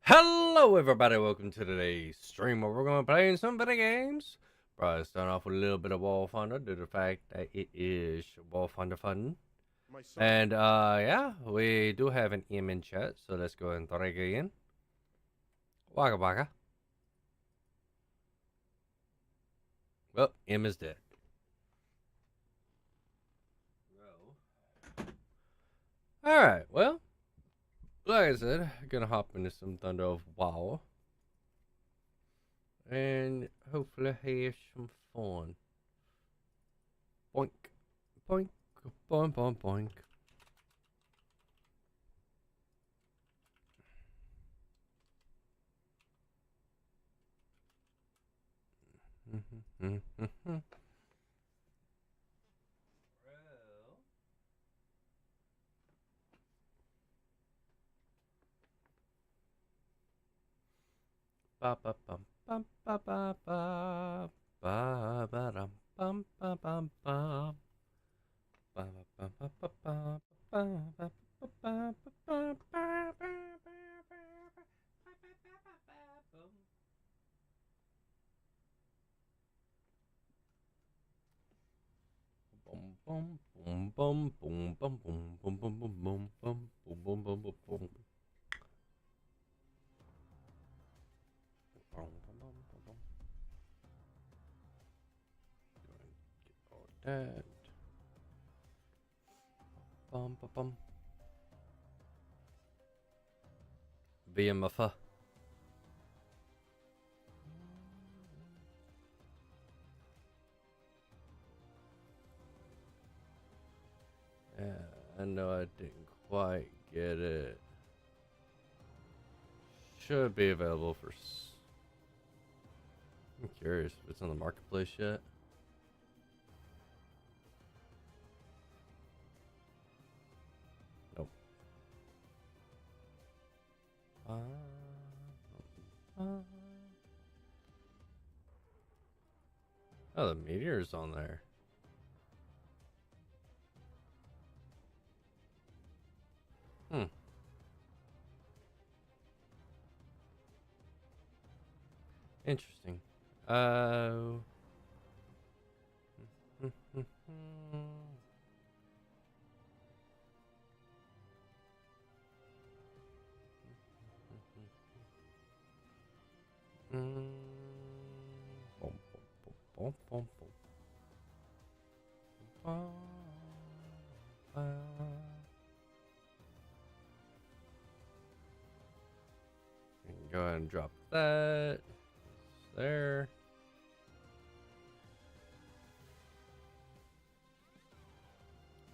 Hello, everybody. Welcome to today's stream where we're going to play some video games. Probably start off with a little bit of War Thunder due to the fact that it is War Thunder fun. My son. And, yeah, we do have an M in chat, so let's go and drag it in. Waka waka. Well, M is dead. Alright, well, like I said, I'm gonna hop into some Thunder of WoW. And hopefully have some fun. Boink. Boink. Boink, boink, boink. Ba ba bum bum ba ba ba ba ba dum bum ba bum bum ba ba ba ba ba ba ba ba ba ba ba bum bum bum bum bum bum bum bum bum bum bum bum bum bum bum. That bum bum bum. BMF. Yeah, I know I didn't quite get it. Should be available for. I'm curious if it's on the marketplace yet. Nope. Oh, the meteor's on there. Hmm. Interesting. Oh. Go ahead and drop that. There.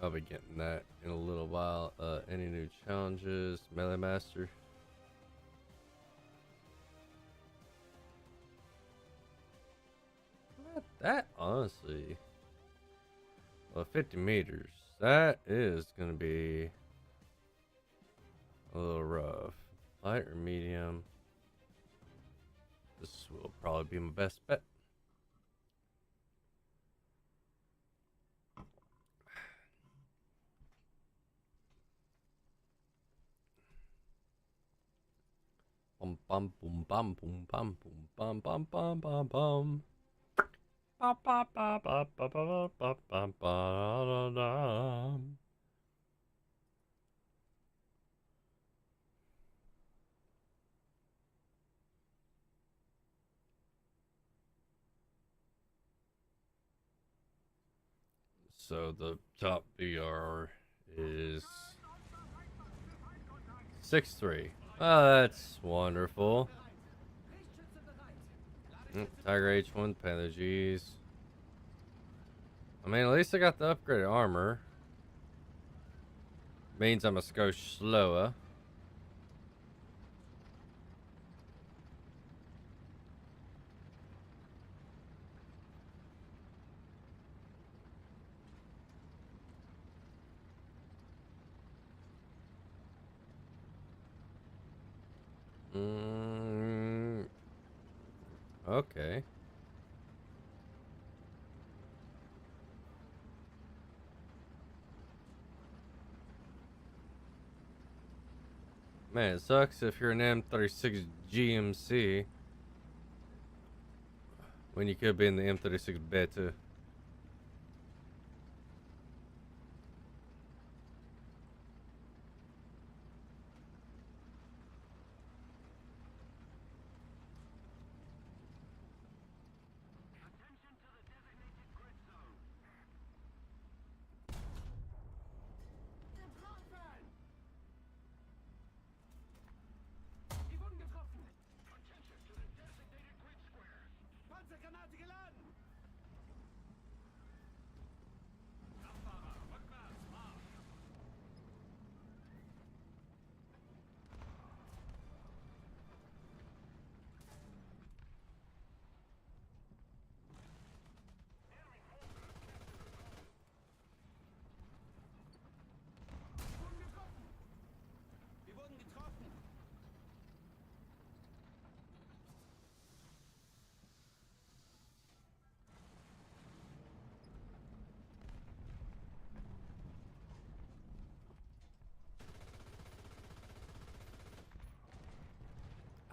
I'll be getting that in a little while. Any new challenges? Melee Master. That honestly. Well, 50 meters. That is going to be a little rough. Light or medium? This will probably be my best bet. Bum bum boom bum boom bum boom bum bum bum bum bum. Ba ba ba ba ba ba ba ba ba da da. So the top BR is 6-3. Oh, that's wonderful. Tiger H1, Panther G's. I mean, at least I got the upgraded armor. Means I must go slower. Okay. Man, it sucks if you're an M36 GMC when you could be in the M36 Beta. Panzergranate geladen! Wir wurden getroffen!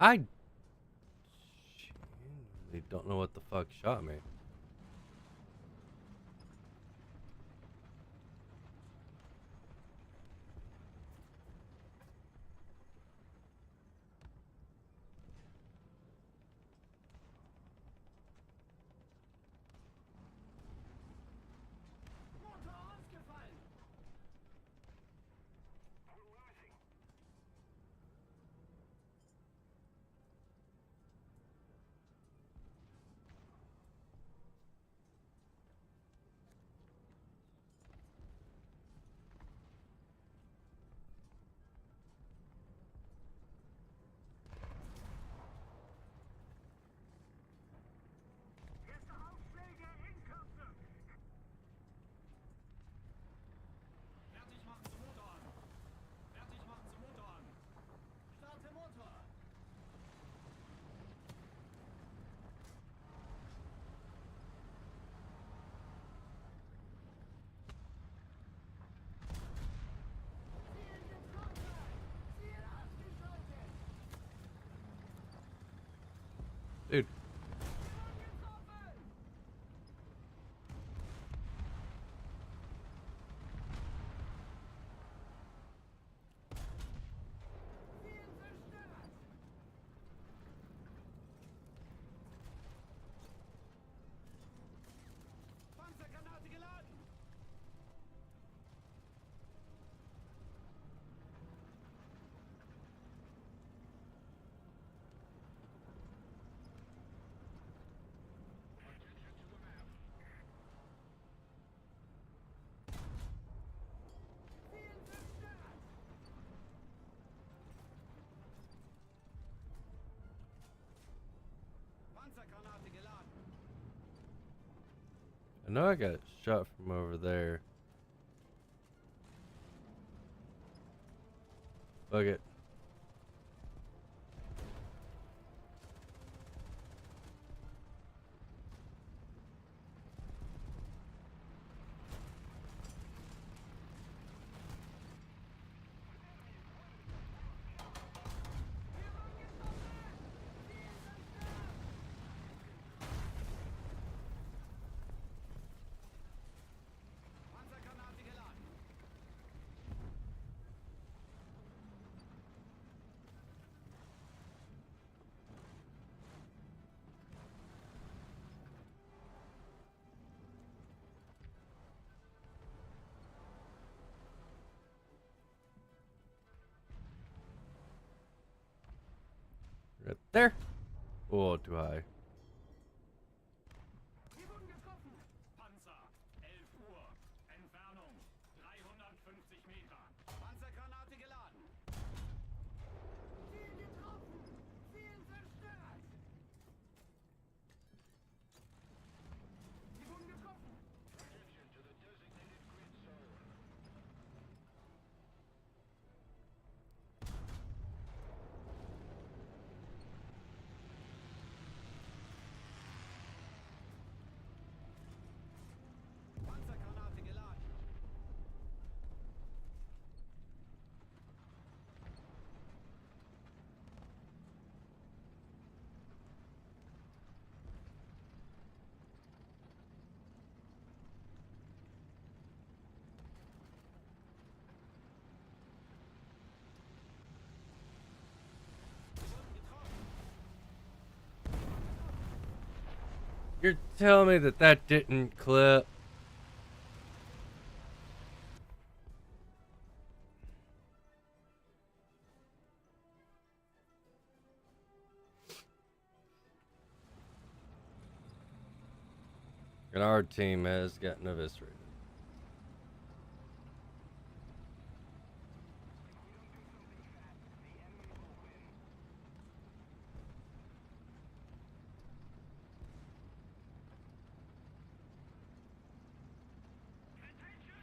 I genuinely don't know what the fuck shot me. Motor ausgefallen! Erste Aufschläge in Kürze! Fertig machen zum Motor an! Fertig machen zum Motor an! Starte Motor! Ziel getroffen! Ziel ausgeschaltet! Dude. Getroffen! Ziel zerstört! Panzergranate geladen! Ziel zerstört! Panzergranate geladen! I know I got shot from over there. Fuck it. Panzergranate geladen! Right there. Oh, too high. Wir wurden getroffen! Panzer! 11 Uhr! Entfernung 350 Meter! Panzergranate geladen! Ziel getroffen! Ziel zerstört! Wir wurden getroffen! You're telling me that that didn't clip? And our team has gotten eviscerated.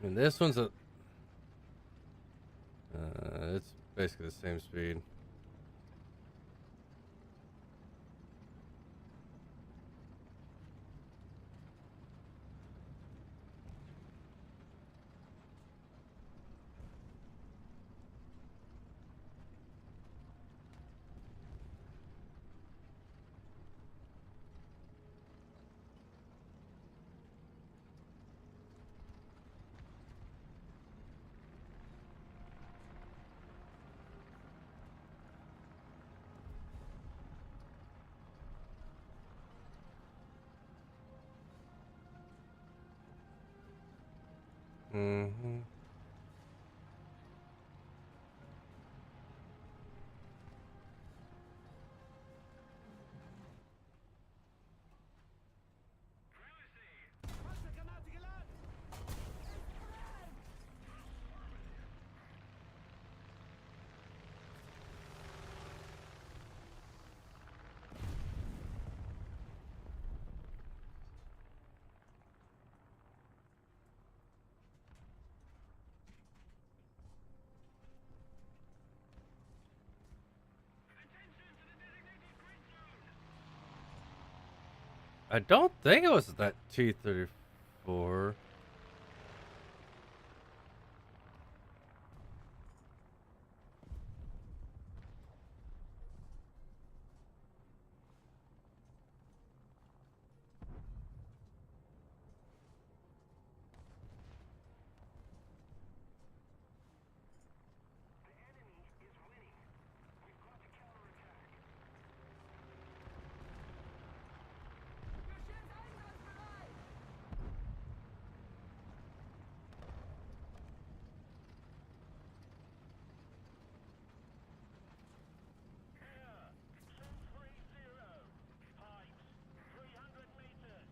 And this one's a... it's basically the same speed. Mm-hmm. Panzergranate geladen! I don't think it was that T-34. Air 230. Height 300 meters.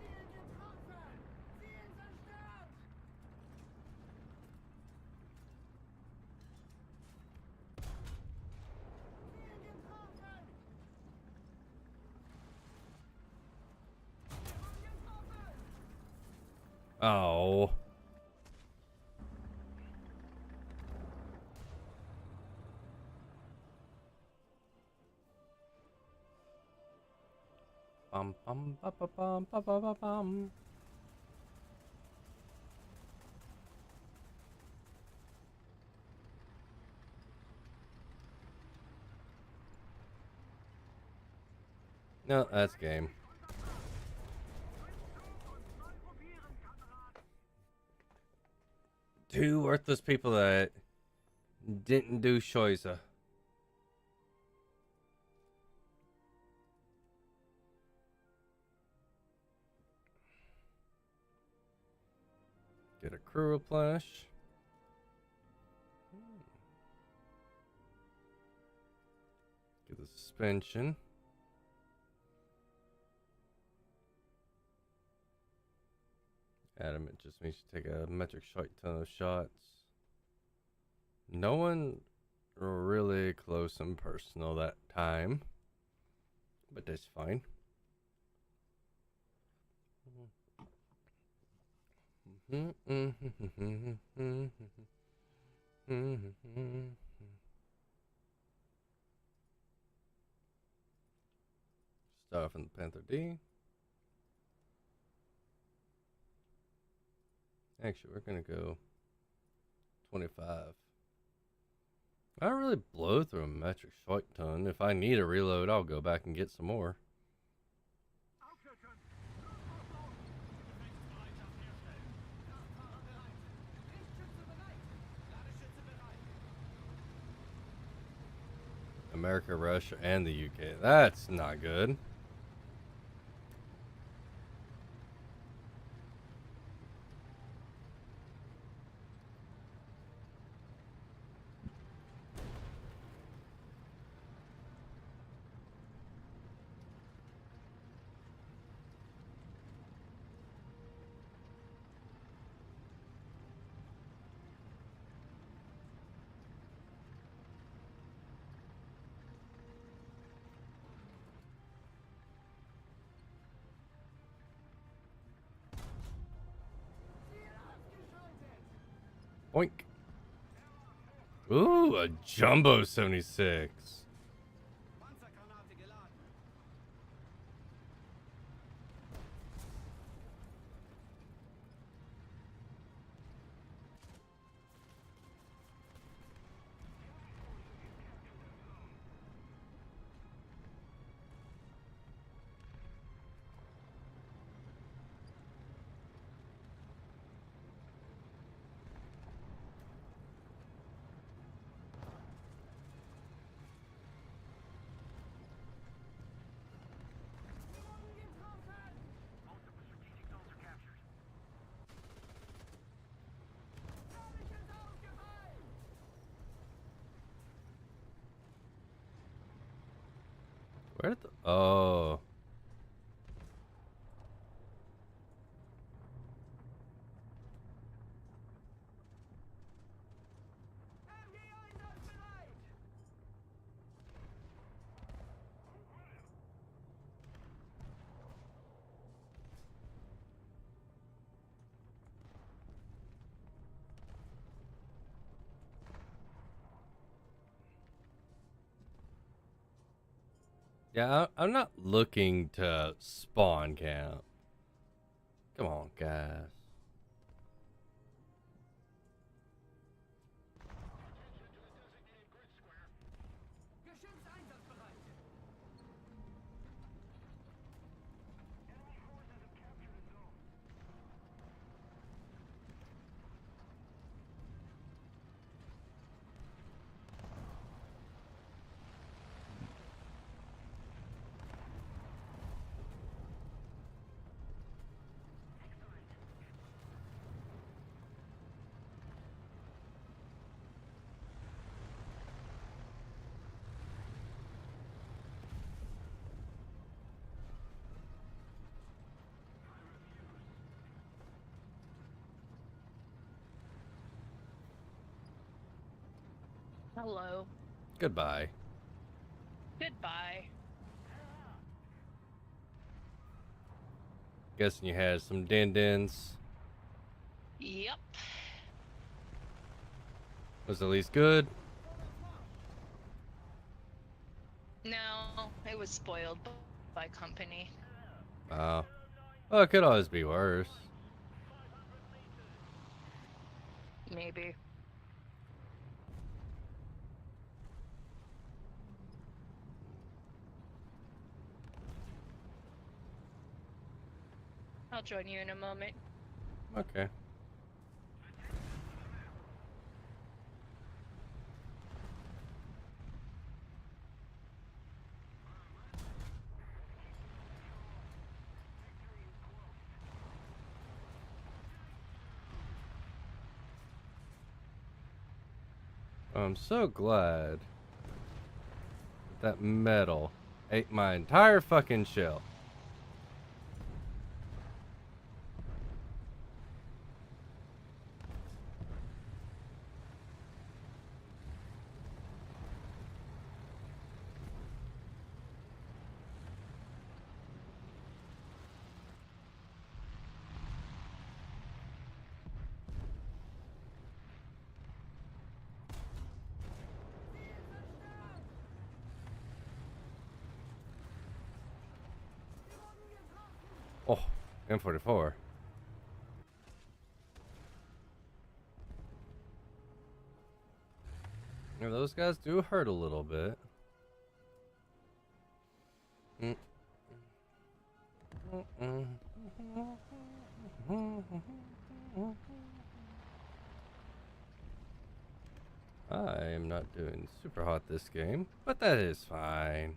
Ziel getroffen! Ziel zerstört! Ziel getroffen! Getroffen! Oh. Bum bum ba ba bum ba ba ba bum. No, that's game. Two worthless people that didn't do Shoiza. Get a crew replenish. Get the suspension. Adamant just makes you take a metric shot ton of shots. No one really close and personal that time, but that's fine. Start off in the Panther D. Actually, we're gonna go 25. I don't really blow through a metric short ton. If I need a reload, I'll go back and get some more. Aufrücken! Luftaufbau! Gefechtsbereitschaft herstellen! Kraftfahrer bereit! Lichtschütze bereit! Ladeschütze bereit! America, Russia, and the UK. That's not good. Oink. Ooh, a jumbo 76. Panzergranate geladen! Multiple strategic zones are captured. Herrliches Aufgefallen! Where did the... Oh. MG einsatzbereit! Yeah, I'm not looking to spawn camp. Come on, guys. Geschütz einsatzbereit! Enemy forces have captured a zone. Hello. Goodbye. Goodbye. Guessing you had some din-dins. Yep. Was at least good. No, it was spoiled by company. Wow. Well, it could always be worse. Maybe. I'll join you in a moment. Okay. I'm so glad that metal ate my entire fucking shell. M44. Now, those guys do hurt a little bit. I am not doing super hot this game, but that is fine.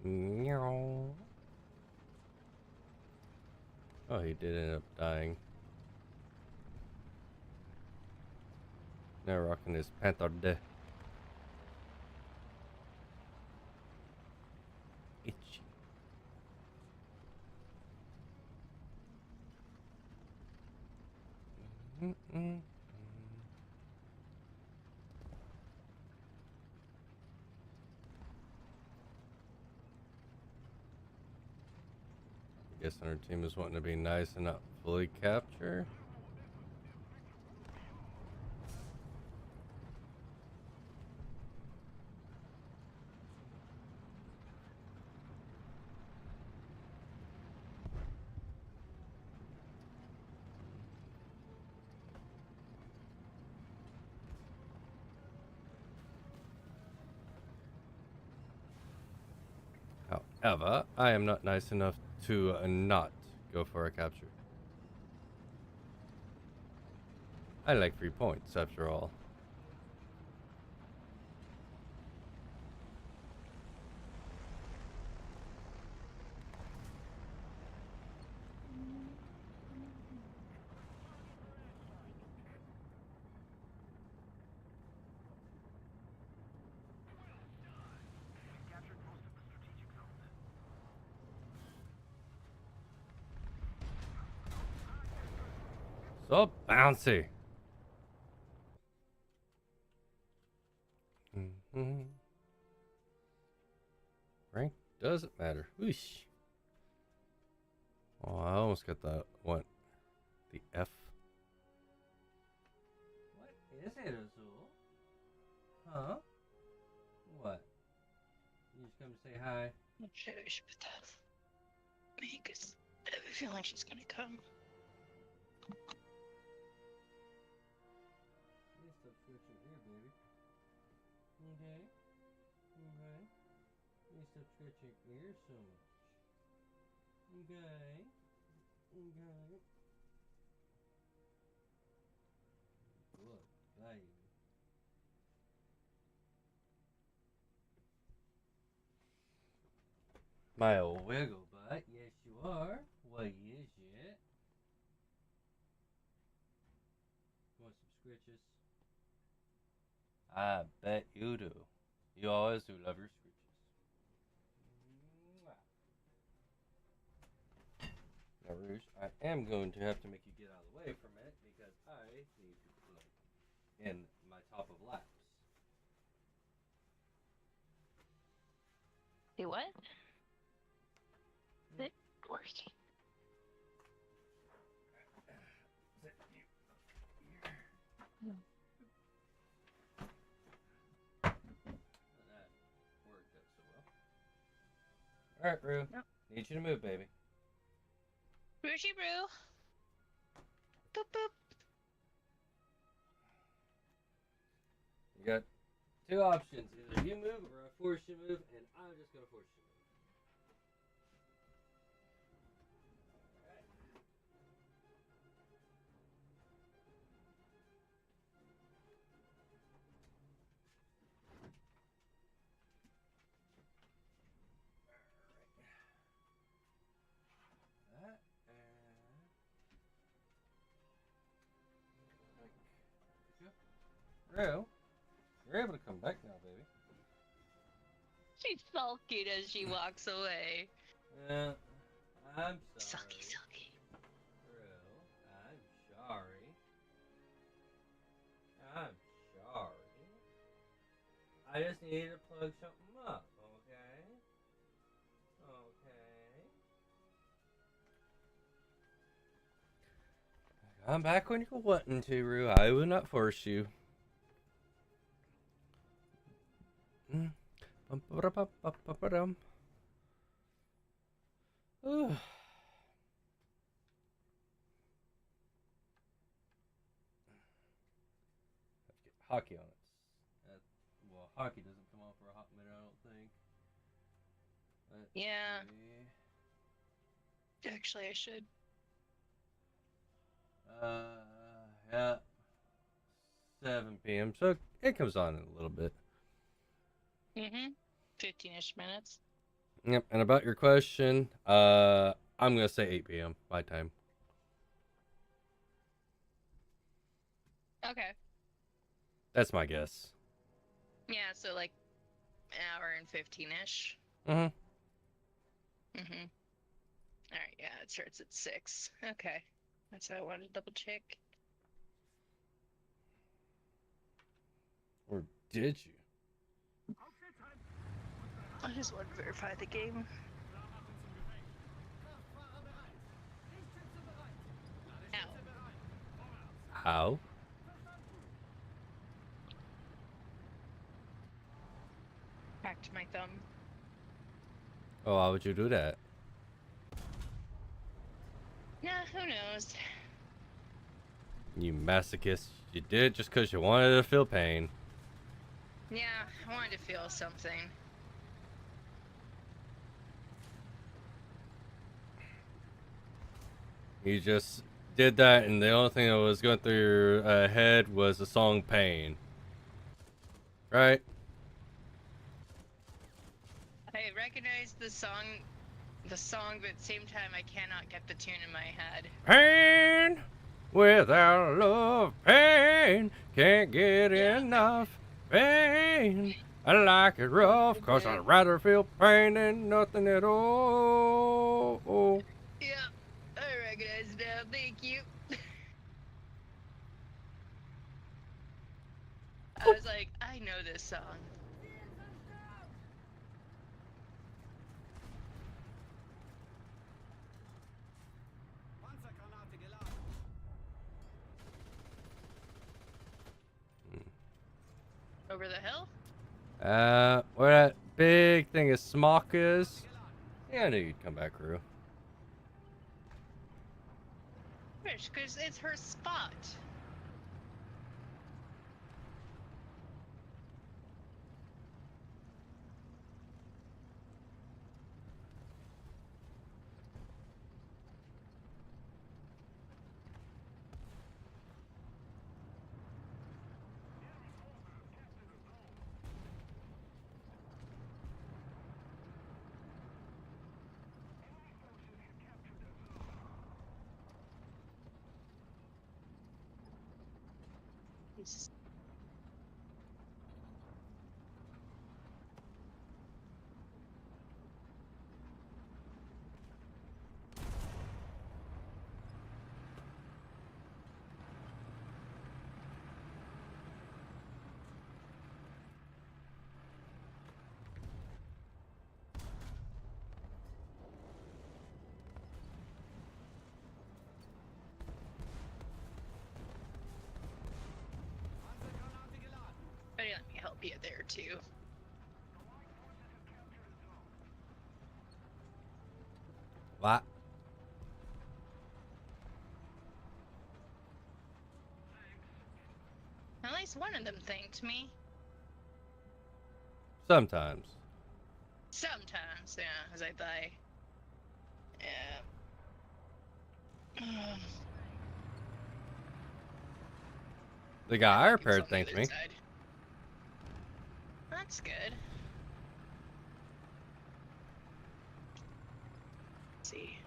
Meow. Oh, he did end up dying. Now rocking his Panther de. Itchy. Guess our team is wanting to be nice and not fully capture. However, I am not nice enough to not go for a capture. I like 3 points, after all. So bouncy. Rank doesn't matter. Whoosh. Oh, I almost got that. What? The F? What is it, Azul? Huh? What? You just come to say hi? I'm sure we should put that. Because I have a feeling she's gonna come. You stop scratching your ear, baby. Okay? Okay? You stop scratching your ear so much. Okay? Okay? Good, baby. My old wiggle butt, yes you are. Why is it? Want some scritches? I bet you do. You always do love your scritches. Now, Rouge, I am going to have to make you get out of the way for a minute because I need to play in my top of laps. Do what? Is it working? That worked out so well. Alright, Rue. Yep. Need you to move, baby. Rooshy Brew. Boop boop. You got two options. Either you move or I force you to move, and I'm just going to force you to move. Rue, you're able to come back now, baby. She's sulking as she walks away. I'm sorry. Sulky, sulky. Rue, I'm sorry. I'm sorry. I just needed to plug something up, okay? Okay. Come back when you're wanting to, Rue. I will not force you. Ba-ba-da-ba-ba-ba-dum. Ugh. Hockey on it. Well, hockey doesn't come on for a hot minute, I don't think. Let's Yeah. see. Actually, I should. Yeah. 7 p.m. So it comes on in a little bit. 15-ish minutes. Yep. And about your question, I'm gonna say 8 p.m. my time. Okay. That's my guess. Yeah, so like an hour and 15-ish. Mm-hmm. All right, yeah, it starts at 6. Okay. That's how I wanted to double check. Or did you? I just want to verify the game. Ow. How? Cracked my thumb. Oh, why would you do that? Nah, who knows? You masochist. You did it just because you wanted to feel pain. Yeah, I wanted to feel something. You just did that, and the only thing that was going through your head was the song Pain. Right? I recognize the song, but at the same time, I cannot get the tune in my head. Pain without love, pain can't get enough. Pain, I like it rough, cause I'd rather feel pain than nothing at all. Yeah, I recognize it now. Thank you. I was like, I know this song. Panzergranate geladen. Over the hill? Where that big thing of smoke is? Yeah, I knew you'd come back, Rue. Fish, because it's her spot. Jesus. Panzergranate geladen. Better let me help you there, too. What? At least one of them thanked me. Sometimes. Sometimes, yeah, as I die. Yeah. The guy I He was repaired on the thanked other me. side. That's good. Let's see.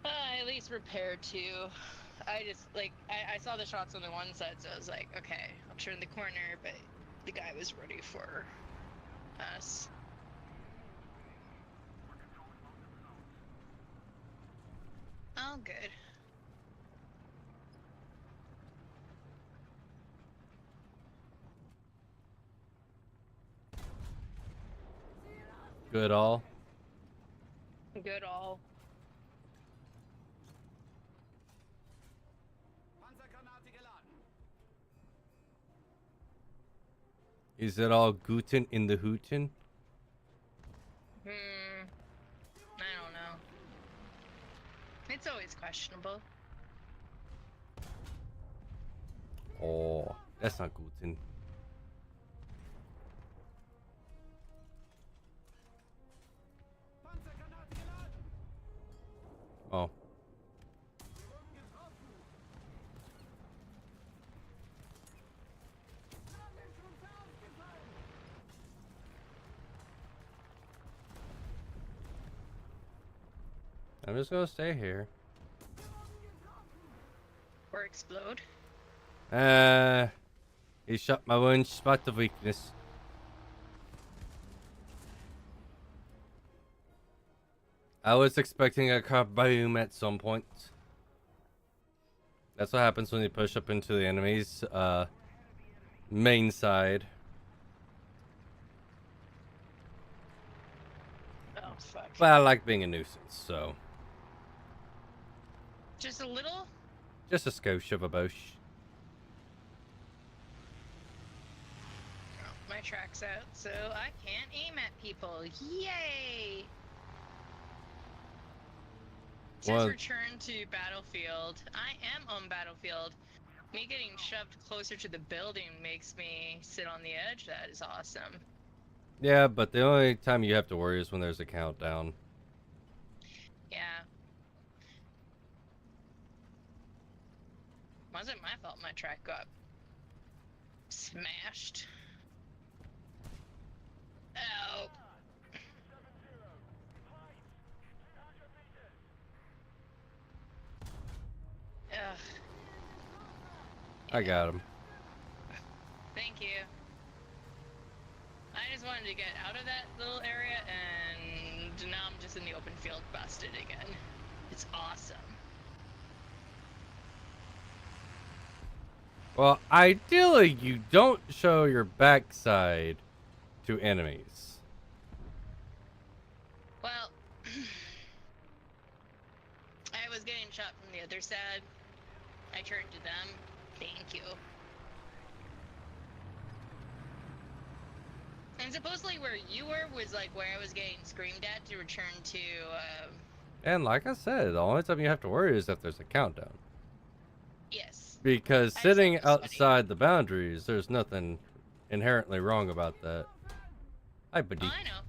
I at least repaired two. I just, like, I saw the shots on the one side, so I was like, okay, I'll turn the corner, but the guy was ready for us. Oh, good. Good all. Good all. Panzergranate geladen. Is it all Guten in the Hooten? I don't know. It's always questionable. Oh, that's not Guten. Panzergranate geladen. Oh. Getroffen. Ladungsschutz ausgefallen. I'm just gonna stay here. Or explode. He shot my one spot of weakness. I was expecting a kaboom at some point. That's what happens when you push up into the enemy's main side. Oh, fuck. But I like being a nuisance, so Just a little? just a skosh of a bush. Oh, my track's out, so I can't aim at people. Yay! It says Well, return to battlefield. I am on battlefield. Me getting shoved closer to the building makes me sit on the edge. That is awesome. yeah, but the only time you have to worry is when there's a countdown. Yeah. Wasn't my fault my track got smashed. Oh. Ugh. I got him. Thank you. I just wanted to get out of that little area, and now I'm just in the open field, busted again. It's awesome. Well, ideally, you don't show your backside to enemies. Well, I was getting shot from the other side. I turned to them. Thank you. And supposedly where you were was like where I was getting screamed at to return to, And like I said, the only time you have to worry is if there's a countdown. yes. Because I just sitting thought it was funny. outside the boundaries, there's nothing inherently wrong about that. Hi, buddy. Oh, I know.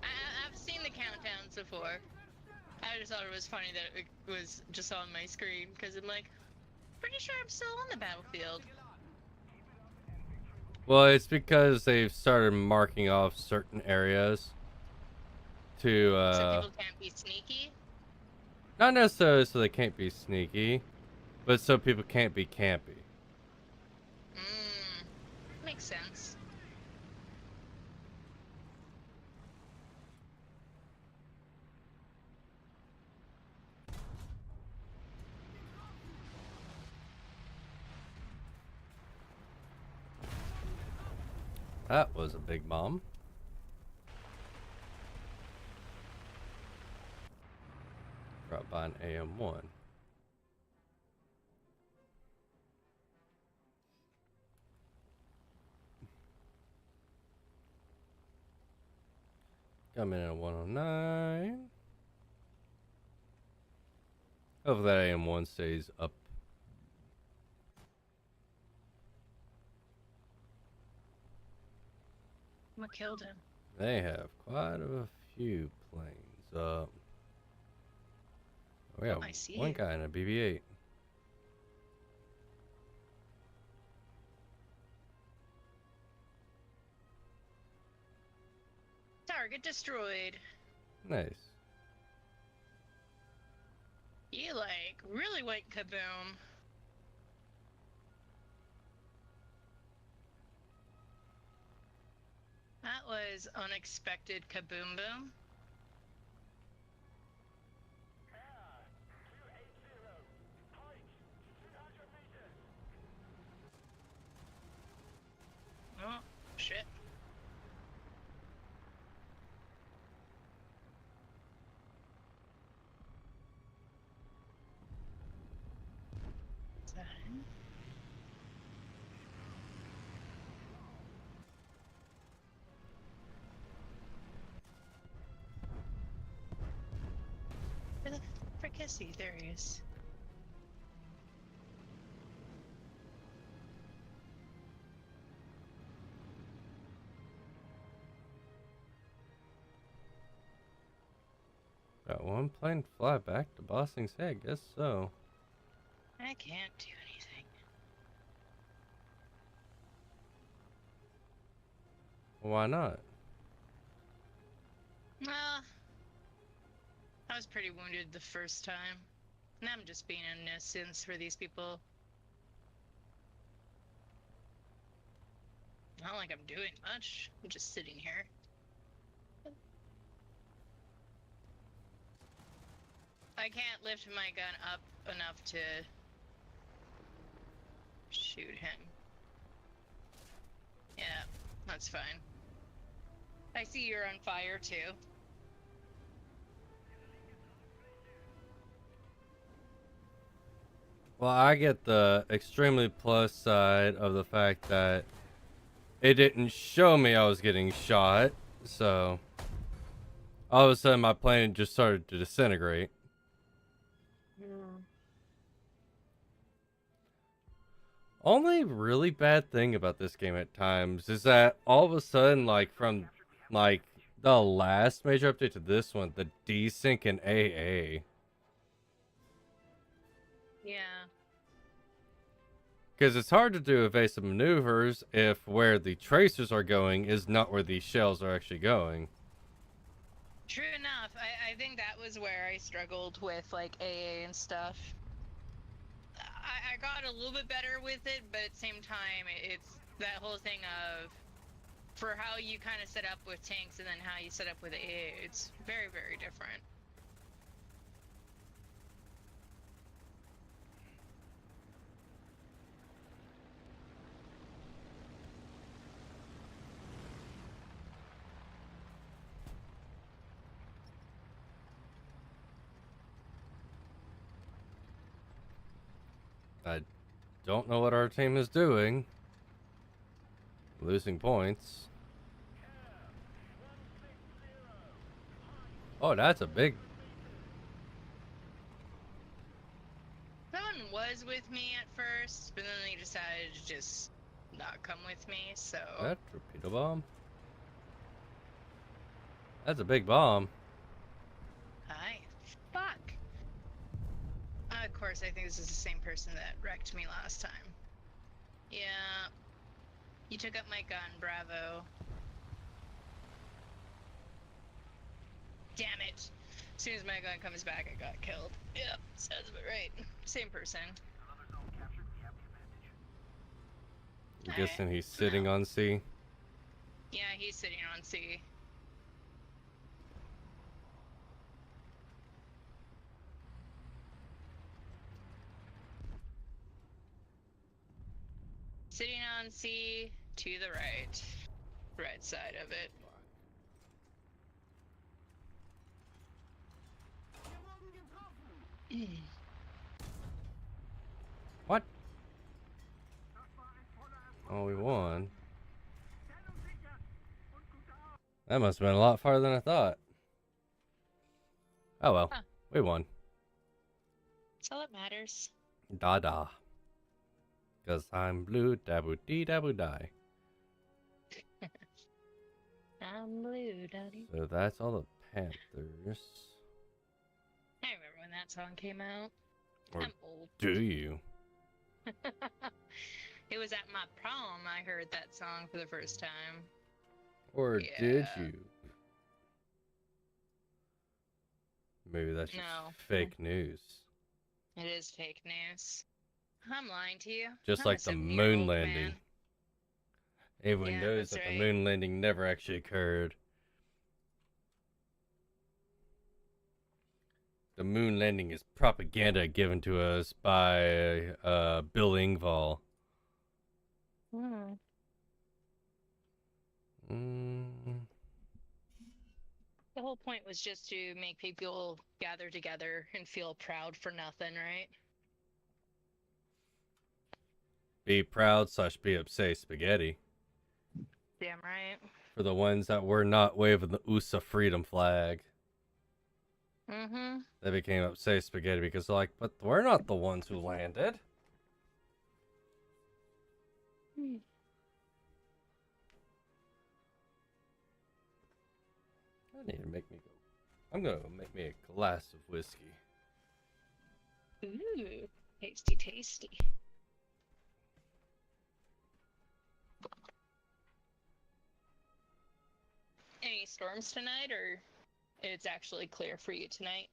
I've seen the countdowns before. I just thought it was funny that it was just on my screen, because I'm like, pretty sure I'm still on the battlefield. Well, it's because they've started marking off certain areas to, So people can't be sneaky. not necessarily so they can't be sneaky, but so people can't be campy. Makes sense. That was a big bomb. Brought by an AM1. Coming in at 109. Hopefully that AM1 stays up. What killed him? They have quite a few planes up. We have I see one it. guy in a BB-8. Target destroyed. Nice. You like really went kaboom. That was unexpected kaboom boom. Oh, shit. is he? There he is. Got one plane to fly back to Bossing's Head, guess so. I can't do anything. Why not? Well, I was pretty wounded the first time. And I'm just being a nuisance for these people. Not like I'm doing much. I'm just sitting here. I can't lift my gun up enough to shoot him. Yeah, that's fine. I see you're on fire too. Well, I get the extremely plus side of the fact that it didn't show me I was getting shot, so all of a sudden my plane just started to disintegrate. Only really bad thing about this game at times is that all of a sudden, like from like the last major update to this one, the desync and AA. Yeah. Because it's hard to do evasive maneuvers if where the tracers are going is not where the shells are actually going. True enough. I think that was where I struggled with like AA and stuff. I got a little bit better with it, but at the same time, it's that whole thing of for how you kind of set up with tanks and then how you set up with AA. It's very, very different. I don't know what our team is doing. Losing points. Oh, that's a big... Someone was with me at first, but then they decided to just not come with me, so... That torpedo bomb? That's a big bomb. Hi. Fuck! Of course, I think this is the same person that wrecked me last time. Yeah. You took up my gun, bravo. Damn it! As soon as my gun comes back, I got killed. Yep, sounds about right. Same person. I'm guessing he's sitting on C. Yeah, he's sitting on C. Sitting on C to the right. Right side of it. What? Oh, we won. That must have been a lot farther than I thought. Oh well, Huh. we won. That's all that matters. Da da. Cause I'm blue, dabu dee dabu die. I'm blue, daddy. So that's all the Panthers. I remember when that song came out. Or I'm old. do you? It was at my prom I heard that song for the first time. Or did Yeah. you? Maybe that's just No. fake news. It is fake news. I'm lying to you. Just I'm a like the 70-year-old moon landing. man. Everyone Yeah, knows that's that right. the moon landing never actually occurred. The moon landing is propaganda given to us by Bill Engvall. Hmm. The whole point was just to make people gather together and feel proud for nothing, right? Be proud / be upset spaghetti. Damn right. For the ones that were not waving the USA freedom flag. Mm-hmm. They became upset spaghetti because they're like, but we're not the ones who landed. I need to make me go. I'm gonna go make me a glass of whiskey. Ooh, tasty, tasty. Any storms tonight, or it's actually clear for you tonight?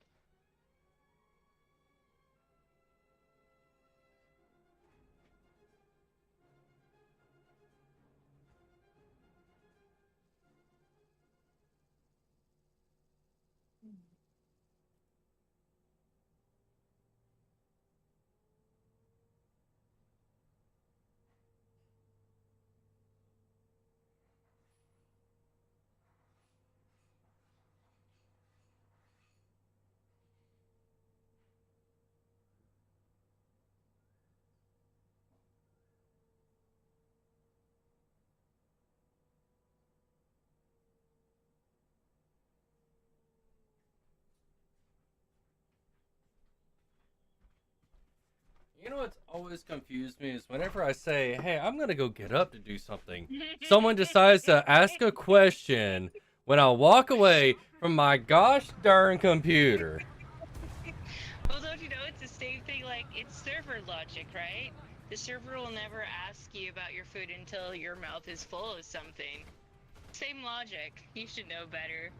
You know what's always confused me is whenever I say, hey, I'm gonna go get up to do something, someone decides to ask a question when I walk away from my gosh darn computer. Well, don't you know it's the same thing? Like, it's server logic, right? The server will never ask you about your food until your mouth is full of something. Same logic. You should know better.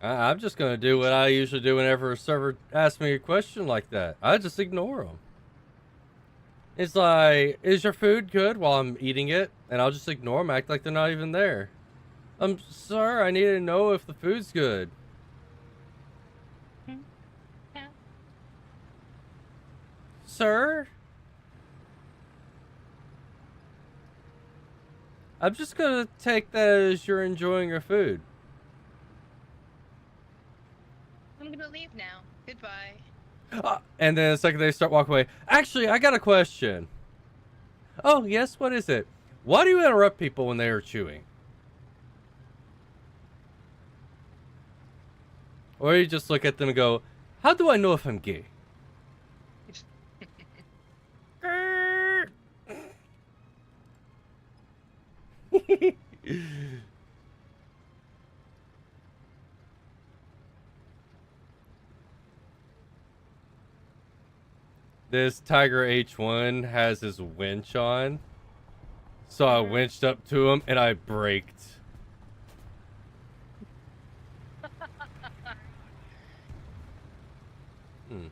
I'm just gonna do what I usually do whenever a server asks me a question like that. I just ignore them. It's like, is your food good while I'm eating it? And I'll just ignore them, act like they're not even there. Sir, I need to know if the food's good. Yeah. Sir? I'm just gonna take that as you're enjoying your food. I'm gonna leave now. Goodbye. And then the second they start walking away, actually, I got a question. Oh, yes, what is it? Why do you interrupt people when they are chewing? Or you just look at them and go, how do I know if I'm gay? This Tiger H1 has his winch on. So I winched up to him and I braked. Hmm.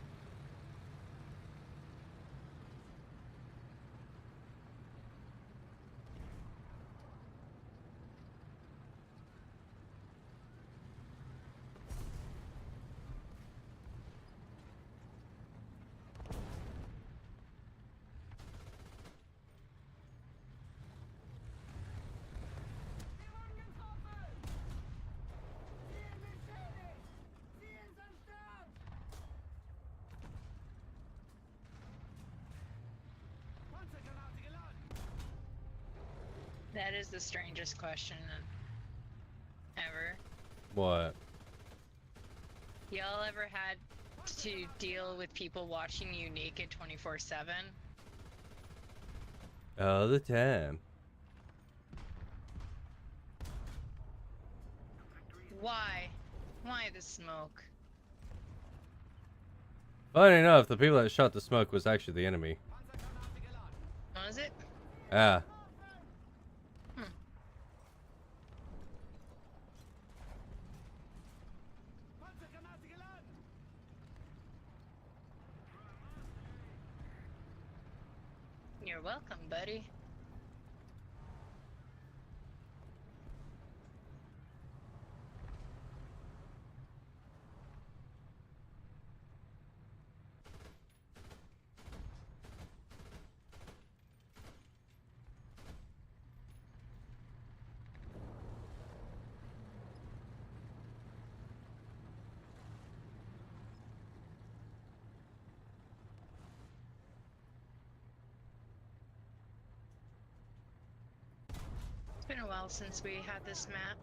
Panzergranate geladen! That is the strangest question ever. What? Y'all ever had to deal with people watching you naked 24/7? All the time. Why? Why the smoke? Funny enough, the people that shot the smoke was actually the enemy. Panzergranate geladen! Was it? Ah. Panzergranate geladen! You're welcome, buddy. It's been a while since we had this map.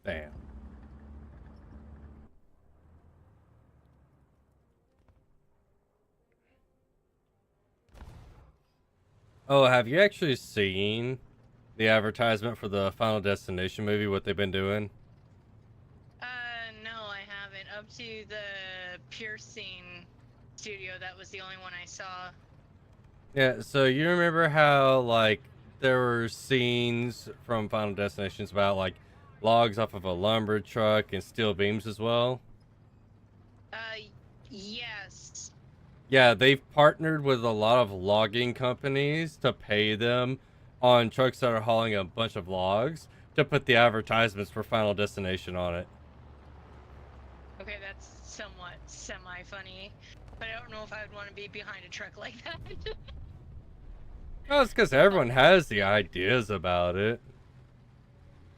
Damn. Oh, have you actually seen the advertisement for the Final Destination movie? What they've been doing? No, I haven't. Up to the piercing studio, that was the only one I saw. Yeah. So you remember how like there were scenes from Final Destinations about like logs off of a lumber truck and steel beams as well? Yes. Yeah, they've partnered with a lot of logging companies to pay them on trucks that are hauling a bunch of logs to put the advertisements for Final Destination on it. Okay, that's somewhat semi-funny, but I don't know if I would want to be behind a truck like that. Well, it's because everyone has the ideas about it.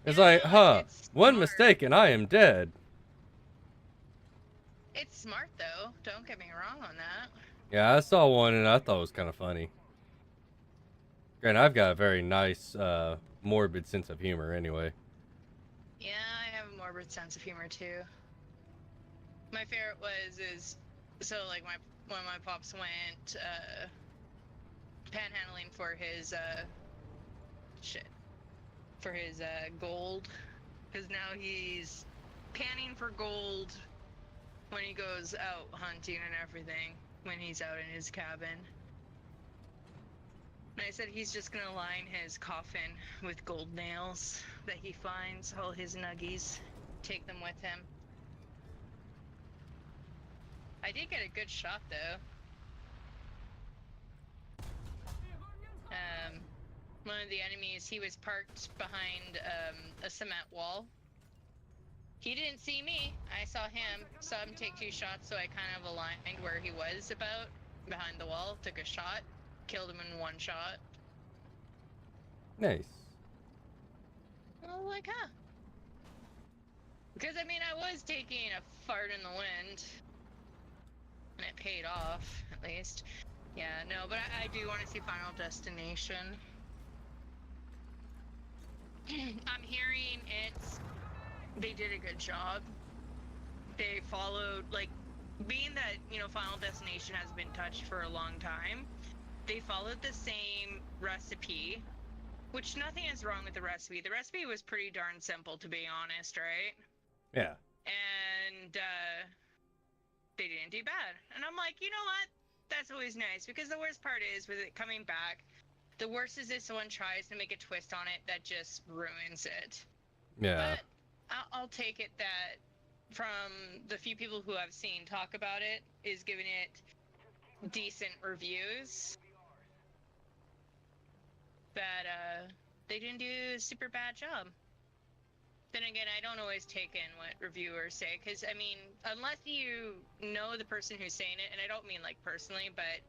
It's Yeah, like, huh, it's one smart. mistake and I am dead. It's smart though. Don't get me wrong on that. Yeah, I saw one and I thought it was kind of funny. And I've got a very nice, morbid sense of humor anyway. Yeah, I have a morbid sense of humor too. My favorite is so like when my pops went panhandling for his gold, because now he's panning for gold when he goes out hunting and everything, when he's out in his cabin. And I said he's just gonna line his coffin with gold nails that he finds, all his nuggies, take them with him. I did get a good shot though. One of the enemies, he was parked behind a cement wall. He didn't see me. I saw him take 2 shots, so I kind of aligned where he was about, behind the wall, took a shot, killed him in 1 shot. Nice. I was like, huh. Because, I mean, I was taking a fart in the wind. And it paid off, at least. Yeah, no, but I do want to see Final Destination. I'm hearing they did a good job. They followed, like, being that, you know, Final Destination has been touched for a long time, they followed the same recipe, which nothing is wrong with the recipe. The recipe was pretty darn simple, to be honest, right? Yeah. And, they didn't do bad. And I'm like, you know what? That's always nice, because the worst part is, with it coming back, the worst is if someone tries to make a twist on it that just ruins it. Yeah. But I'll take it that from the few people who I've seen talk about it, is giving it decent reviews. That they didn't do a super bad job. Then again, I don't always take in what reviewers say, because, I mean, unless you know the person who's saying it, and I don't mean, like, personally, but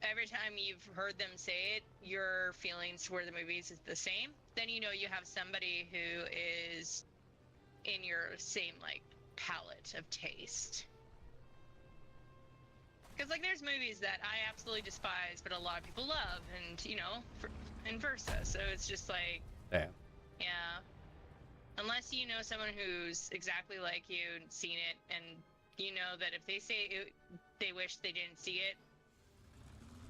every time you've heard them say it, your feelings toward the movies is the same, then you know you have somebody who is in your same, like, palette of taste. Because, like, there's movies that I absolutely despise, but a lot of people love, and, you know, and versa. So it's just like, Damn. yeah. Unless you know someone who's exactly like you and seen it, and you know that if they say it, they wish they didn't see it.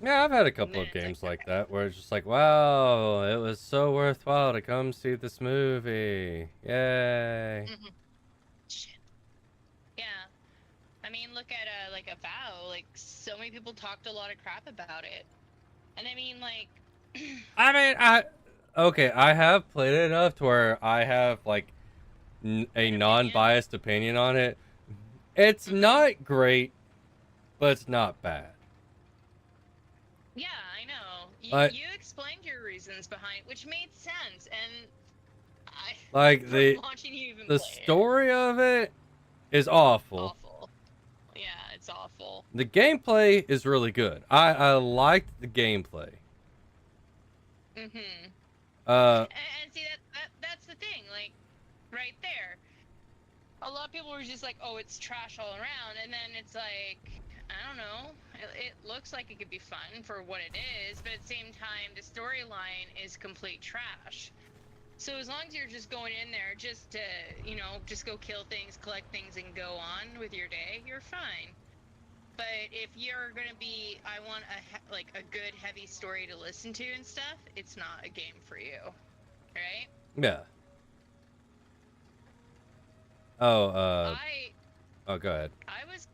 Yeah, I've had a couple Then of it's games like, like that where it's just like, wow, it was so worthwhile to come see this movie. Yay. Shit. Yeah. I mean, look at like Avowed. Like, so many people talked a lot of crap about it, and I mean, like, I mean, okay, I have played it enough to where I have like a non-biased opinion on it. It's not great, but it's not bad. yeah, I know. You explained your reasons behind, which made sense, and I like from watching you even the play story of it is awful. awful. Yeah, it's awful. The gameplay is really good. I liked the gameplay. Mm-hmm. Uh, And see that's the thing, like, right there. A lot of people were just like, oh, it's trash all around, and then it's like, I don't know. It looks like it could be fun for what it is, but at the same time, the storyline is complete trash. So as long as you're just going in there just to, you know, just go kill things, collect things, and go on with your day, you're fine. But if you're gonna be, I want like a good heavy story to listen to and stuff, it's not a game for you, right? Yeah. Oh, oh, go ahead. I was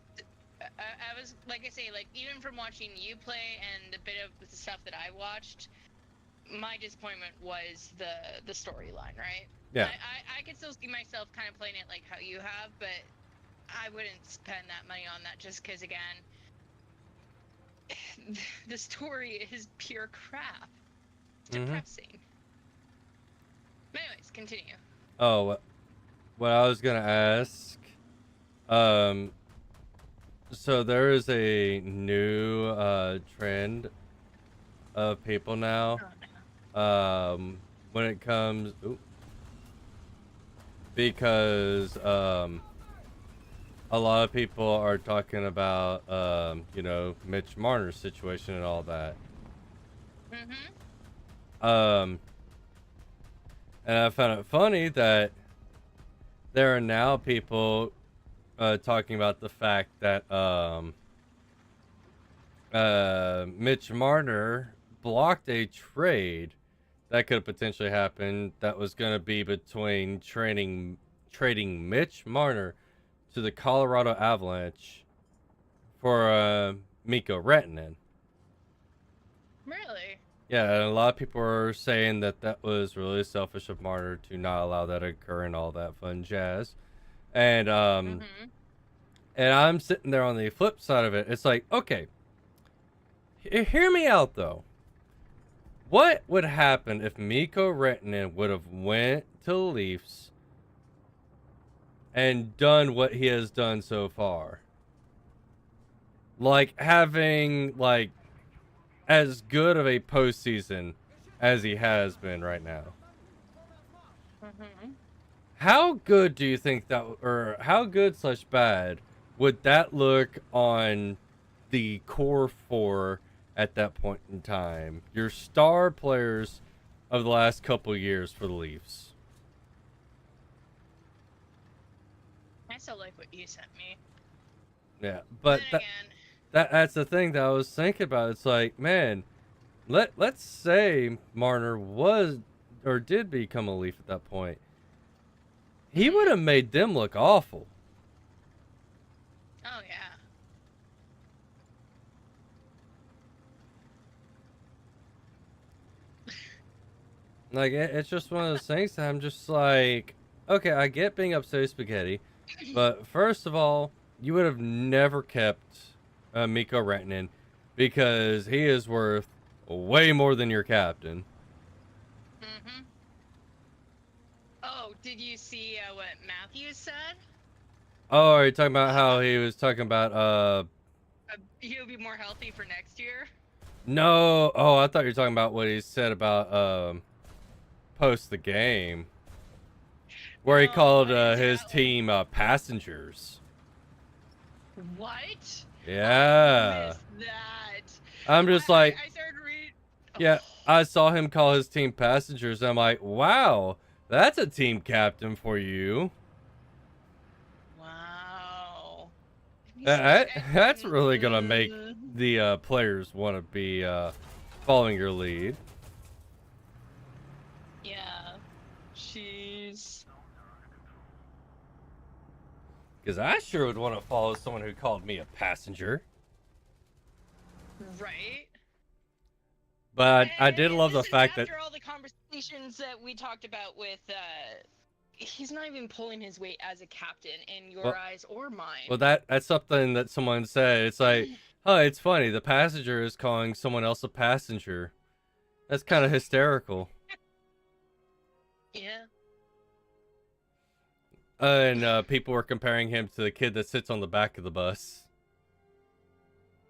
like I say, like even from watching you play and a bit of the stuff that I watched, my disappointment was the storyline, right? Yeah. I could still see myself kind of playing it like how you have, but I wouldn't spend that money on that just because, again, the story is pure crap. Depressing. But anyways, continue. Oh, what I was gonna ask, so there is a new trend of people now, when it comes, because a lot of people are talking about you know, Mitch Marner's situation and all that. And I found it funny that there are now people talking about the fact that Mitch Marner blocked a trade that could have potentially happened that was going to be between trading Mitch Marner to the Colorado Avalanche for Mikko Rantanen. Really? Yeah, and a lot of people are saying that that was really selfish of Marner to not allow that to occur and all that fun jazz. And and I'm sitting there on the flip side of it. It's like, okay, hear me out though. What would happen if Mikko Rantanen would have went to the Leafs and done what he has done so far? Like having like as good of a postseason as he has been right now. How good do you think that, or how good / bad would that look on the core four at that point in time? Your star players of the last couple years for the Leafs. I still like what you sent me. Yeah, but that's the thing that I was thinking about. It's like, man, let's say Marner was or did become a Leaf at that point. He would have made them look awful. Oh yeah. Like, it's just one of those things that I'm just like, okay, I get being upset with spaghetti, but first of all, you would have never kept Mikko Rantanen because he is worth way more than your captain. Oh, did you see what Matthews said? Oh, are you talking about how he was talking about He'll be more healthy for next year? No, oh, I thought you were talking about what he said about post the game, where he called his team passengers. What? Yeah. I missed that. I'm just like, I started reading. yeah, I saw him call his team passengers. I'm like, wow, that's a team captain for you. Wow. That's really gonna make the players want to be following your lead. Yeah. Jeez. Because I sure would want to follow someone who called me a passenger. Right. But I did love the fact that after all the conversations that we talked about with, he's not even pulling his weight as a captain in your eyes or mine. Well, that's something that someone said. It's like, oh, it's funny. The passenger is calling someone else a passenger. That's kind of hysterical. Yeah. And people were comparing him to the kid that sits on the back of the bus.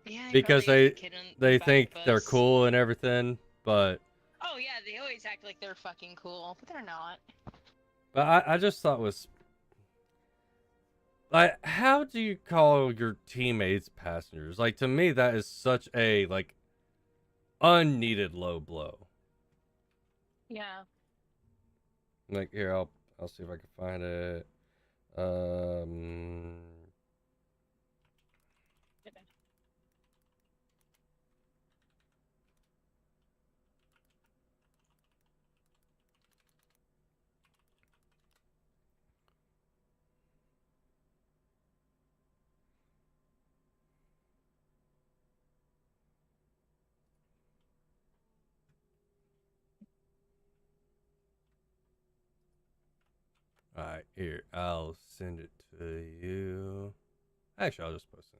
Yeah, because they think they're cool and everything, but oh yeah, they always act like they're fucking cool, but they're not. But I just thought was like, how do you call your teammates passengers? Like, to me, that is such a like unneeded low blow. Yeah. Like here, I'll see if I can find it. Um. All right, here I'll send it to you. Actually, I'll just post it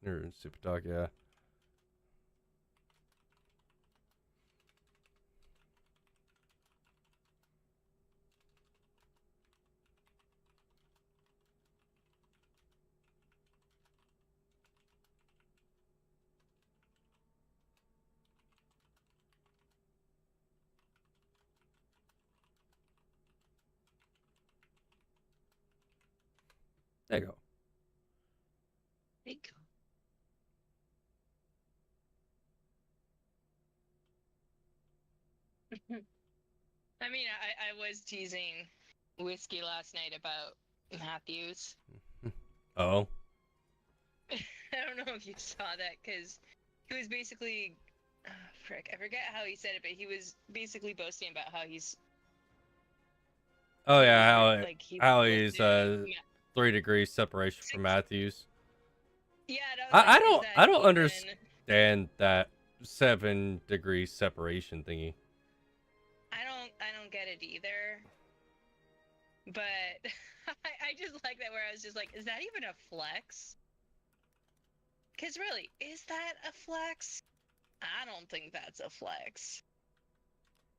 in Super Talk. Yeah. There you go. There you go. I mean, I was teasing Whiskey last night about Matthews. Oh. I don't know if you saw that, because he was basically, frick, I forget how he said it, but he was basically boasting about how he's. Oh yeah, like how he's 3 degrees separation from Matthews. Yeah, I don't understand that 7 degrees separation thingy. I don't get it either. But I just like that, where I was just like, is that even a flex? Because really, is that a flex? I don't think that's a flex.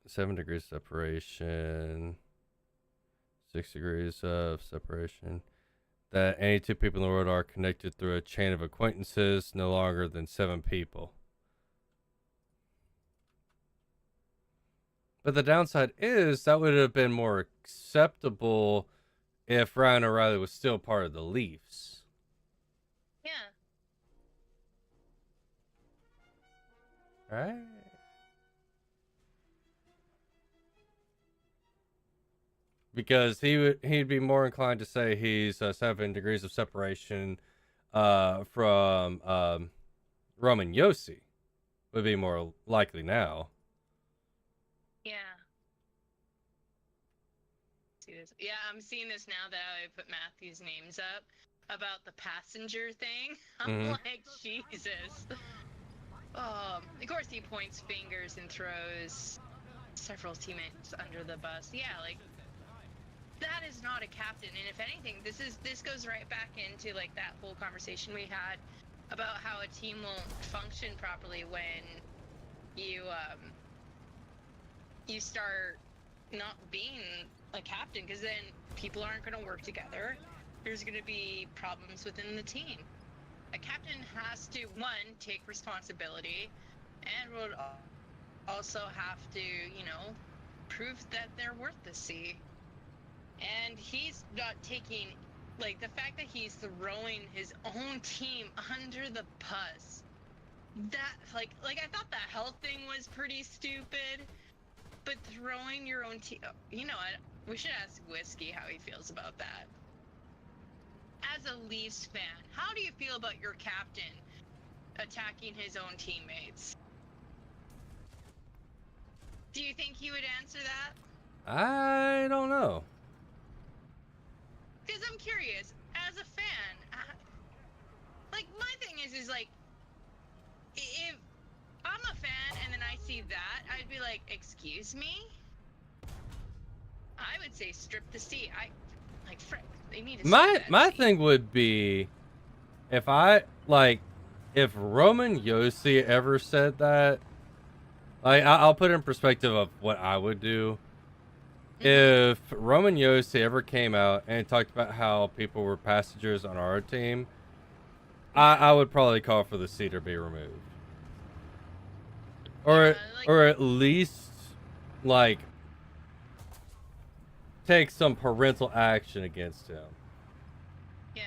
7 degrees separation. 6 degrees of separation. That any 2 people in the world are connected through a chain of acquaintances no longer than 7 people. But the downside is that would have been more acceptable if Ryan O'Reilly was still part of the Leafs. Yeah. Right? Because he'd be more inclined to say he's 7 degrees of separation from Roman Yossi. Would be more likely now. Yeah. Yeah, I'm seeing this now that I put Matthew's names up about the passenger thing. I'm like, Jesus. Of course, he points fingers and throws several teammates under the bus. Yeah, like, that is not a captain. And if anything, this goes right back into like that whole conversation we had about how a team won't function properly when you you start not being a captain, because then people aren't going to work together. There's going to be problems within the team. A captain has to, one, take responsibility, and would also have to, prove that they're worth the sea. And he's not taking, like, the fact that he's throwing his own team under the bus. That, like I thought the health thing was pretty stupid, but throwing your own team, you know what? We should ask Whiskey how he feels about that. As a Leafs fan, how do you feel about your captain attacking his own teammates? Do you think he would answer that? I don't know. Because I'm curious, as a fan, like, my thing is like, if I'm a fan and then I see that, I'd be like, excuse me? I would say strip the seat. Frick, they need to strip that My seat. thing would be if Roman Yossi ever said that, like, I'll put it in perspective of what I would do. If Roman Yossi ever came out and talked about how people were passengers on our team, I would probably call for the seat to be removed. Or at least, like, take some parental action against him. Yeah.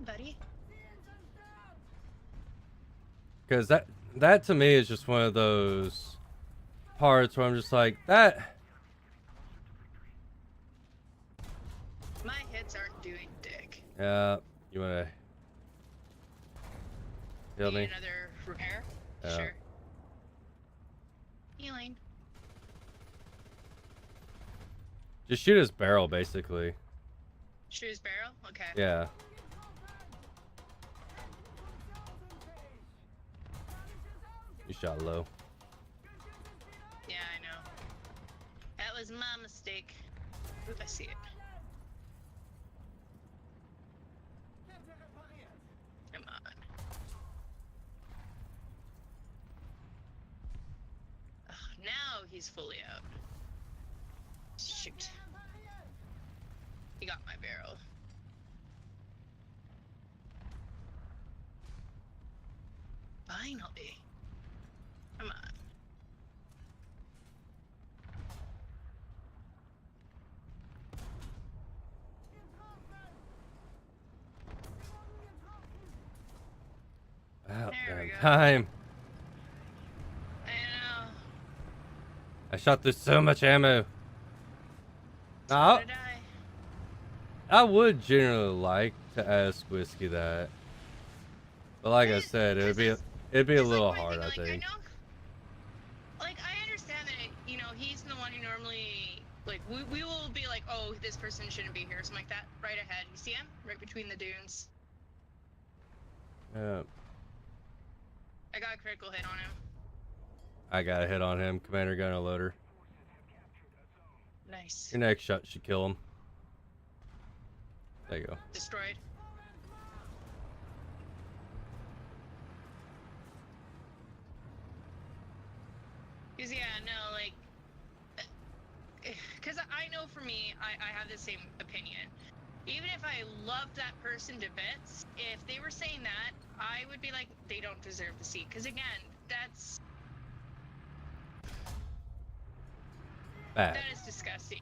fine, buddy. Because that to me is just one of those parts where I'm just like, that. My hits aren't doing dick. Yeah, you want to heal Need me? another repair? Yeah. Sure. Healing. Just shoot his barrel, basically. Shoot his barrel? Okay. Yeah. You shot low. Yeah, I know. That was my mistake. Oop, I see it. Come on. Ugh, now he's fully out. Shoot. He got my barrel. Finally. Come on. About There we damn go. time. I know. I shot through so much ammo. So Now, did I. I would generally like to ask Whiskey that, but like I said, it'd be a It's little like my hard. thing, I like, think. I know, like, I understand that, you know, he's the one who normally, like, we will be like, oh, this person shouldn't be here, something like that, right ahead. You see him? Right between the dunes. Yeah, I got a critical hit on him. I got a hit on him. Commander gunner loader. Nice. Your next shot should kill him. There you go. Destroyed. Cause yeah, no, like, cause I know for me, I have the same opinion. Even if I loved that person to bits, if they were saying that, I would be like, they don't deserve the seat. Cause again, that's Bad. that is disgusting.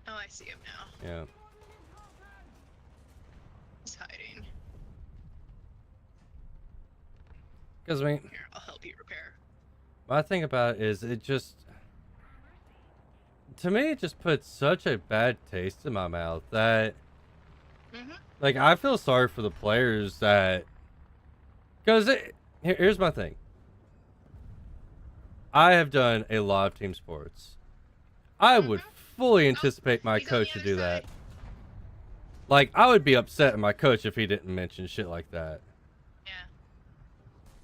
Oh, I see him now. Yeah. He's hiding. Because I mean, Here, I'll help you repair. my thing about it is it just, to me, it just puts such a bad taste in my mouth that, like, I feel sorry for the players that, because here's my thing. I have done a lot of team sports. I would fully anticipate my He's on the coach to other do that. side. Like, I would be upset at my coach if he didn't mention shit like that. Yeah.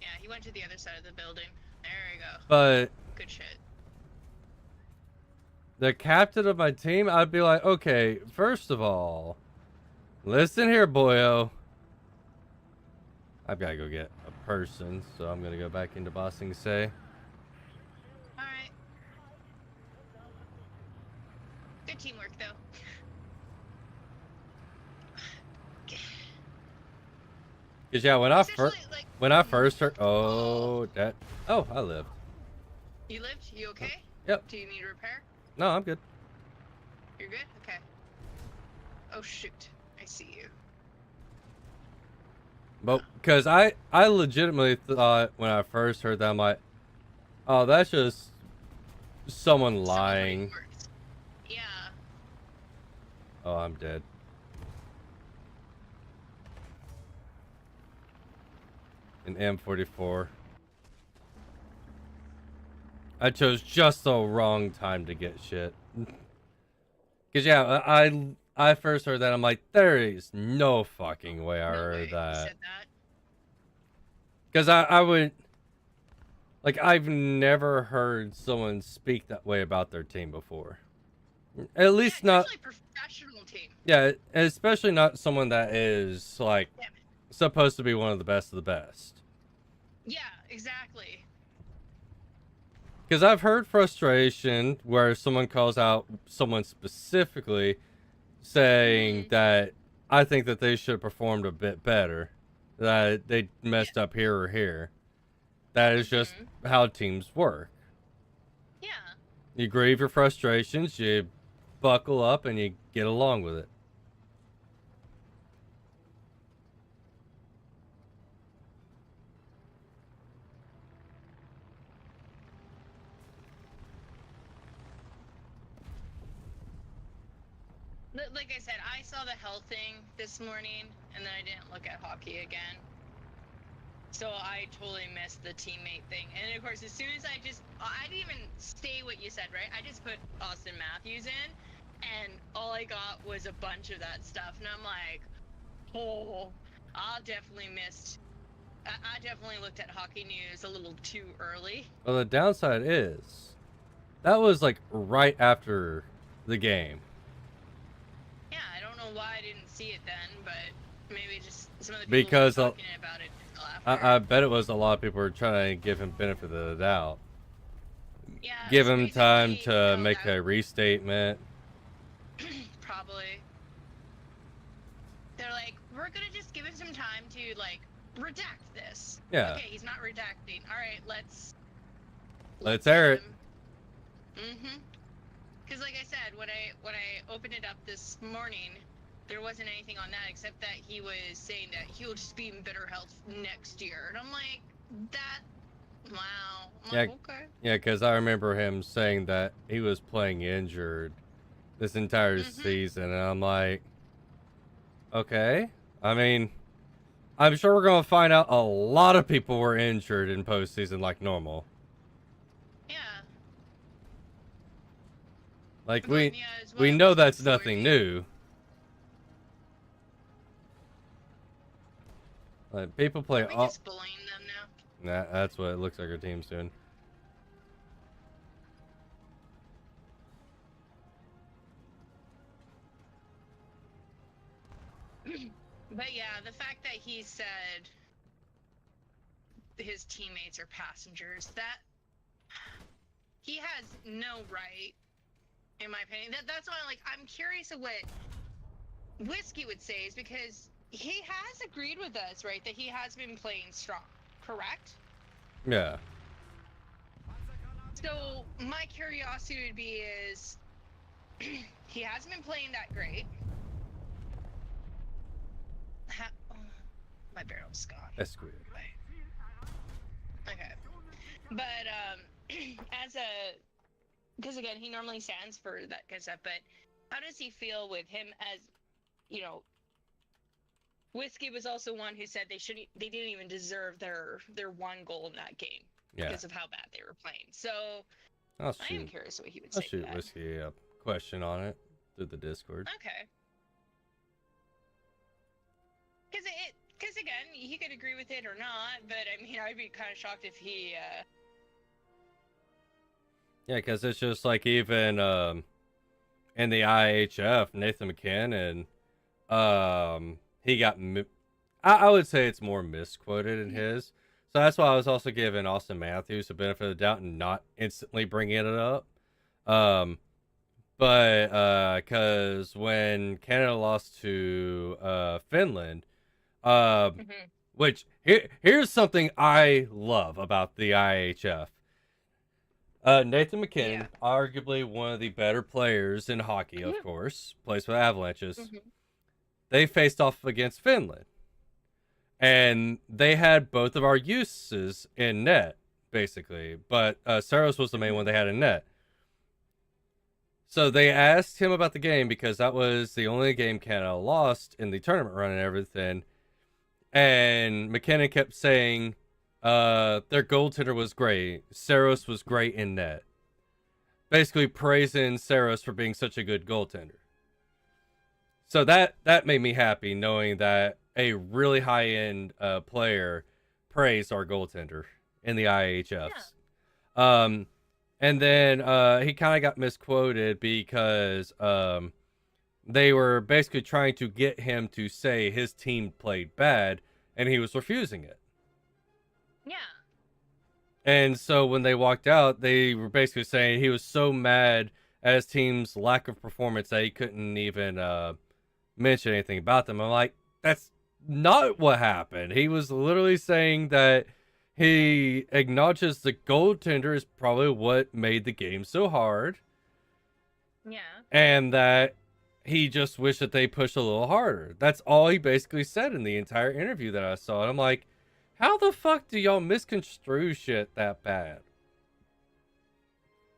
Yeah, he went to the other side of the building. There we go. But Good shit. the captain of my team, I'd be like, okay, first of all, listen here, boyo. I've got to go get a person, so I'm going to go back into Bossing Say. Alright. Good teamwork, though. Because, yeah, when I first... Especially, like, When I first heard, oh, I lived. you lived? You okay? Yep. Do you need repair? No, I'm good. You're good? Okay. Oh, shoot. I see you. But because I legitimately thought when I first heard that, I'm like, oh, that's just someone lying. Someone worked. Yeah. Oh, I'm dead. An M44. I chose just the wrong time to get shit. Cause yeah, I first heard that, I'm like, there is no fucking way I No heard way you that. said that. Cause I would, like, I've never heard someone speak that way about their team before. At least not, Especially professional team. yeah, especially not someone that is like Damn it. supposed to be one of the best of the best. Yeah, exactly. Because I've heard frustration where someone calls out someone specifically saying that I think that they should have performed a bit better, that they messed up here or here. That is just how teams work. Yeah. You grieve your frustrations, you buckle up, and you get along with it. Like I said, I saw the health thing this morning, and then I didn't look at hockey again. So I totally missed the teammate thing. And of course, as soon as I didn't even say what you said, right? I just put Austin Matthews in, and all I got was a bunch of that stuff. And I'm like, oh, I definitely missed. I definitely looked at hockey news a little too early. Well, the downside is, that was like right after the game. Yeah, I don't know why I didn't see it then, but maybe just some of the people Because were talking about it after. I bet it was a lot of people were trying to give him benefit of the doubt. Yeah, Give so him time basically, to make that- a restatement. Probably. They're like, we're gonna just give him some time to like redact this. Yeah. Okay, he's not redacting. All right, let's Air it. Mm-hmm. Because like I said, when I opened it up this morning, there wasn't anything on that except that he was saying that he'll just be in better health next year, and I'm like, that. Wow. I'm like, okay. Yeah, because I remember him saying that he was playing injured this entire season, and I'm like, okay. I mean, I'm sure we're going to find out a lot of people were injured in postseason like normal. Yeah. Like, But, yeah, as we well, know it's that's story. nothing new. Like, people play Are we all... just bullying them now? That's what it looks like our team's doing. But yeah, the fact that he said his teammates are passengers, that he has no right, in my opinion. That's why I'm curious of what Whiskey would say, is because he has agreed with us, right, that he has been playing strong, correct? Yeah. So my curiosity would be is he hasn't been playing that great. Oh, my barrel's gone. That's good. Okay. But because again, he normally stands for that kind of stuff, but how does he feel with him as, Whiskey was also one who said they didn't even deserve their one goal in that game because of how bad they were playing. So I am curious what he would say. I'll shoot Whiskey a question on it through the Discord. Okay. Because again, he could agree with it or not, but I mean, I'd be kind of shocked if he. Yeah, because it's just like even in the IHF, Nathan McKinnon, he got. I would say it's more misquoted in his. So that's why I was also giving Austin Matthews the benefit of the doubt and not instantly bringing it up. But because when Canada lost to Finland, which here's something I love about the IHF. Nathan McKinnon, arguably one of the better players in hockey, of course, plays for the Avalanches. They faced off against Finland. And they had both of our uses in net, basically. But Saros was the main one they had in net. So they asked him about the game because that was the only game Canada lost in the tournament run and everything. And McKinnon kept saying their goaltender was great. Saros was great in net. Basically praising Saros for being such a good goaltender. So that made me happy knowing that a really high-end player praised our goaltender in the IHFs. Yeah. And then he kind of got misquoted because they were basically trying to get him to say his team played bad, and he was refusing it. Yeah. And so when they walked out, they were basically saying he was so mad at his team's lack of performance that he couldn't even mention anything about them. I'm like, that's not what happened. He was literally saying that he acknowledges the goaltender is probably what made the game so hard, Yeah. and that he just wished that they pushed a little harder. That's all he basically said in the entire interview that I saw. And I'm like, how the fuck do y'all misconstrue shit that bad?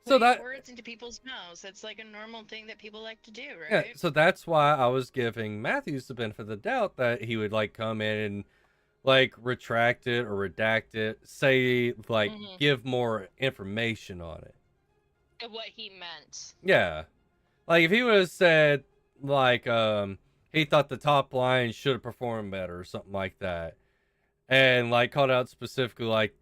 So Putting that words into people's mouths. That's like a normal thing that people like to do, yeah, right? so that's why I was giving Matthews the benefit of the doubt that he would like come in and like retract it or redact it, say like Mm-hmm. give more information on it. Of what he meant. Yeah. Like if he would have said like he thought the top line should have performed better or something like that. And like called out specifically like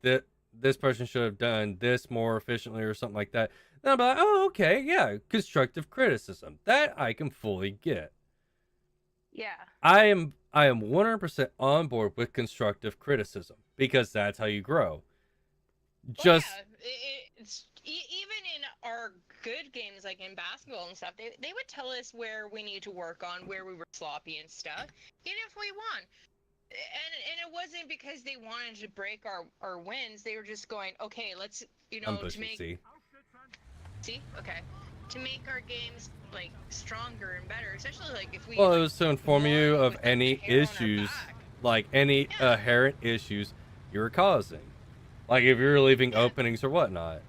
this person should have done this more efficiently or something like that. Then I'm like, oh okay, yeah, constructive criticism. That I can fully get. Yeah. I am 100% on board with constructive criticism because that's how you grow. Just Well, yeah, it's even in our good games, like in basketball and stuff, they would tell us where we need to work on, where we were sloppy and stuff, even if we won. And it wasn't because they wanted to break our wins. They were just going, okay, let's I'm to pushing make C. to make our games like stronger and better, especially like if we. Well, it like, was to inform you won of with, like, any the hair on our issues, back. like any Yeah. inherent issues you were causing, like if you're leaving Yeah. openings or whatnot.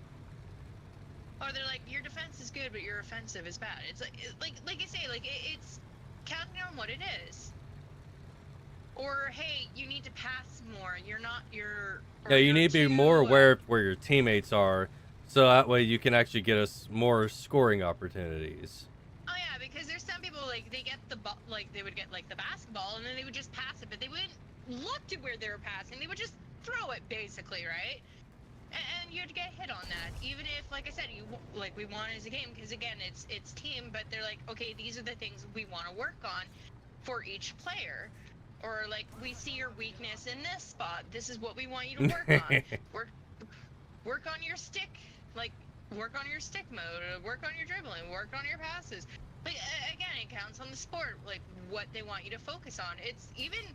Or they're like, your defense is good, but your offensive is bad. It's like I say, like it's counting on what it is. Or hey, you need to pass more. You're not your. Yeah, you need to be more aware of where your teammates are, so that way you can actually get us more scoring opportunities. Oh yeah, because there's some people like they get the like they would get like the basketball and then they would just pass it, but they wouldn't look to where they were passing. They would just throw it basically, right? And you'd get hit on that, even if, like I said, we won as a game, because again, it's team. But they're like, okay, these are the things we want to work on for each player, or like we see your weakness in this spot. This is what we want you to work on. work on your stick, like work on your stick mode, work on your dribbling, work on your passes. Like again, it counts on the sport, like what they want you to focus on. It's even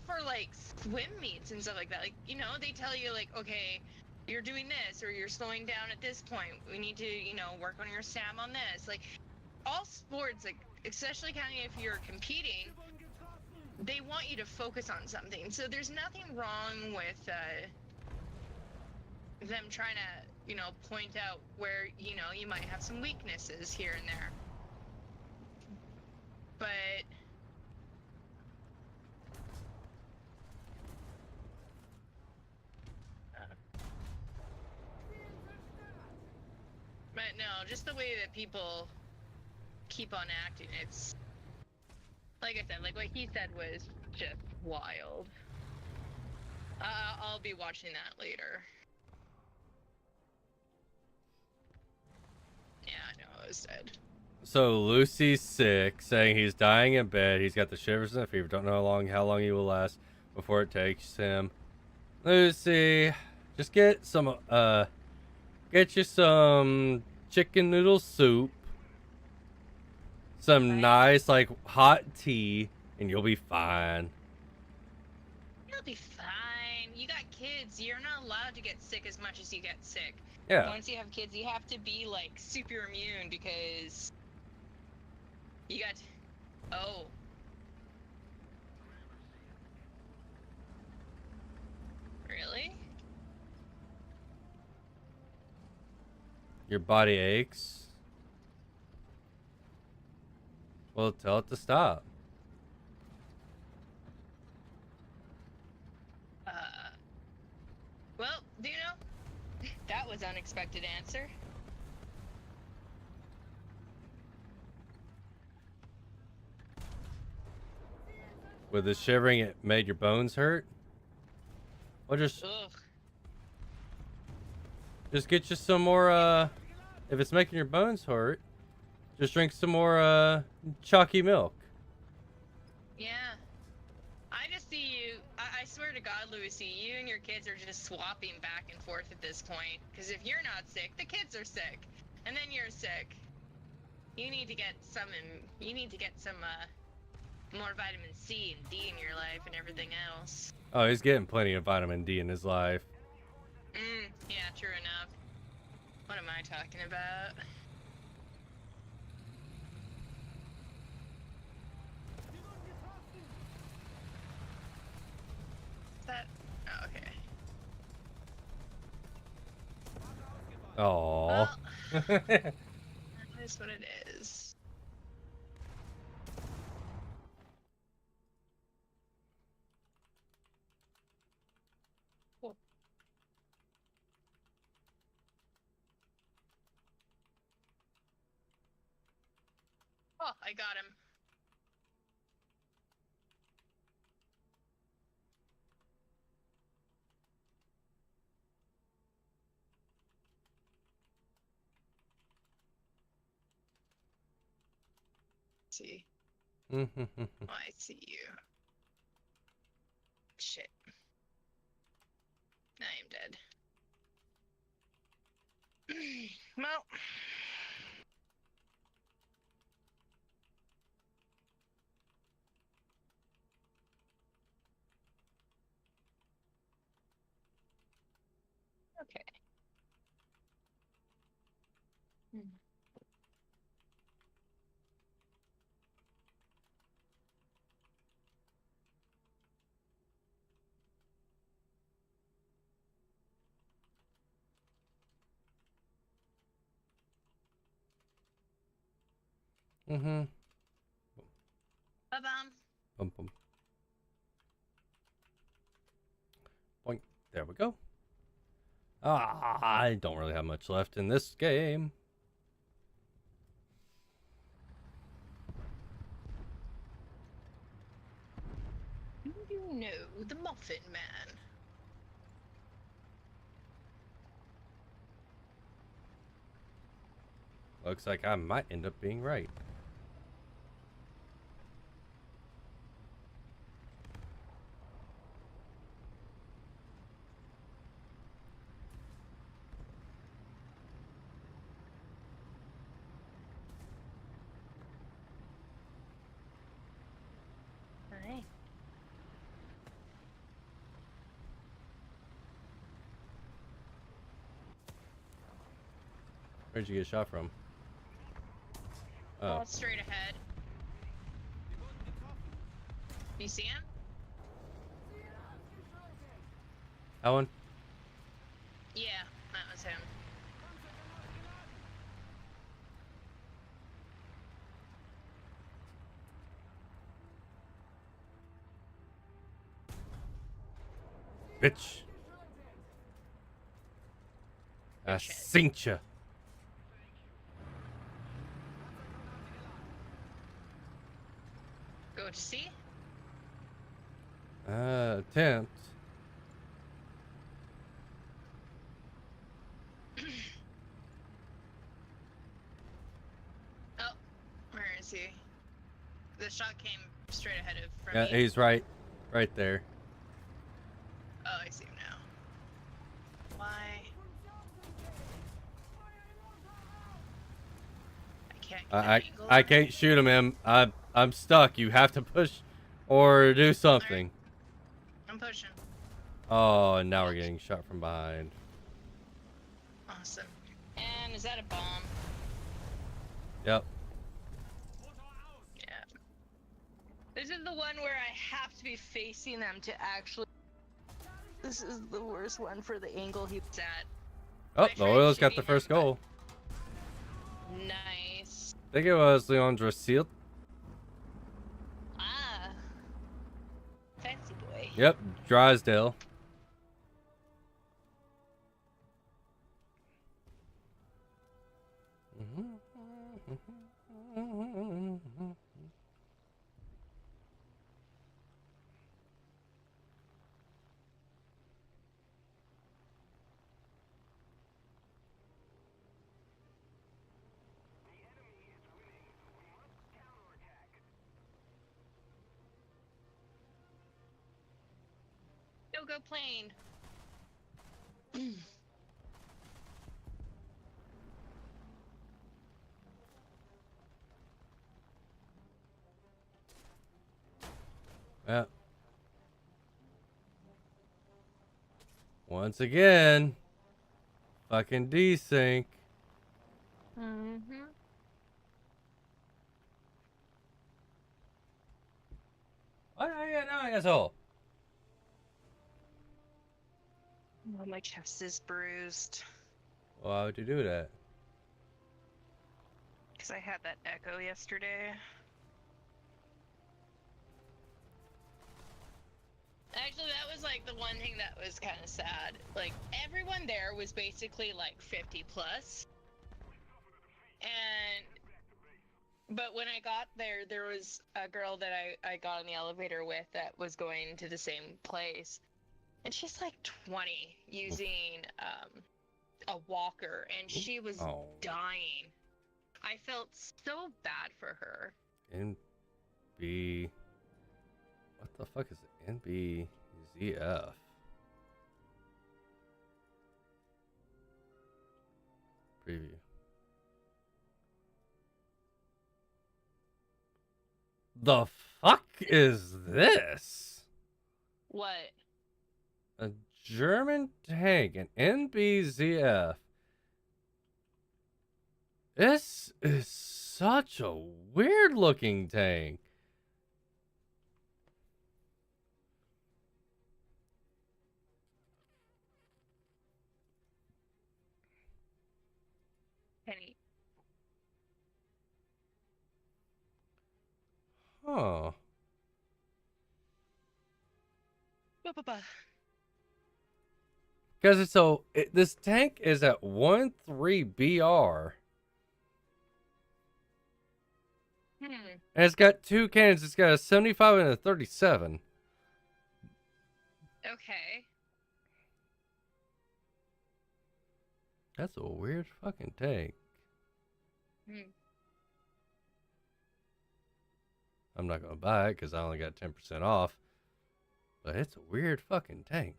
for like swim meets and stuff like that. Like they tell you like, okay, you're doing this or you're slowing down at this point. We need to work on your SAM on this. Like all sports, like especially counting if you're competing, they want you to focus on something. So there's nothing wrong with them trying to point out where you might have some weaknesses here and there. But no, just the way that people keep on acting, it's like I said, like what he said was just wild. I'll be watching that later. Yeah, I know, I was dead. So Lucy's sick, saying he's dying in bed. He's got the shivers and the fever. Don't know how long he will last before it takes him. Lucy, just get you some chicken noodle soup, some nice like hot tea, and you'll be fine. You'll be fine. You got kids. You're not allowed to get sick as much as you get sick. Yeah. Once you have kids, you have to be like super immune because you got. Oh. Really? Your body aches. Well, tell it to stop. Well, do you know? That was unexpected answer. With the shivering, it made your bones hurt? Well, just Ugh. get you some more, if it's making your bones hurt, just drink some more, chalky milk. Yeah. I just see you. I swear to God, Lucy, you and your kids are just swapping back and forth at this point. Because if you're not sick, the kids are sick, and then you're sick. You need to get some. You need to get some more vitamin C and D in your life and everything else. Oh, he's getting plenty of vitamin D in his life. Yeah, true enough. What am I talking about? Is that? Oh, okay. Oh. Well, that is what it is. Cool. Oh, I got him. See. Oh, I see you. Shit. I am dead. Well. Okay. Ba-bum. Bum, bum. Boink. There we go. Ah, I don't really have much left in this game. Do you know the Muffin Man? Looks like I might end up being right. Alright. Where'd you get shot from? Oh. Straight ahead. You see him? That one? Yeah, that was him. Bitch. I Good shit. synced ya. Go to see? Attempt. Oh, where is he? The shot came straight ahead of from Yeah, me. he's right there. Oh, I see him now. Why? I can't get an angle I on can't shoot him. I'm stuck. You have to push or do something. I'm pushing. Oh, and now we're getting shot from behind. Awesome. And is that a bomb? Yep. Yeah. This is the one where I have to be facing them to actually. This is the worst one for the angle he's at. Oh, I the tried Oilers got shooting the him, first but- goal. Nice. I think it was Leon Draisaitl. Ah. Fancy boy. Yep, Drysdale. Go plane. Yeah. Once again, fucking desync. Mm-hmm. Oh, yeah, no, asshole. Oh, my chest is bruised. Why would you do that? Because I had that echo yesterday. Actually, that was like the one thing that was kind of sad. Like, everyone there was basically like 50 plus. But when I got there, there was a girl that I got on the elevator with that was going to the same place. And she's like 20 using a walker, and she was Oh. dying. I felt so bad for her. NB. What the fuck is it? NBZF. Preview. The fuck is this? What? A German tank, an NBZF. This is such a weird looking tank. Penny. Huh. Ba-ba-ba. Because it's this tank is at 1.3 BR. And it's got two cannons. It's got a 75 and a 37. Okay. That's a weird fucking tank. Hmm. I'm not going to buy it because I only got 10% off. But it's a weird fucking tank.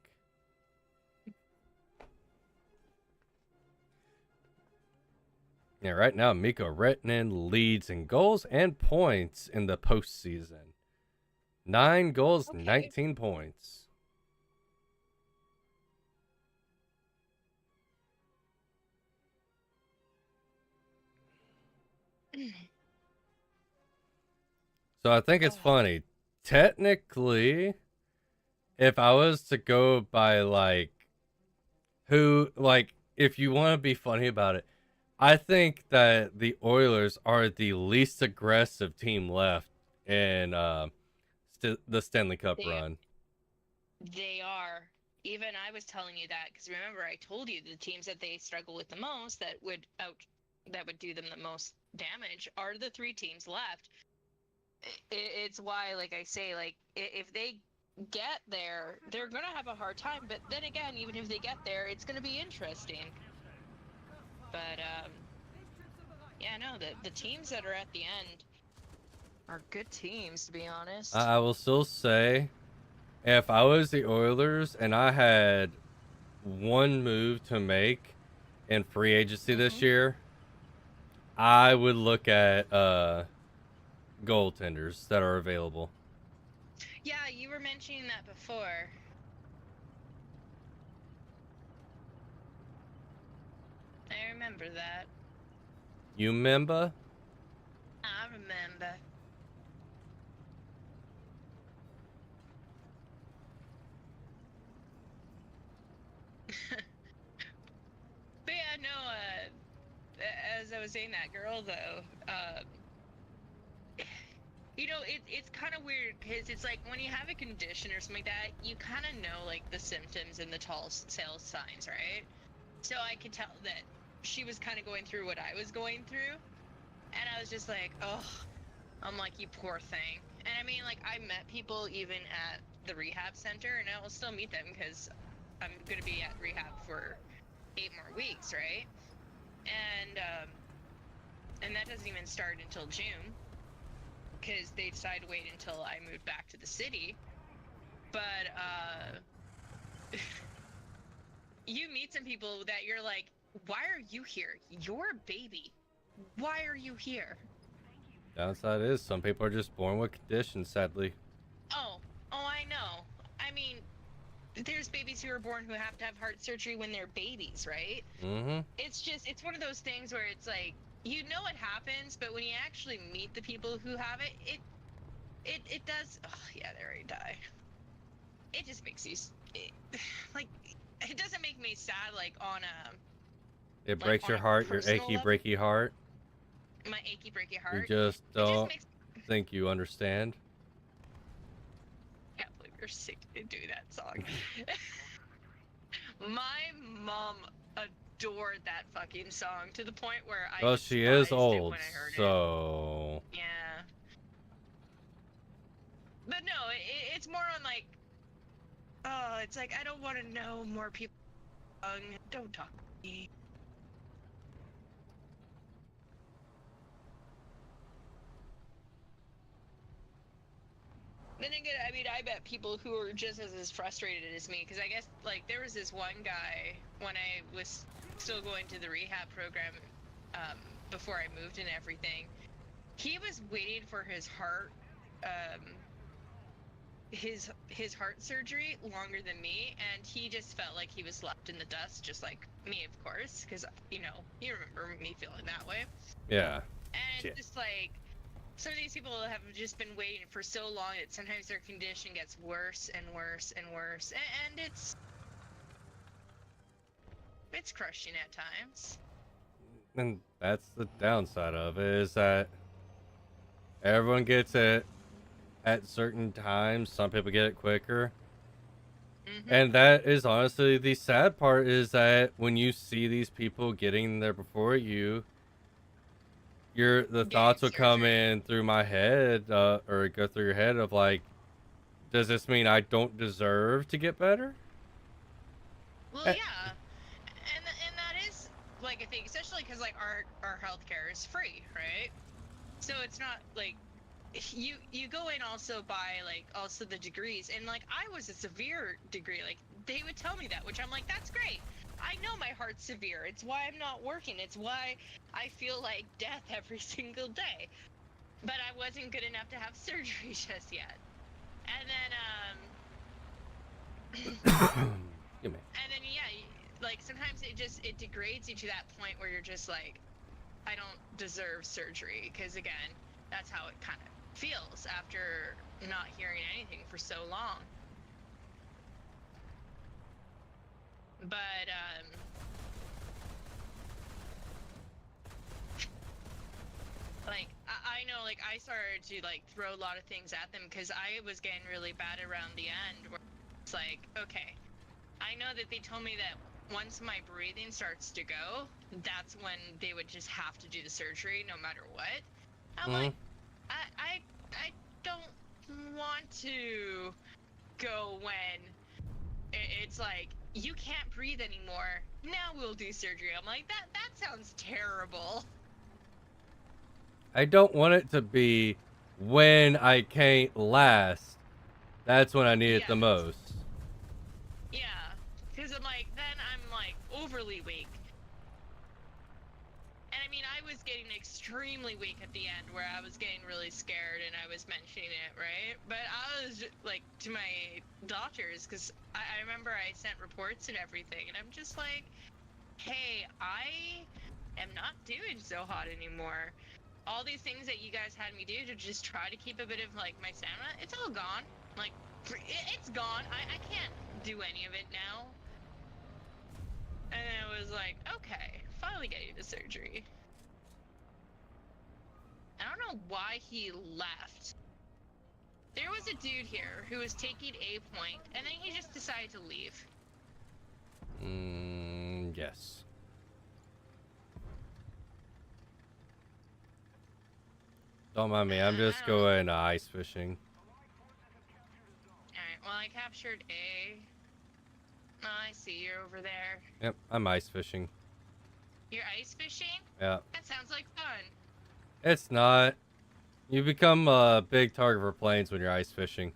Yeah, right now, Mikko Rettinen leads in goals and points in the postseason. 9 goals, Okay. 19 points. So I think it's funny. Technically, if I was to go by if you want to be funny about it, I think that the Oilers are the least aggressive team left in the Stanley Cup run. They are. Even I was telling you that because remember I told you the teams that they struggle with the most that would do them the most damage are the 3 teams left. It's why, like I say, like if they get there, they're gonna have a hard time. But then again, even if they get there, it's gonna be interesting. But yeah, no, the teams that are at the end are good teams, to be honest. I will still say, if I was the Oilers and I had one move to make in free agency this year, I would look at goaltenders that are available. Yeah, you were mentioning that before. I remember that. You remember? I remember. But yeah, no, as I was saying, that girl, though, you know, it's kind of weird because it's like when you have a condition or something like that, you kind of know, like, the symptoms and the tall sales signs, right? So I could tell that she was kind of going through what I was going through. And I was just like, oh, I'm like, you poor thing. And I mean, like, I met people even at the rehab center, and I will still meet them because I'm going to be at rehab for 8 more weeks, right? And that doesn't even start until June because they decided to wait until I moved back to the city. But you meet some people that you're like, why are you here? You're a baby. Why are you here? Downside is some people are just born with conditions, sadly. Oh, there's babies who are born who have to have heart surgery when they're babies, right? Mm-hmm. It's one of those things where it's like, you know it happens, but when you actually meet the people who have it, it does. Oh yeah, they already die. It just makes you like, it doesn't make me sad like on a It like breaks on your a heart, your personal achy, level. breaky heart. My achy breaky You heart. just It just don't makes. think you understand. I can't believe you're sick to do that song. My mom adored that fucking song to the point where I Well, she is despised it old, when I heard it. so... Yeah. But no, it's more on like, oh, it's like I don't want to know more people. Don't talk to me. Then again, I mean, I bet people who are just as frustrated as me, because I guess like there was this one guy when I was still going to the rehab program, before I moved and everything. He was waiting for his heart, his heart surgery longer than me, and he just felt like he was left in the dust, just like me, of course, because you remember me feeling that way. Yeah. And Shit. it's just like, some of these people have just been waiting for so long that sometimes their condition gets worse and worse and worse, and it's crushing at times. And that's the downside of it, is that everyone gets it at certain times. Some people get it quicker. Mm-hmm. And that is honestly the sad part, is that when you see these people getting there before you, the thoughts will come in through my head, or go through your head of like, does this mean I don't deserve to get better? Well, yeah, and that is like a thing, especially because like our healthcare is free, right? So it's not like you go in also by like also the degrees, and like I was a severe degree, like they would tell me that, which I'm like, that's great. I know my heart's severe. It's why I'm not working. It's why I feel like death every single day. But I wasn't good enough to have surgery just yet. And then Give me. and then yeah, like sometimes it degrades you to that point where you're just like, I don't deserve surgery, because again, that's how it kind of feels after not hearing anything for so long. But like I know, like I started to like throw a lot of things at them because I was getting really bad around the end, where it's like, okay, I know that they told me that once my breathing starts to go, that's when they would just have to do the surgery no matter what. I'm like, I don't want to go when it's like, you can't breathe anymore. Now we'll do surgery. I'm like, that sounds terrible. I don't want it to be when I can't last. That's when I need it the most. Yeah, because I'm like, then I'm like overly weak. And I mean, I was getting extremely weak at the end, where I was getting really scared and I was mentioning it, right? But I was like, to my doctors, because I remember I sent reports and everything, and I'm just like, hey, I am not doing so hot anymore. All these things that you guys had me do to just try to keep a bit of like my stamina, it's all gone. Like, it's gone. I can't do any of it now. And it was like, okay, finally get you to surgery. I don't know why he left. There was a dude here who was taking a point, and then he just decided to leave. Yes. Don't mind me, I'm just going ice fishing. Alright, well I captured A. Oh, I see, you're over there. Yep, I'm ice fishing. You're ice fishing? Yeah. That sounds like fun. It's not. You become a big target for planes when you're ice fishing.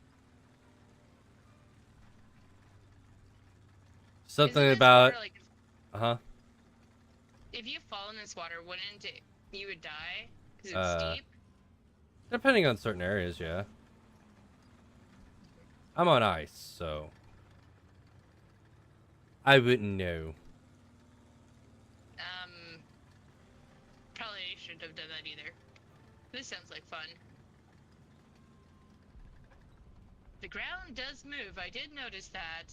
Something about... Water, like, uh-huh. if you fall in this water, wouldn't it... you would die? Because it's steep? Depending on certain areas, yeah. I'm on ice, so... I wouldn't know. Probably shouldn't have done that either. This sounds like fun. The ground does move. I did notice that.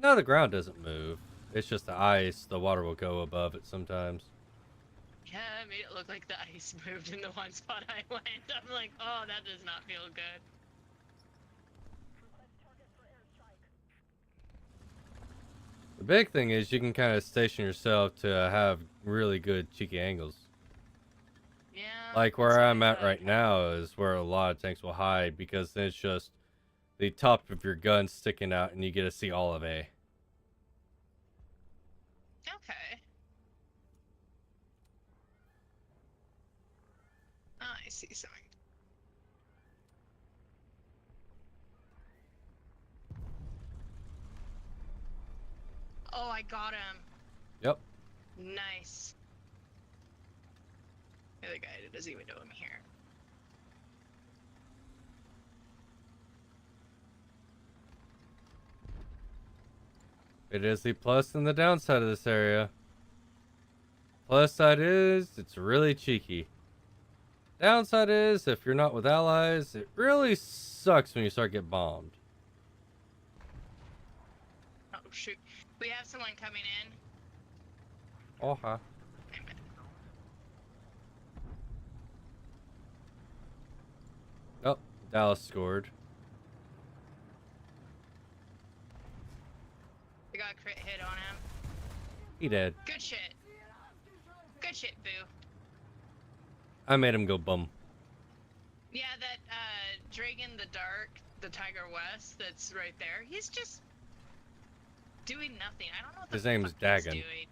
No, the ground doesn't move. It's just the ice. The water will go above it sometimes. Yeah, it made it look like the ice moved in the one spot I went. I'm like, oh, that does not feel good. The big thing is you can kind of station yourself to have really good cheeky angles. Yeah. Like where that's what I'm I at thought. right now is where a lot of tanks will hide because then it's just the top of your gun sticking out and you get to see all of A. Okay. Oh, I see something. Oh, I got him. Yep. Nice. The other guy doesn't even know I'm here. It is the plus and the downside of this area. Plus side is it's really cheeky. Downside is if you're not with allies, it really sucks when you start getting bombed. Oh, shoot. We have someone coming in. Oh, huh. Oh, Dallas scored. We got a crit hit on him. He did. Good shit. Good shit, Boo. I made him go bum. Yeah, that Dragon the Dark, the Tiger West that's right there, he's just doing nothing. I don't know what the His name is fuck he's Dagon. doing.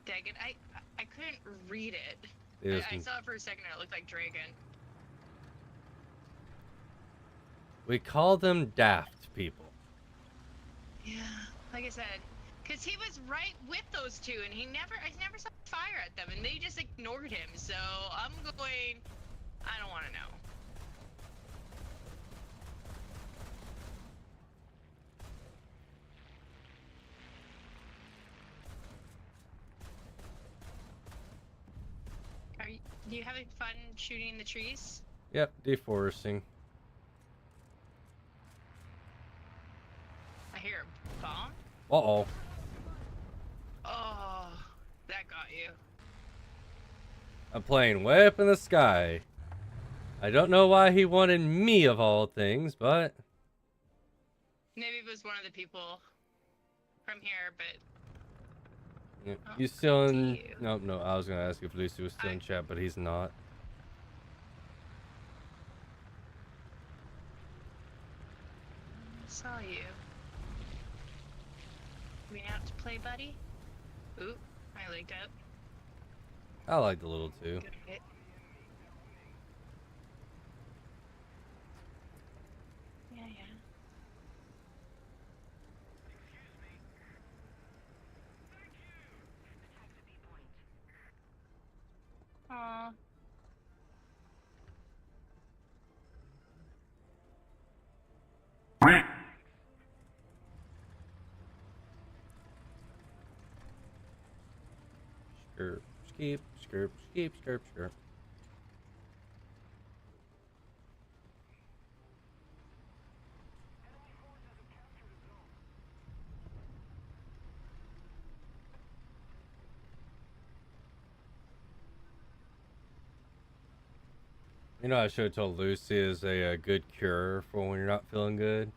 Dagon? I couldn't read it. It I was- saw it for a second and it looked like Dragon. We call them daft people. Yeah, like I said, because he was right with those two, and I never saw fire at them, and they just ignored him. So I'm going, I don't want to know. Are you having fun shooting the trees? Yep, deforesting. I hear a bomb. Uh-oh. Oh, that got you. I'm playing way up in the sky. I don't know why he wanted me of all things, but... Maybe it was one of the people from here, but Yeah, Oh, you still to in... you. No, I was going to ask if Lucy was still in chat, but he's not. I saw you. We out to play, buddy? Ooh, I legged up. I liked a little too. Good hit. Yeah. Aw. Skirp, skeep, skirp, skeep, skirp, skirp. You know, I should have told Lucy is a good cure for when you're not feeling good.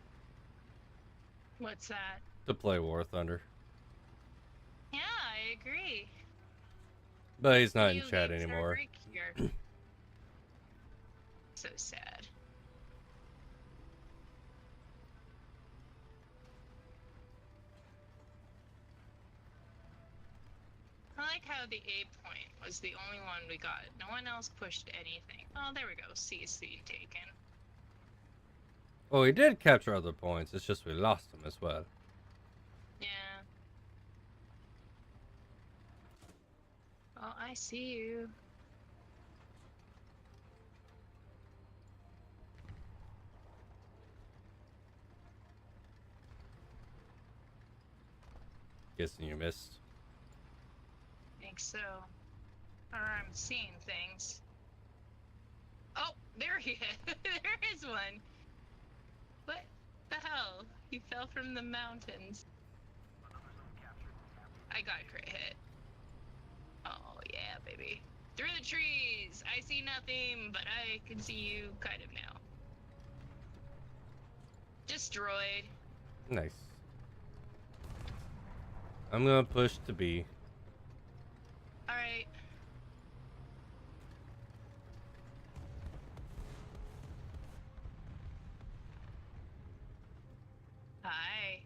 What's that? To play War Thunder. Yeah, I agree. But he's not in Video chat games are a anymore. great cure. So sad. I like how the A point was the only one we got. No one else pushed anything. Oh, there we go. C is being taken. Well, we did capture other points. It's just we lost them as well. Yeah. Oh, I see you. Guessing you missed. Think so. Or I'm seeing things. Oh, there he is. There is one. What the hell? He fell from the mountains. I got a crit hit. Oh, yeah, baby. Through the trees! I see nothing, but I can see you kind of now. Destroyed. Nice. I'm gonna push to B. Alright. Hi.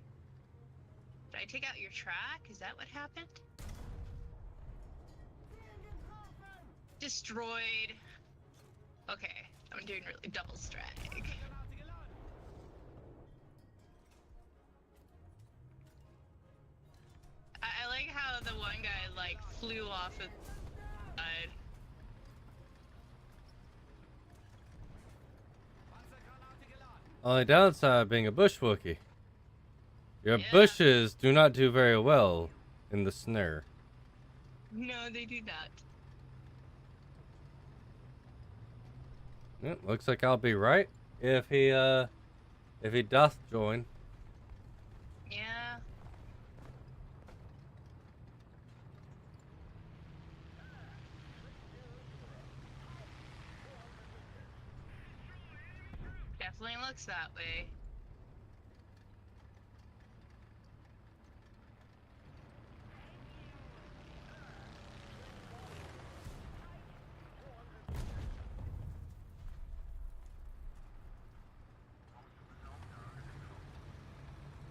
Did I take out your track? Is that what happened? Destroyed. Okay, I'm doing really double strike. I like how the one guy like flew off of the side. Only downside of being a bush Wookie. Your Yeah. bushes do not do very well in the snare. No, they do not. Yep, looks like I'll be right if he doth join. Yeah. Definitely looks that way.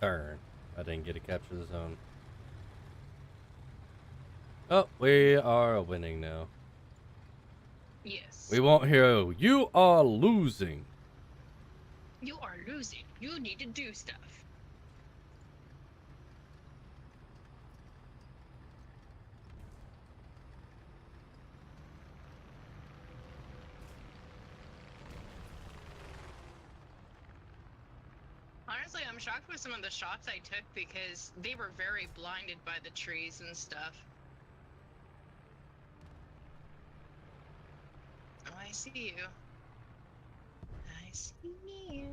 Darn, I didn't get to capture the zone. Oh, we are winning now. Yes. We won't hear you are losing. You are losing. You need to do stuff. Honestly, I'm shocked with some of the shots I took because they were very blinded by the trees and stuff. Oh, I see you. I see you.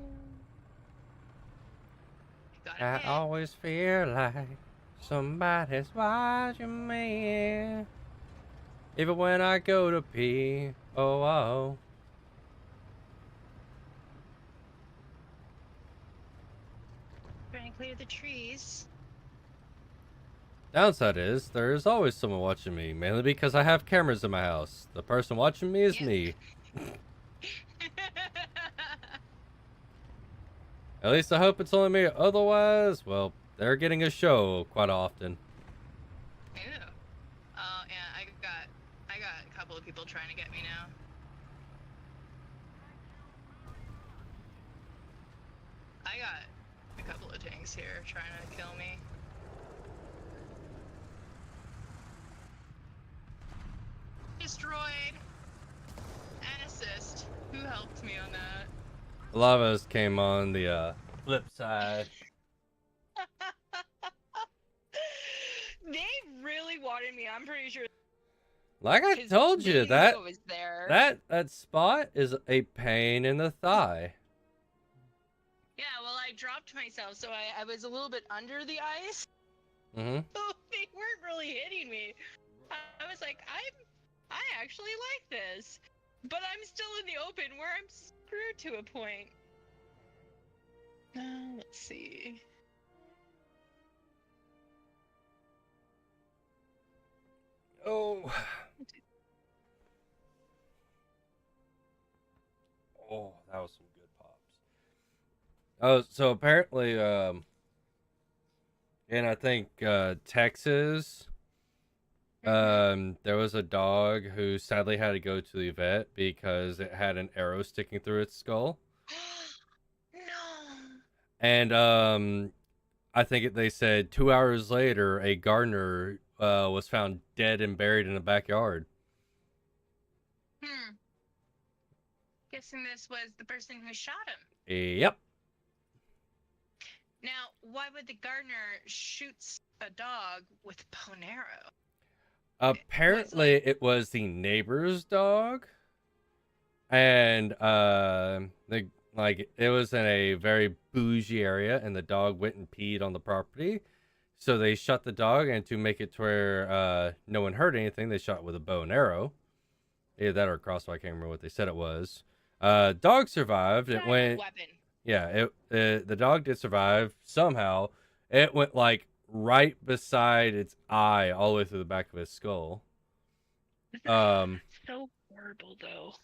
Got a I hit. always feel like somebody's watching me. Even when I go to pee. Oh, oh. Trying to clear the trees. Downside is, there is always someone watching me, mainly because I have cameras in my house. The person watching me is Yep. me. At least I hope it's only me. Otherwise, well, they're getting a show quite often. Ew. Oh yeah, I got a couple of people trying to get me now. I got a couple of tanks here trying to kill me. Destroyed. And assist. Who helped me on that? A lot of us came on the flip side. They really wanted me. I'm pretty sure. Like I 'Cause told they you, knew that I was there. that spot is a pain in the thigh. Yeah, well, I dropped myself, so I was a little bit under the ice. Mm-hmm. So they weren't really hitting me. I was like, I actually like this, but I'm still in the open where I'm screwed to a point. Let's see. Oh. Oh, that was some good pops. Oh, so apparently, and I think Texas, there was a dog who sadly had to go to the vet because it had an arrow sticking through its skull. No. And I think they said 2 hours later, a gardener was found dead and buried in the backyard. Guessing this was the person who shot him. Yep. Now, why would the gardener shoot a dog with a bow and arrow? Apparently, it was the neighbor's dog, and the like it was in a very bougie area, and the dog went and peed on the property. So they shot the dog, and to make it to where no one heard anything, they shot it with a bow and arrow. Either that or a crossbow. I can't remember what they said it was. Dog survived. It went. Weapon. Yeah, the dog did survive somehow. It went like right beside its eye, all the way through the back of his skull. So horrible, though.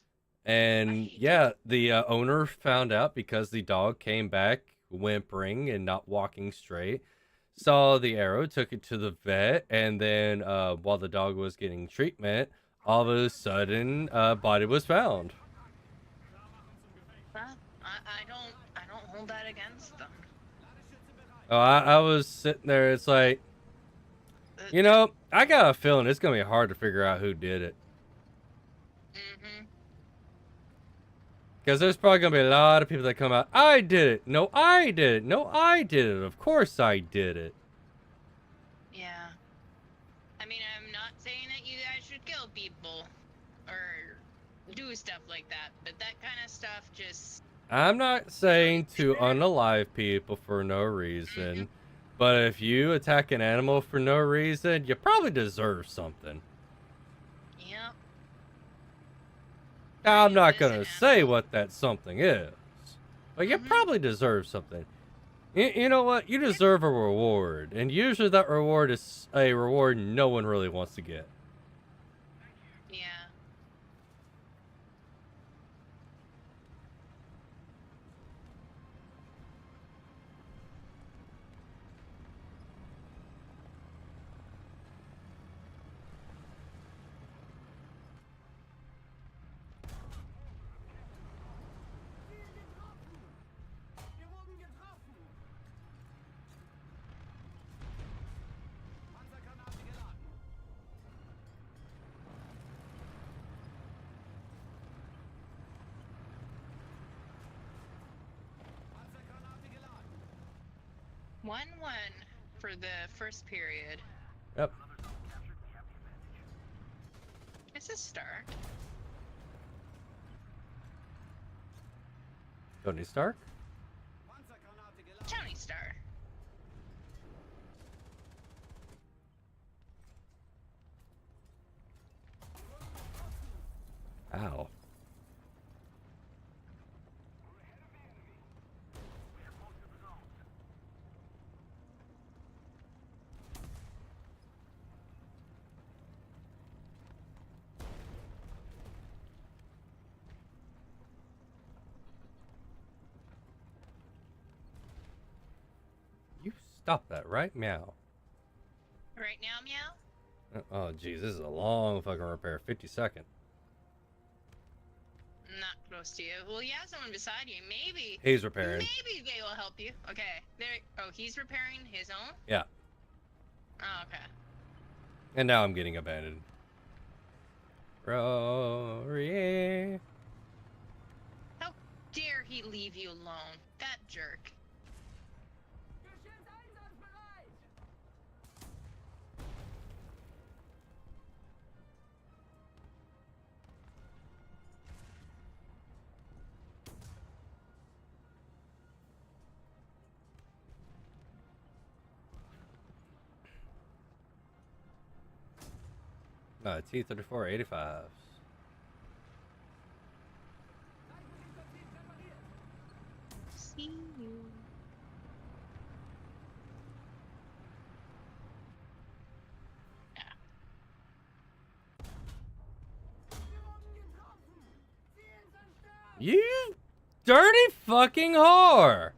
And yeah, the owner found out because the dog came back whimpering and not walking straight. Saw the arrow, took it to the vet, and then while the dog was getting treatment, all of a sudden, body was found. Well, I don't hold that against them. Oh, I was sitting there. It's like, you know, I got a feeling it's gonna be hard to figure out who did it. Mm-hmm. Because there's probably going to be a lot of people that come out, I did it. No, I did it. No, I did it. Of course I did it. Yeah. I mean, I'm not saying that you guys should kill people or do stuff like that, but that kind of stuff just... I'm not saying to unalive people for no reason, but if you attack an animal for no reason, you probably deserve something. Yep. Now, I'm not going to say what that something is, but you probably deserve something. You know what? You deserve a reward, and usually that reward is a reward no one really wants to get. Yeah. Wir wurden getroffen. Panzergranate geladen. Panzergranate geladen. 1-1 for the first period. Yep. It's a start. Tony Stark? Panzergranate geladen. Tony Star. Ow. You stop that, right? Meow. Right now, meow? Oh, jeez, this is a long fucking repair. 50-second. Not close to you. Well, you have someone beside you. Maybe. He's repairing. Maybe they will help you. Okay. There. Oh, he's repairing his own? Yeah. Oh, okay. And now I'm getting abandoned. Rory. How dare he leave you alone? That jerk. Geschütz einsatzbereit. No, T-34-85s. See you. Wir wurden getroffen. Ziel zerstört. You dirty fucking whore!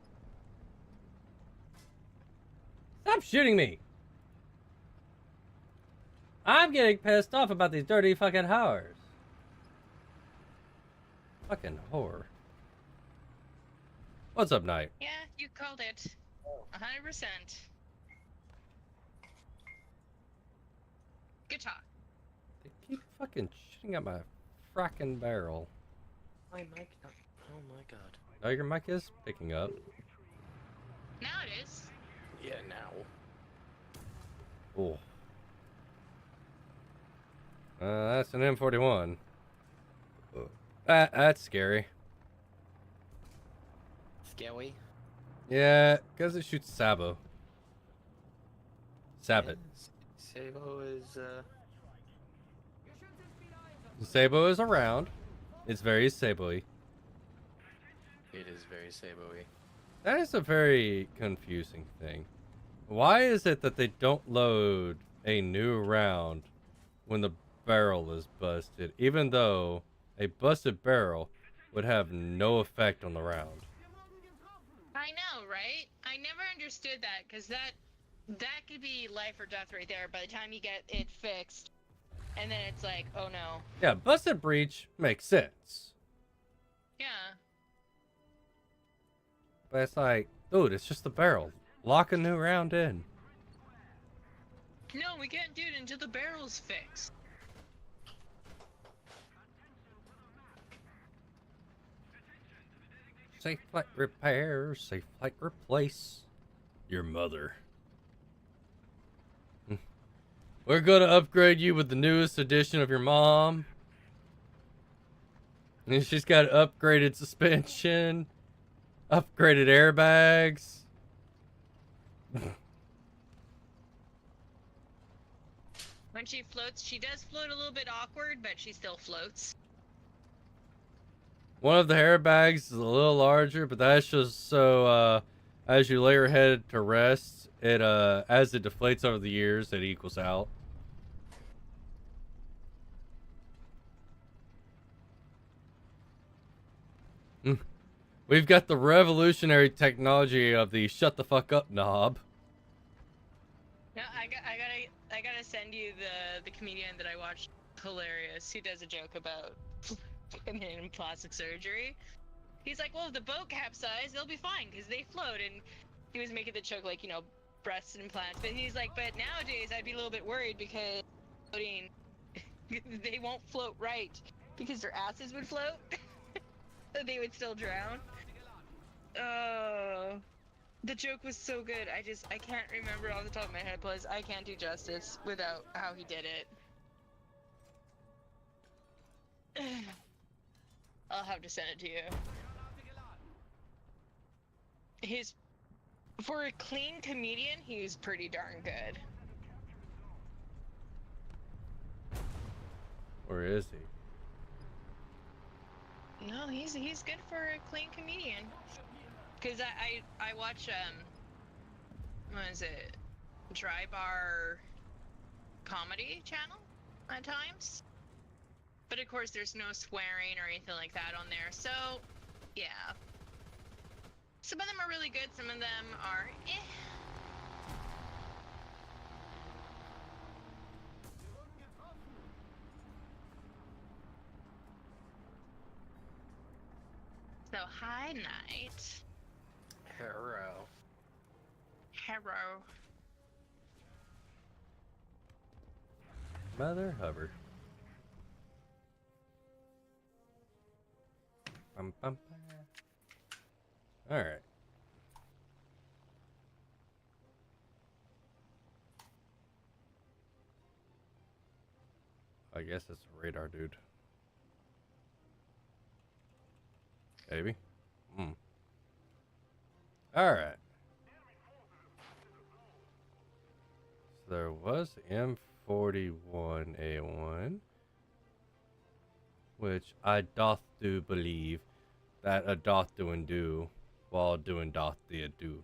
Stop shooting me! I'm getting pissed off about these dirty fucking whores. Fucking whore. What's up, Knight? Yeah, you called it. 100%. Good talk. They keep fucking shooting at my fracking barrel. My mic not. Oh my god. Oh, your mic is picking up. Now it is. Yeah, now. Oh. That's an M41. That's scary. Scary. Yeah, because it shoots Sabo. Sabot. Sabo is, Sabo is around. It's very Sabo-y. It is very Sabo-y. That is a very confusing thing. Why is it that they don't load a new round when the barrel is busted, even though a busted barrel would have no effect on the round? I know, right? I never understood that, because that could be life or death right there by the time you get it fixed. And then it's like, oh no. Yeah, busted breach makes sense. Yeah. But it's like, dude, it's just the barrel. Lock a new round in. No, we can't do it until the barrel's fixed. Safe flight repair, safe flight replace your mother. We're gonna upgrade you with the newest edition of your mom. And she's got upgraded suspension, upgraded airbags. When she floats, she does float a little bit awkward, but she still floats. One of the airbags is a little larger, but that's just so as you lay her head to rest, it as it deflates over the years, it equals out. We've got the revolutionary technology of the shut the fuck up knob. No, I gotta send you the comedian that I watched. Hilarious. He does a joke about in plastic surgery. He's like, well, if the boat capsized, they'll be fine because they float. And he was making the joke like, you know, breast implants. But he's like, but nowadays I'd be a little bit worried because floating, they won't float right because their asses would float. They would still drown. The joke was so good. I can't remember off the top of my head, plus I can't do justice without how he did it. I'll have to send it to you. For a clean comedian, he's pretty darn good. Or is he? No, he's good for a clean comedian. Cause I watch what is it? Dry Bar Comedy Channel at times. But of course there's no swearing or anything like that on there. So yeah. Some of them are really good, some of them are eh. So hi Night. Hello. Hello. Mother Hubbard. All right. I guess it's a radar dude. Maybe. All right. So there was M41A1, which I doth do believe that a doth do and do while doing doth the do.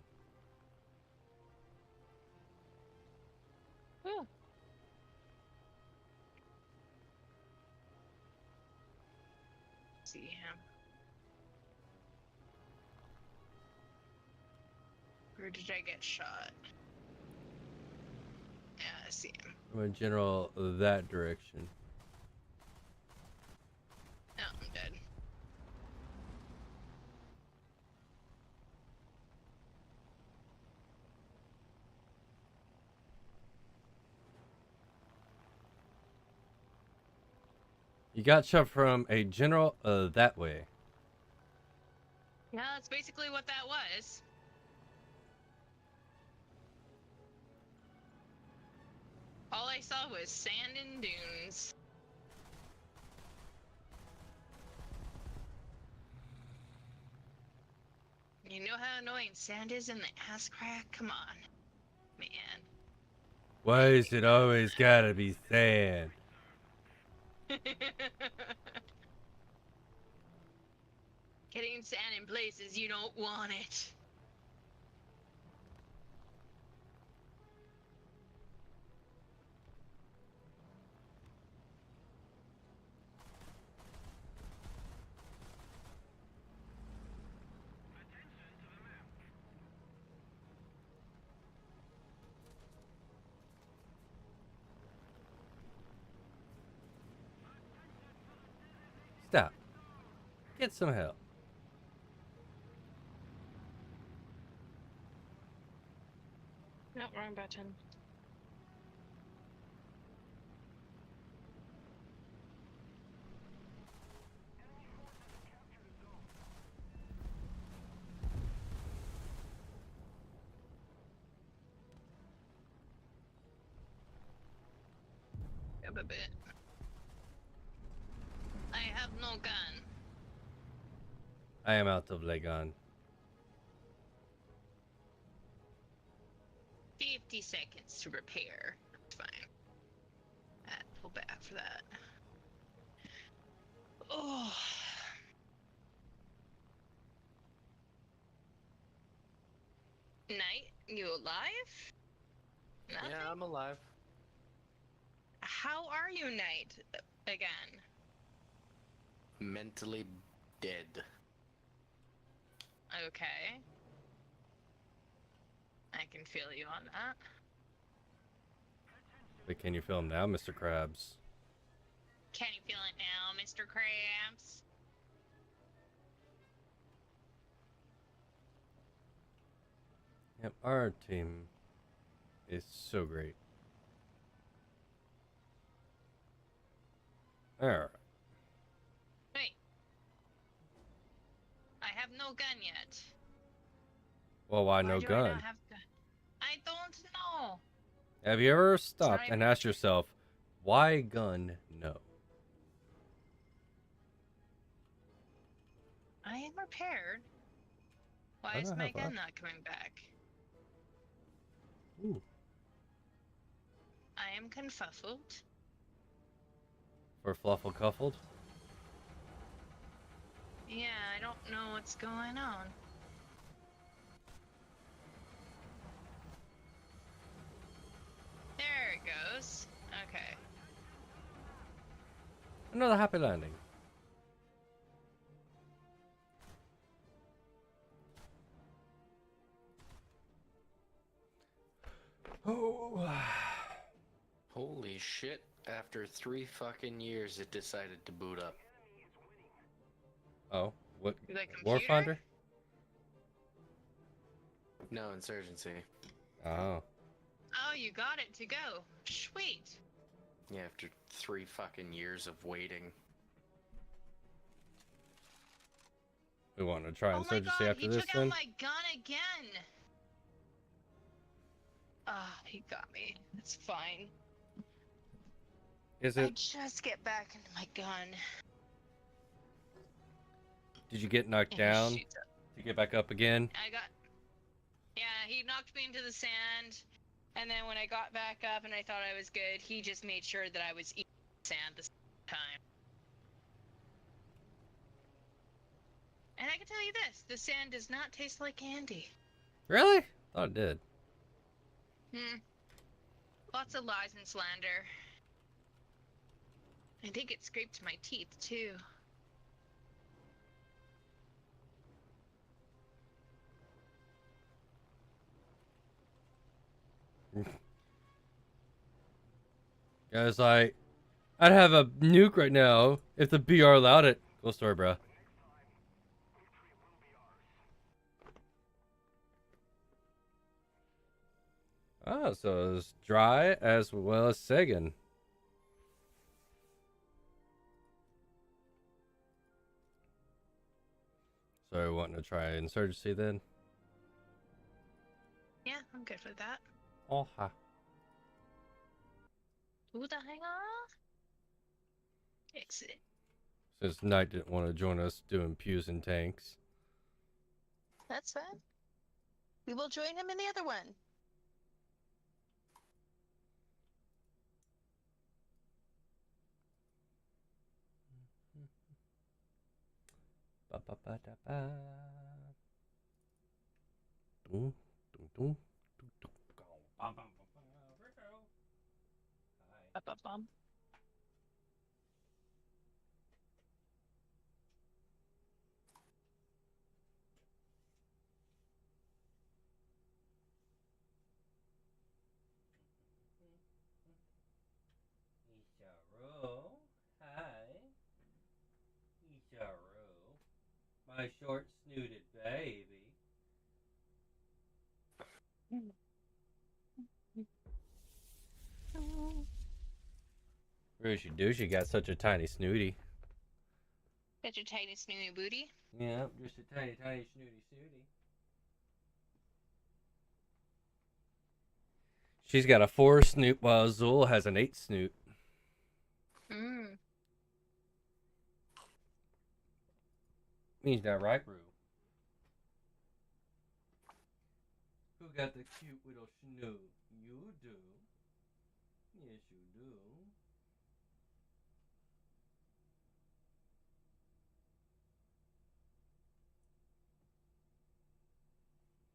See him. Where did I get shot? Yeah, I see him. I'm in general that direction. No, I'm dead. You got shot from a general that way. Yeah, that's basically what that was. All I saw was sand and dunes. You know how annoying sand is in the ass crack? Come on, man. Why is it always gotta be sand? Getting sand in places you don't want it. Stop. Get some help. No, wrong button. A bit. I have no gun. I am out of Legon. 50 seconds to repair. It's fine. Pull back for that. Oh. Knight, you alive? Nothing? Yeah, I'm alive. How are you, Knight? Again. Mentally dead. Okay. I can feel you on that. But can you feel him now, Mr. Krabs? Can you feel it now, Mr. Krabs? Yep, our team is so great. Alright. Wait. I have no gun yet. Well, why no do I gun? not have gun? I don't know. Have you ever stopped Sorry. and asked yourself, why gun no? I am repaired. Why I is don't my have gun up. not coming back? Ooh. I am confuffled. For fluffle cuffled? Yeah, I don't know what's going on. There it goes. Okay. Another happy landing. Oh. Holy shit. After 3 fucking years, it decided to boot up. Oh, what? The computer? Warfinder? No, Insurgency. Oh. Oh, you got it to go. Sweet. Yeah, after 3 fucking years of waiting. We want to try Oh my Insurgency god, after he this took then? out my gun again. Ah, he got me. It's fine. Is I it? just get back into my gun. Did you get knocked And he down? shoots up. Did you get back up again? I got. Yeah, he knocked me into the sand, and then when I got back up and I thought I was good, he just made sure that I was eating sand the same time. And I can tell you this: the sand does not taste like candy. Really? Thought it did. Lots of lies and slander. I think it scraped my teeth too. Guys, like, I'd have a nuke right now if the BR allowed it. Cool story, bro. Oh, so it's dry as well as Sagan. So wanting to try Insurgency then? Yeah, I'm good with that. Oh, ha. Who the hang off? Exit. Since Knight didn't want to join us doing pews and tanks. That's fine. We will join him in the other one. Ba ba ba da ba. Dum dum dum dum dum. Go. Bum, bum, bum, bum. Rico. Hi. Bum. Isharu. Hi. Isharu. My short snooted baby. Rushy Dushy got such a tiny snooty. Got your tiny snooty booty. Yeah, just a tiny, tiny snooty snooty. She's got a 4 snoot while Azul has an 8 snoot. Mm. Means that right, Rue? Who got the cute little snoot? You do. Yes, you do.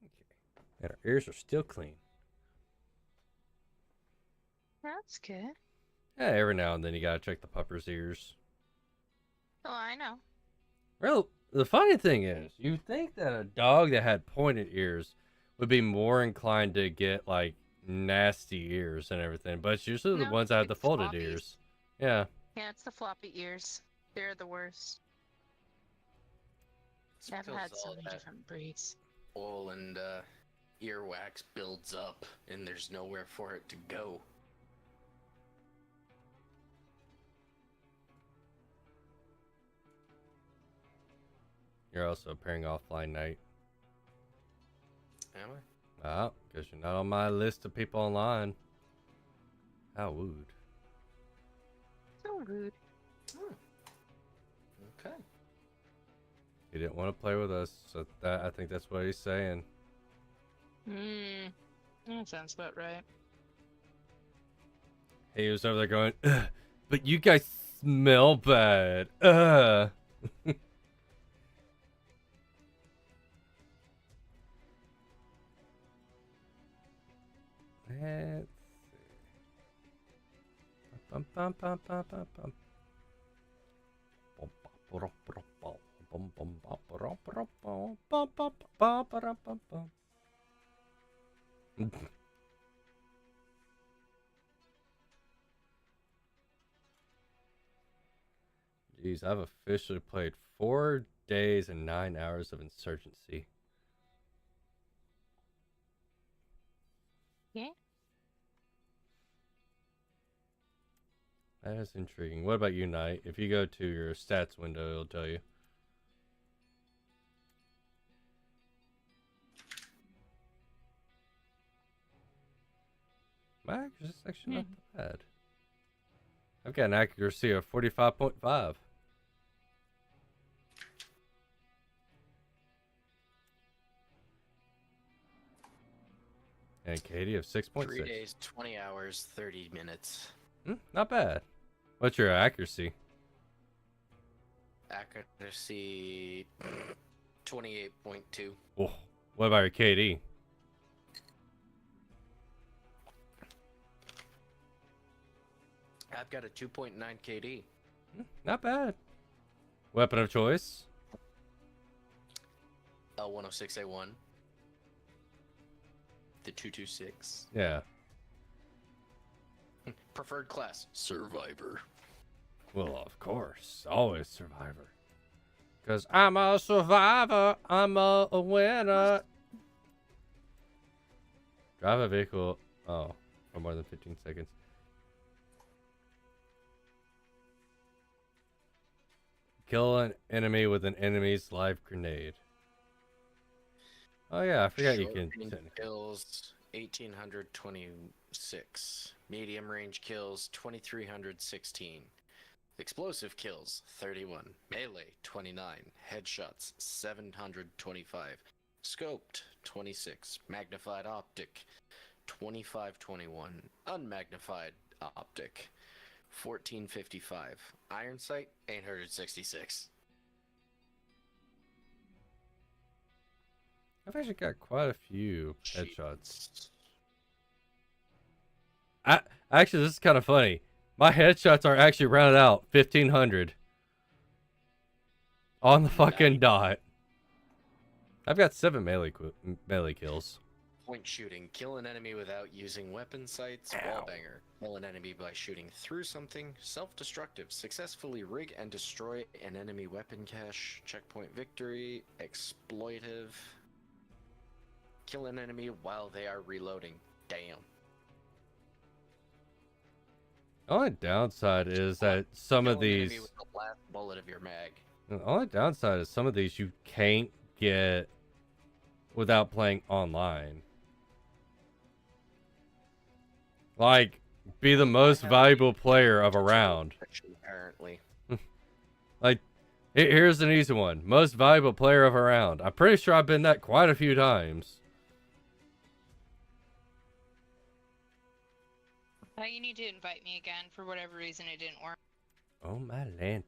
Okay. And her ears are still clean. That's good. Yeah, every now and then you gotta check the pupper's ears. Oh, I know. Well, the funny thing is, you think that a dog that had pointed ears would be more inclined to get like nasty ears and everything, but it's usually the No, ones that have the it's folded floppies. ears. Yeah. Yeah, it's the floppy ears. They're the worst. I've because had so all many that different breeds. oil and earwax builds up, and there's nowhere for it to go. You're also pairing offline night. Am I? Oh, because you're not on my list of people online. How rude. So rude. Okay. He didn't want to play with us, so I think that's what he's saying. That sounds about right. He was over there going, "Ugh, but you guys smell bad. Ugh." Let's see. Bum, bum, bum, bum, bum, bum. Bum, bum, bum, bum, bum. Bum, bum, bum, bum, bum, bum, bum, bum, bum, bum, bum, bum. Jeez, I've officially played 4 days and 9 hours of Insurgency. Yeah. That is intriguing. What about you, Knight? If you go to your stats window, it'll tell you. My accuracy is actually not that bad. I've got an accuracy of 45.5. And Katie of 6.6. 3 days, 20 hours, 30 minutes. Not bad. What's your accuracy? Accuracy 28.2. Oh, what about your KD? I've got a 2.9 KD. Not bad. Weapon of choice? L106A1. The 226. Yeah. Preferred class, Survivor. Well, of course. Always Survivor. Because I'm a survivor. I'm a winner. Drive a vehicle. Oh, for more than 15 seconds. Kill an enemy with an enemy's live grenade. Oh yeah, I forgot you Short can. range kills 1,826. Medium range kills, 2,316. Explosive kills, 31. Melee, 29. Headshots, 725. Scoped, 26. Magnified optic, 2521. Unmagnified optic, 1455. Iron sight, 866. I've actually got quite a few headshots. Jeez. Actually, this is kind of funny. My headshots are actually rounded out 1,500 on the fucking dot. I've got 7 melee kills. Point shooting. Kill an enemy without using weapon sights. Ow. Wallbanger. Kill an enemy by shooting through something. Self-destructive. Successfully rig and destroy an enemy weapon cache. Checkpoint victory. Exploitive. Kill an enemy while they are reloading. Damn. The only downside is that some Kill of an enemy these... with the last bullet of your mag. The only downside is some of these you can't get without playing online. Like, be the most valuable player of a round. Apparently. Like, here's an easy one. Most valuable player of a round. I'm pretty sure I've been that quite a few times. You need to invite me again. For whatever reason, it didn't work. Oh, my Lanta.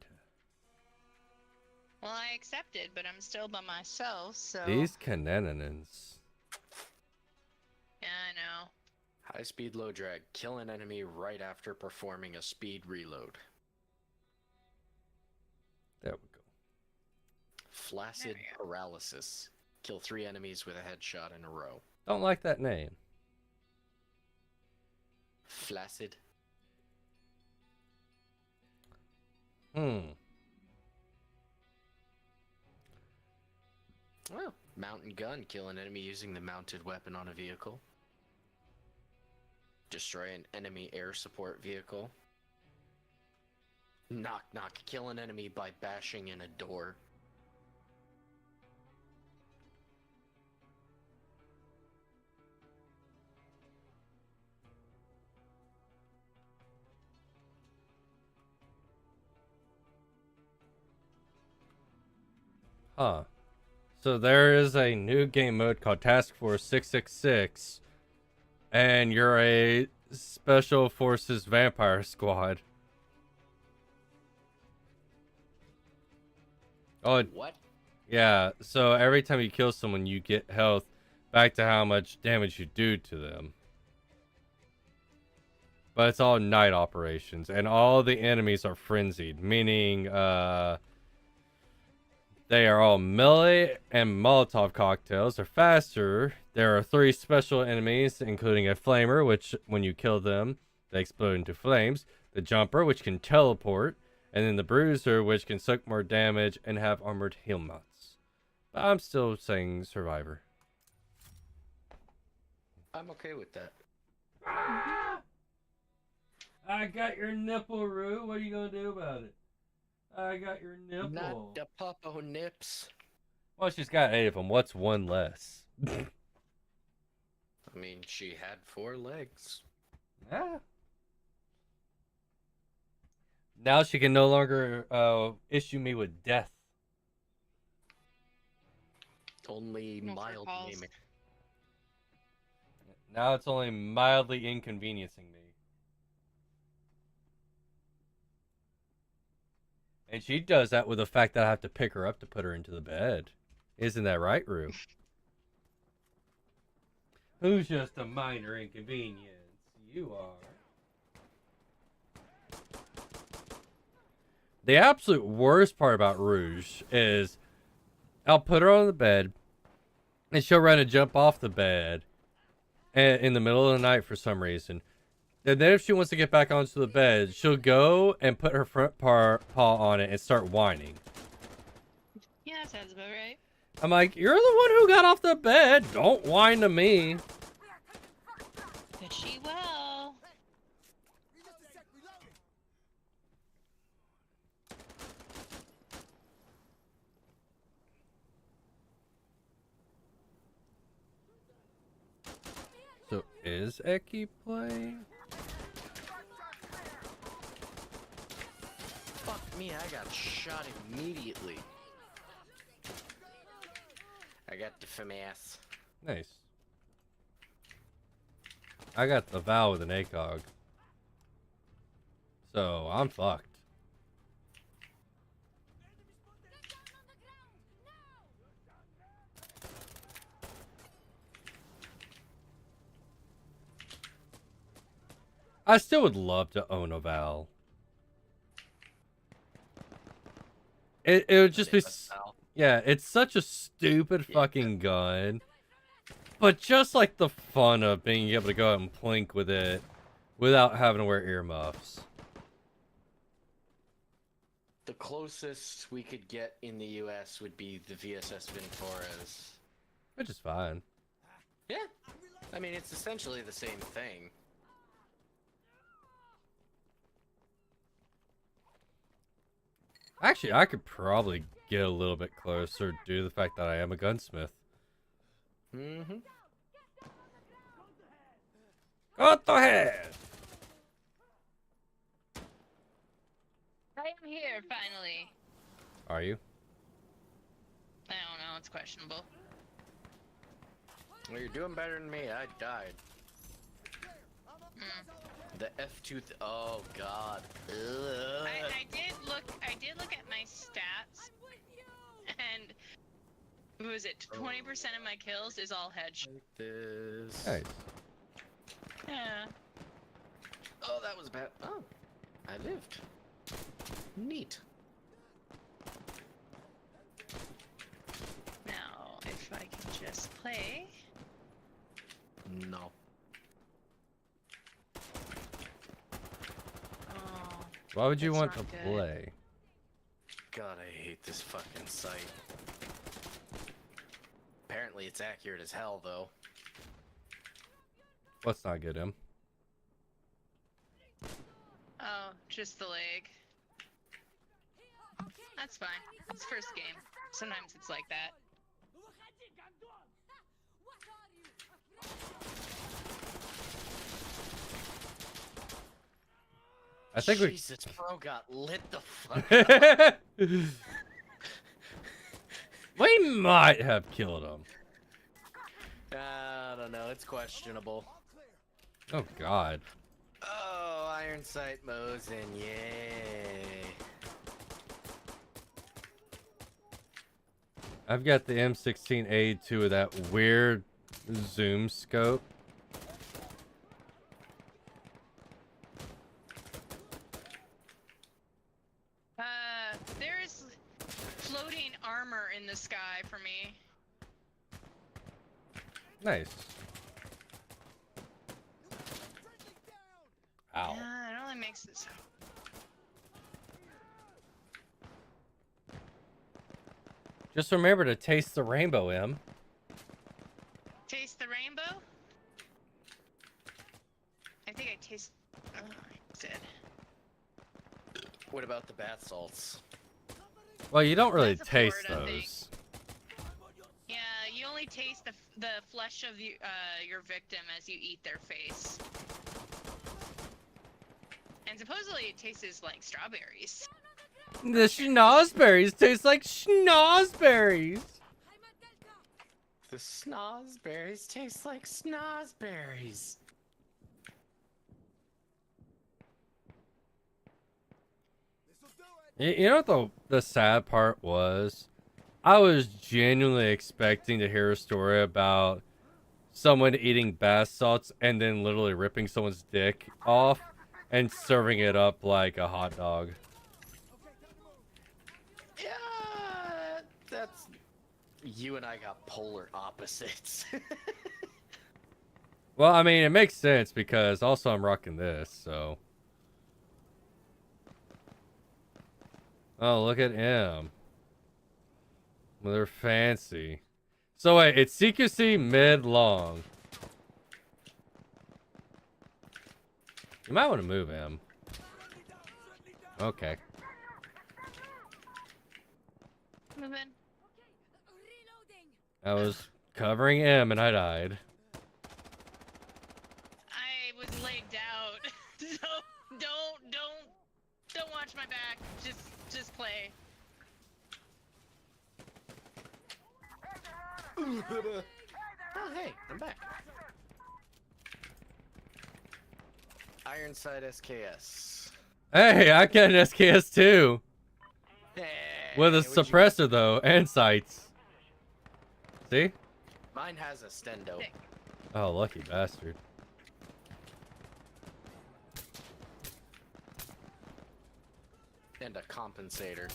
Well, I accepted, but I'm still by myself, so... These cananons. Yeah, I know. High speed low drag. Kill an enemy right after performing a speed reload. There we go. Flaccid There we go. paralysis. Kill 3 enemies with a headshot in a row. Don't like that name. Flaccid. Well, mountain gun. Kill an enemy using the mounted weapon on a vehicle. Destroy an enemy air support vehicle. Knock knock. Kill an enemy by bashing in a door. Huh. So there is a new game mode called Task Force 666, and you're a Special Forces Vampire Squad. Oh, What? yeah. So every time you kill someone, you get health back to how much damage you do to them. But it's all night operations, and all the enemies are frenzied, meaning they are all melee and Molotov cocktails. They're faster. There are 3 special enemies, including a flamer, which when you kill them, they explode into flames. The jumper, which can teleport. And then the bruiser, which can suck more damage and have armored helmets. But I'm still saying survivor. I'm okay with that. I got your nipple, Roo. What are you gonna do about it? I got your nipple. Not the Popo nips. Well, she's got 8 of them. What's one less? I mean, she had 4 legs. Yeah. Now she can no longer issue me with death. Only No mild fur balls. naming. Now it's only mildly inconveniencing me. And she does that with the fact that I have to pick her up to put her into the bed. Isn't that right, Rue? Who's just a minor inconvenience? You are. The absolute worst part about Rouge is I'll put her on the bed and she'll run and jump off the bed in the middle of the night for some reason. And then if she wants to get back onto the bed, she'll go and put her front paw on it and start whining. Yeah, that sounds about right. I'm like, you're the one who got off the bed. Don't whine to me. But she will. So Is Eki playing? Fuck me, I got shot immediately. I got the FAMAS. Nice. I got the Val with an ACOG. So, I'm fucked. I still would love to own a Val. It would just be... Yeah, it's such a stupid fucking gun. But just like the fun of being able to go out and plink with it without having to wear earmuffs. The closest we could get in the US would be the VSS Ventores. Which is fine. Yeah. I mean, it's essentially the same thing. Actually, I could probably get a little bit closer due to the fact that I am a gunsmith. Mm-hmm. Got the head! I am here, finally. Are you? I don't know, it's questionable. Well, you're doing better than me. I died. The F2. Oh God. Ugh. I did look at my stats, and what was it? 20% of my kills is all headshots. Like this. Nice. Yeah. Oh, that was bad. Oh, I lived. Neat. Now, if I can just play. No. Oh, Why would you That's want to not good. play? God, I hate this fucking site. Apparently, it's accurate as hell, though. Let's not get him. oh, just the leg. That's fine. It's first game. Sometimes it's like that. I think we... Jesus, bro got lit the fuck up. We might have killed him. I don't know. It's questionable. Oh god. Oh, Iron Sight Mosin, yay. I've got the M16A2 with that weird zoom scope. There's floating armor in the sky for me. Nice. Ow. Yeah, it only makes it so. Just remember to taste the rainbow, Em. Taste the rainbow? I think I taste. Oh, I did. What about the bath salts? Well, you don't really That's a taste Florida thing. those. Yeah, you only taste the flesh of your victim as you eat their face. And supposedly it tastes like strawberries. The schnozberries taste like schnozberries. The snozberries taste like snozberries. You know what the sad part was? I was genuinely expecting to hear a story about someone eating bath salts and then literally ripping someone's dick off and serving it up like a hot dog. Yeah, that's... You and I got polar opposites. Well, I mean, it makes sense because also I'm rocking this, so... Oh, look at him. Well, they're fancy. So wait, it's CQC mid-long. You might want to move him. Okay. Moving. I was covering M and I died. Don't watch my back. Just play. Oh, hey, I'm back. Ironside SKS. Hey, I got an SKS too. Hey, With a what'd you get? suppressor though, and sights. See? Mine has a stendo. Sick. Oh, lucky bastard. And a compensator.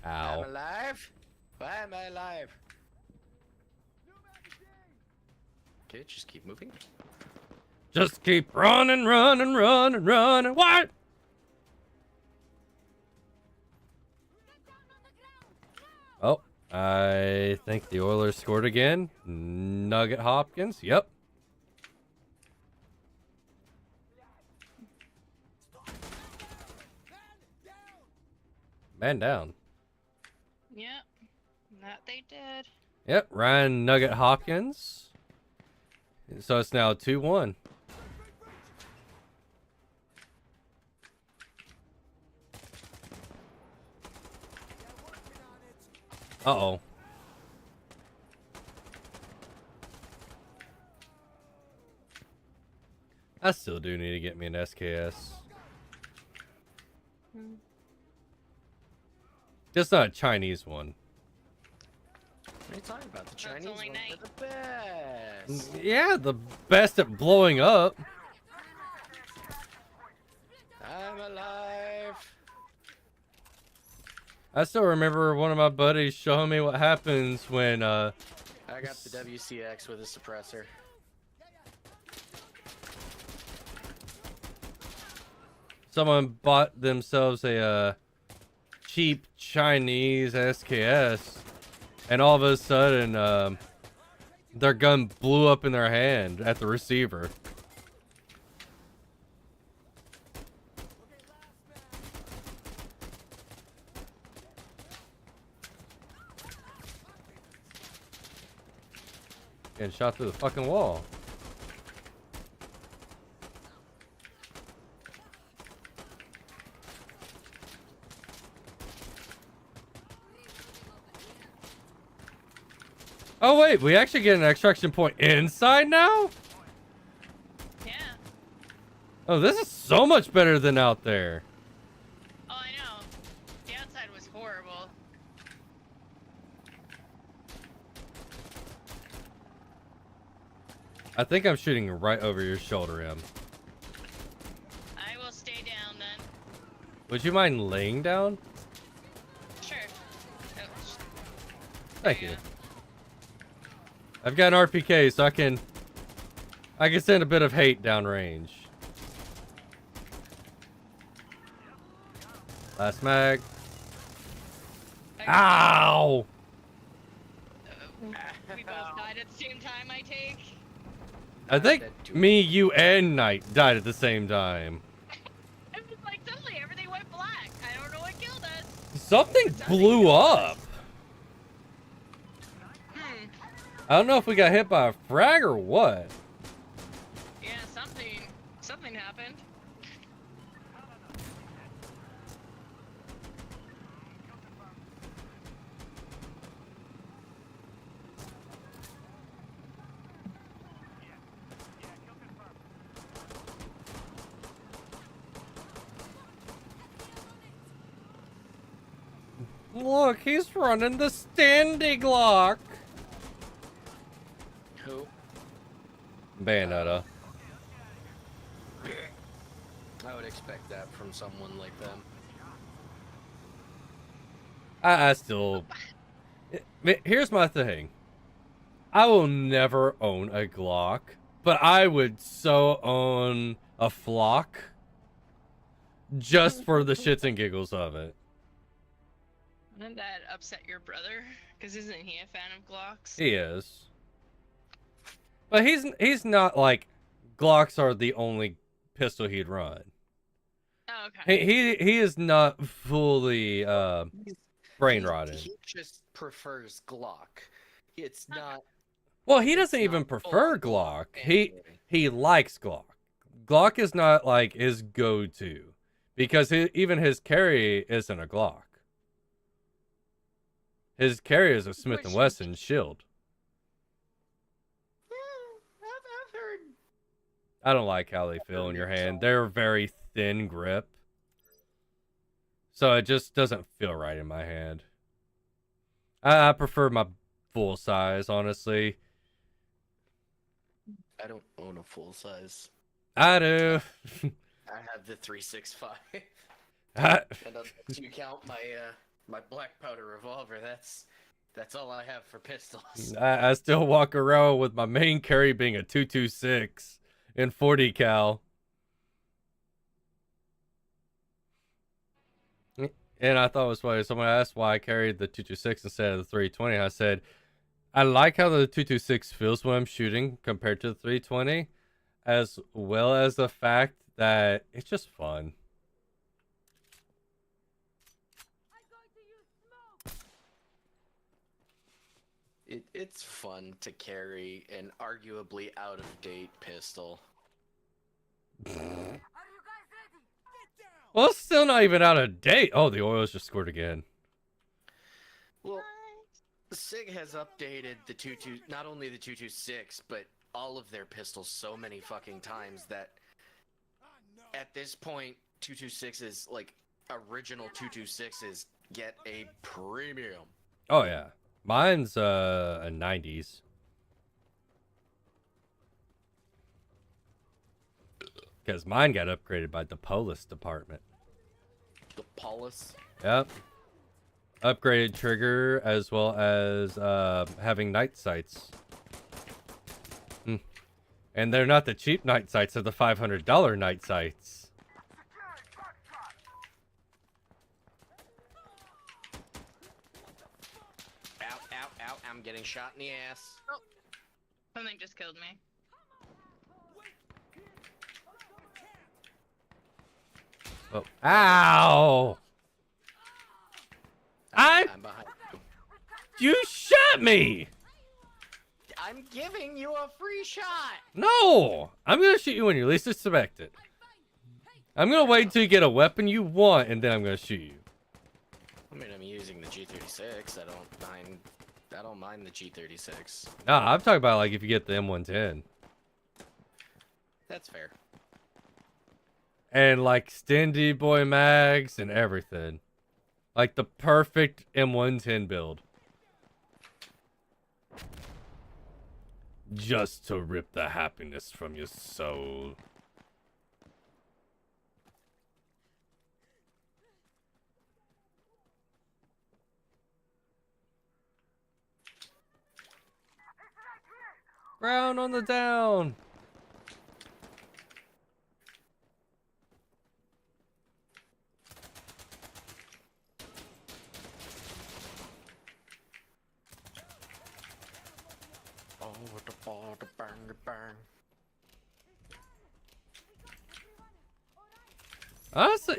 Ow. I'm alive? Why am I alive? Okay, just keep moving. Just keep running, running, running, running. What? Oh, I think the Oilers scored again. Nugget Hopkins. Yep. Man down. Yep. That they did. Yep, Ryan Nugget Hopkins. So it's now 2-1. Uh-oh. I still do need to get me an SKS. Just not a Chinese one. What are you talking about? The That's Chinese only ones night. are the best. Yeah, the best at blowing up. I'm alive. I still remember one of my buddies showing me what happens when I got the WCX with a suppressor. someone bought themselves a cheap Chinese SKS, and all of a sudden their gun blew up in their hand at the receiver. And shot through the fucking wall. Oh wait, we actually get an extraction point inside now? Yeah. Oh, this is so much better than out there. Oh, I know. The outside was horrible. I think I'm shooting right over your shoulder, Em. I will stay down then. Would you mind laying down? Sure. Oh, Thank there you. go. I've got an RPK, so I can send a bit of hate downrange. Last mag. Okay. Ow! We both died at the same time, I take. I think me, you, and Knight died at the same time. It was like suddenly everything went black. I don't know what killed us. Something blew up. I don't know if we got hit by a frag or what. Yeah, something happened. Look, he's running the standing lock. Who? Bayonetta. I would expect that from someone like them. I still... Here's my thing. I will never own a Glock, but I would so own a Flock just for the shits and giggles of it. Wouldn't that upset your brother? Because isn't he a fan of Glocks? He is. But he's not like Glocks are the only pistol he'd run. Oh, okay. He is not fully brain rotted. He just prefers Glock. It's not. Well, he doesn't it's even not prefer full Glock. family. He likes Glock. Glock is not like his go-to because even his carry isn't a Glock. His carry is a Smith and Wesson shield. I've heard. I don't like how they feel in your hand. They're very thin grip. So it just doesn't feel right in my hand. I prefer my full size, honestly. I don't own a full size. I do. I have the 365. I, And unless you count my black powder revolver, that's all I have for pistols. I still walk around with my main carry being a 226 in 40 cal. And I thought it was funny. Someone asked why I carried the 226 instead of the 320. I said, I like how the 226 feels when I'm shooting compared to the 320, as well as the fact that it's just fun. It's fun to carry an arguably out-of-date pistol. Well, it's still not even out of date. Oh, the oils just scored again. Well, SIG has updated the not only the 226, but all of their pistols so many fucking times that at this point, 226s, like original 226s, get a premium. Oh yeah, mine's a 90s. Because mine got upgraded by the police department. The Paulus? Yep. Upgraded trigger as well as having night sights. And they're not the cheap night sights, they're the $500 night sights. Ow, ow, ow, I'm getting shot in the ass. Oh, something just killed me. Oh. Ow! I'm behind you. You shot me! I'm giving you a free shot! No! I'm gonna shoot you when you least expect it. I'm gonna wait until you get a weapon you want, and then I'm gonna shoot you. I mean, I'm using the G36. I don't mind the G36. Nah, I'm talking about like if you get the M110. That's fair. And like Stindy Boy mags and everything. Like the perfect M110 build. Just to rip the happiness from your soul. Ground on the down. Honestly,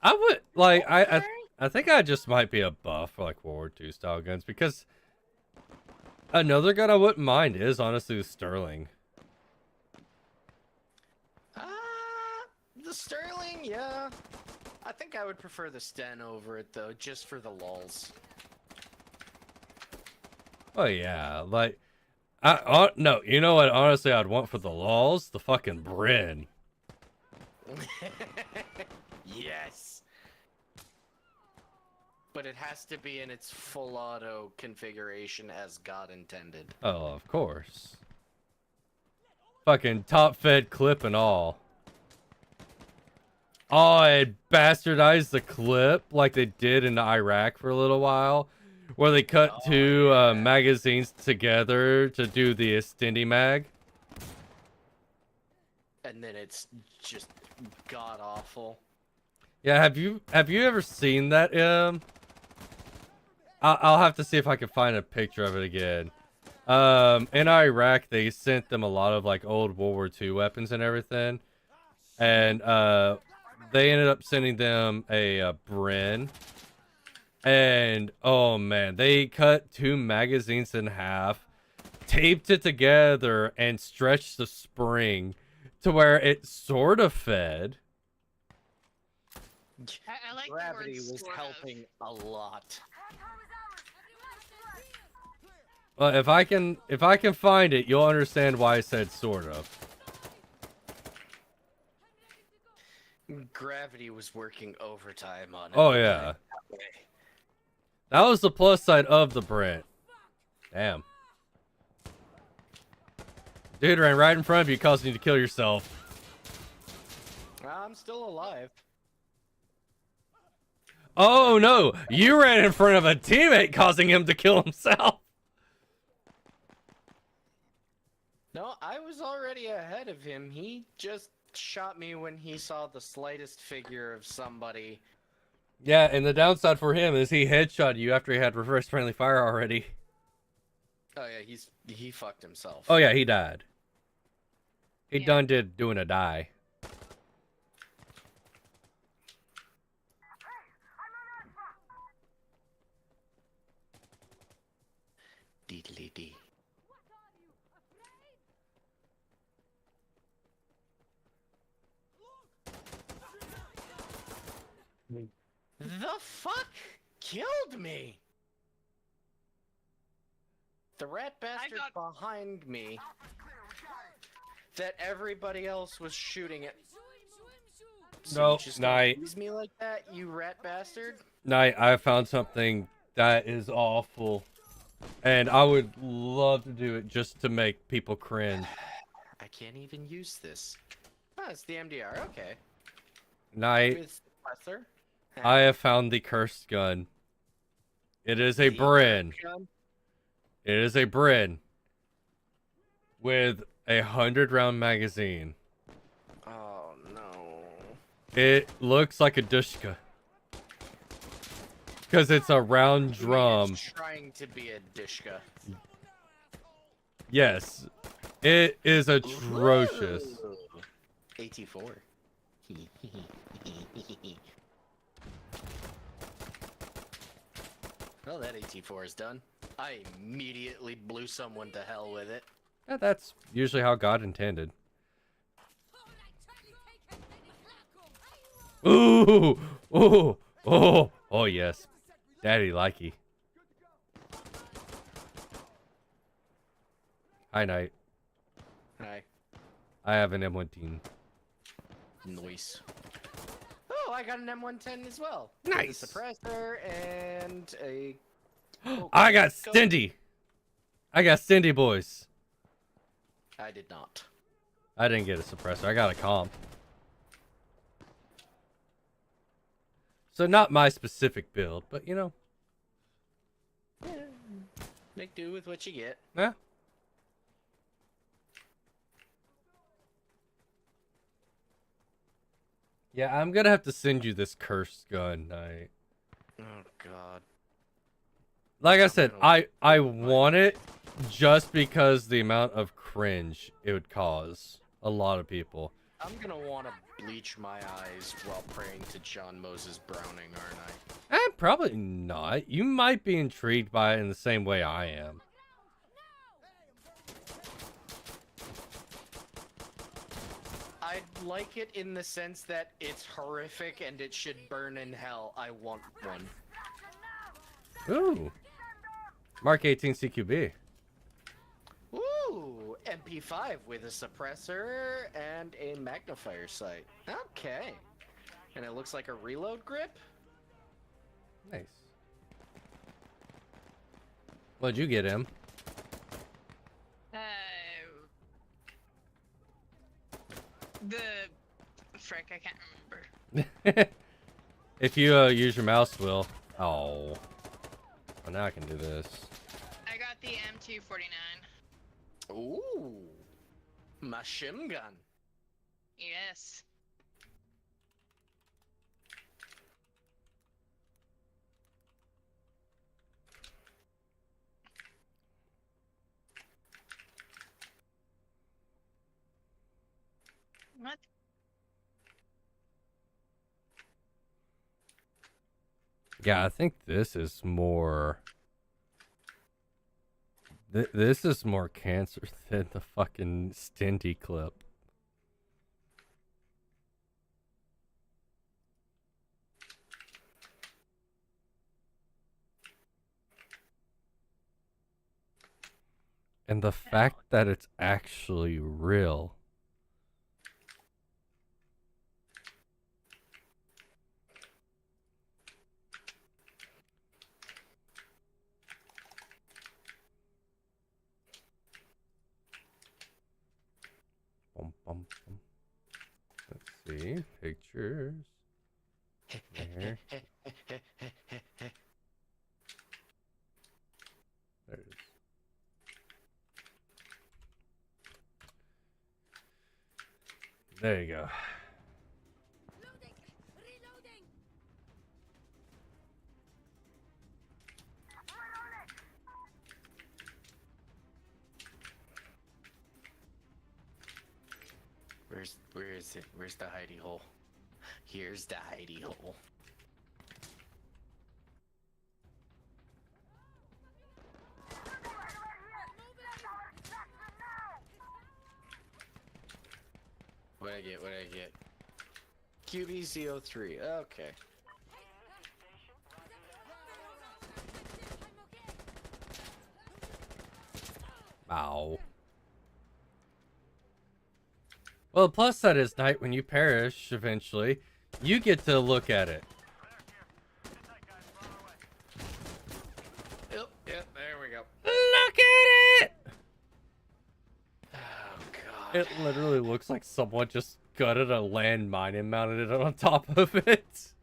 I would like I think I just might be a buff for like World War II style guns because another gun I wouldn't mind is honestly the Sterling. The Sterling, yeah. I think I would prefer the Sten over it though, just for the lulz. Oh yeah, like no, you know what? Honestly, I'd want for the lulz the fucking Bren. Yes. But it has to be in its full auto configuration as God intended. Oh, of course. Fucking top fed clip and all. Oh, it bastardized the clip like they did in Iraq for a little while. Where they cut two magazines together to do the Stindy mag. And then it's just god awful. Yeah, have you ever seen that? I'll have to see if I can find a picture of it again. In Iraq, they sent them a lot of like old World War II weapons and everything, and they ended up sending them a Bren. And oh man, they cut two magazines in half, taped it together, and stretched the spring to where it sort of fed. I like Gravity the word was sort helping a lot. Well, if I can find it, you'll understand why I said sort of. Gravity was working overtime on it. Oh yeah. That was the plus side of the Brent. Damn. Dude ran right in front of you, causing you to kill yourself. I'm still alive. Oh no! You ran in front of a teammate, causing him to kill himself. No, I was already ahead of him. He just shot me when he saw the slightest figure of somebody. Yeah, and the downside for him is he headshot you after he had reverse friendly fire already. Oh yeah, he fucked himself. Oh yeah, he died. He Yeah. done did doing a die. Deedly dee. The fuck killed me? The rat bastard behind me that everybody else was shooting at. So No, you just gonna Night. use me like that, you rat bastard? Night, I found something that is awful. And I would love to do it just to make people cringe. I can't even use this. Oh, it's the MDR, okay. Night, With suppressor. I have found the cursed gun. It is a The Bren. gun. It is a Bren. With a 100-round magazine. Oh no. It looks like a Dushka. Because it's a round drum. It's trying to be a Dishka. Yes. It is atrocious. Ooh. AT4. Well, that AT4 is done. I immediately blew someone to hell with it. Yeah, that's usually how God intended. Ooh! Ooh! Oh! Oh, yes. Daddy likey. Hi, Knight. Hi. I have an M110. Nice. Oh, I got an M110 as well. Nice. With a suppressor and a... I got Go. Stindy! I got Stindy, boys. I did not. I didn't get a suppressor. I got a comp. So not my specific build, but you know. Yeah. Make do with what you get. Yeah. Yeah, I'm gonna have to send you this cursed gun, Knight. Oh, God. Like I said, I want it just because the amount of cringe it would cause a lot of people. I'm gonna want to bleach my eyes while praying to John Moses Browning, aren't I? Probably not. You might be intrigued by it in the same way I am. I'd like it in the sense that it's horrific and it should burn in hell. I want one. Ooh. Mark 18 CQB. Ooh, MP5 with a suppressor and a magnifier sight. Okay. And it looks like a reload grip? Nice. What'd you get him? The frick, I can't remember. If you use your mouse wheel. Oh. Well, now I can do this. I got the M249. Ooh. Machine gun. Yes. What? Yeah, I think this is more... This is more cancer than the fucking Stindy clip. And the fact that it's actually real. Bum, bum, bum. Let's see. Pictures. There. There it is. There you go. Loading! Reloading! Where is it? Where's the hidey hole? Here's the hidey hole. What I get? What I get? QBZO3. Okay. Ow. Well, the plus side is, Knight, when you perish eventually, you get to look at it. Yep, there we go. Look at it! Oh god. It literally looks like someone just gutted a landmine and mounted it on top of it.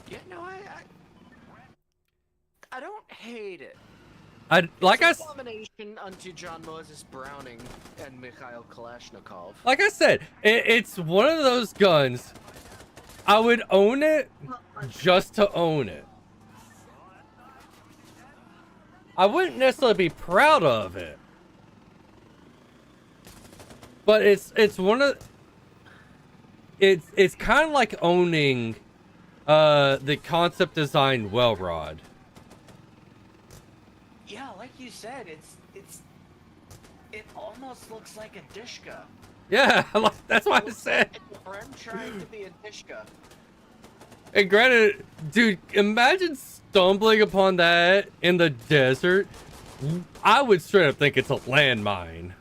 Yeah, no, I don't hate it. Like I Abomination unto John Moses Browning and Mikhail Kalashnikov. said, it's one of those guns. I would own it just to own it. I wouldn't necessarily be proud of it, but it's one of it's kind of like owning the concept design Wellrod. Yeah, like you said, it almost looks like a Dishka. Yeah, that's why I said. It's a friend trying to be a Dishka. And granted, dude, imagine stumbling upon that in the desert. I would straight up think it's a landmine.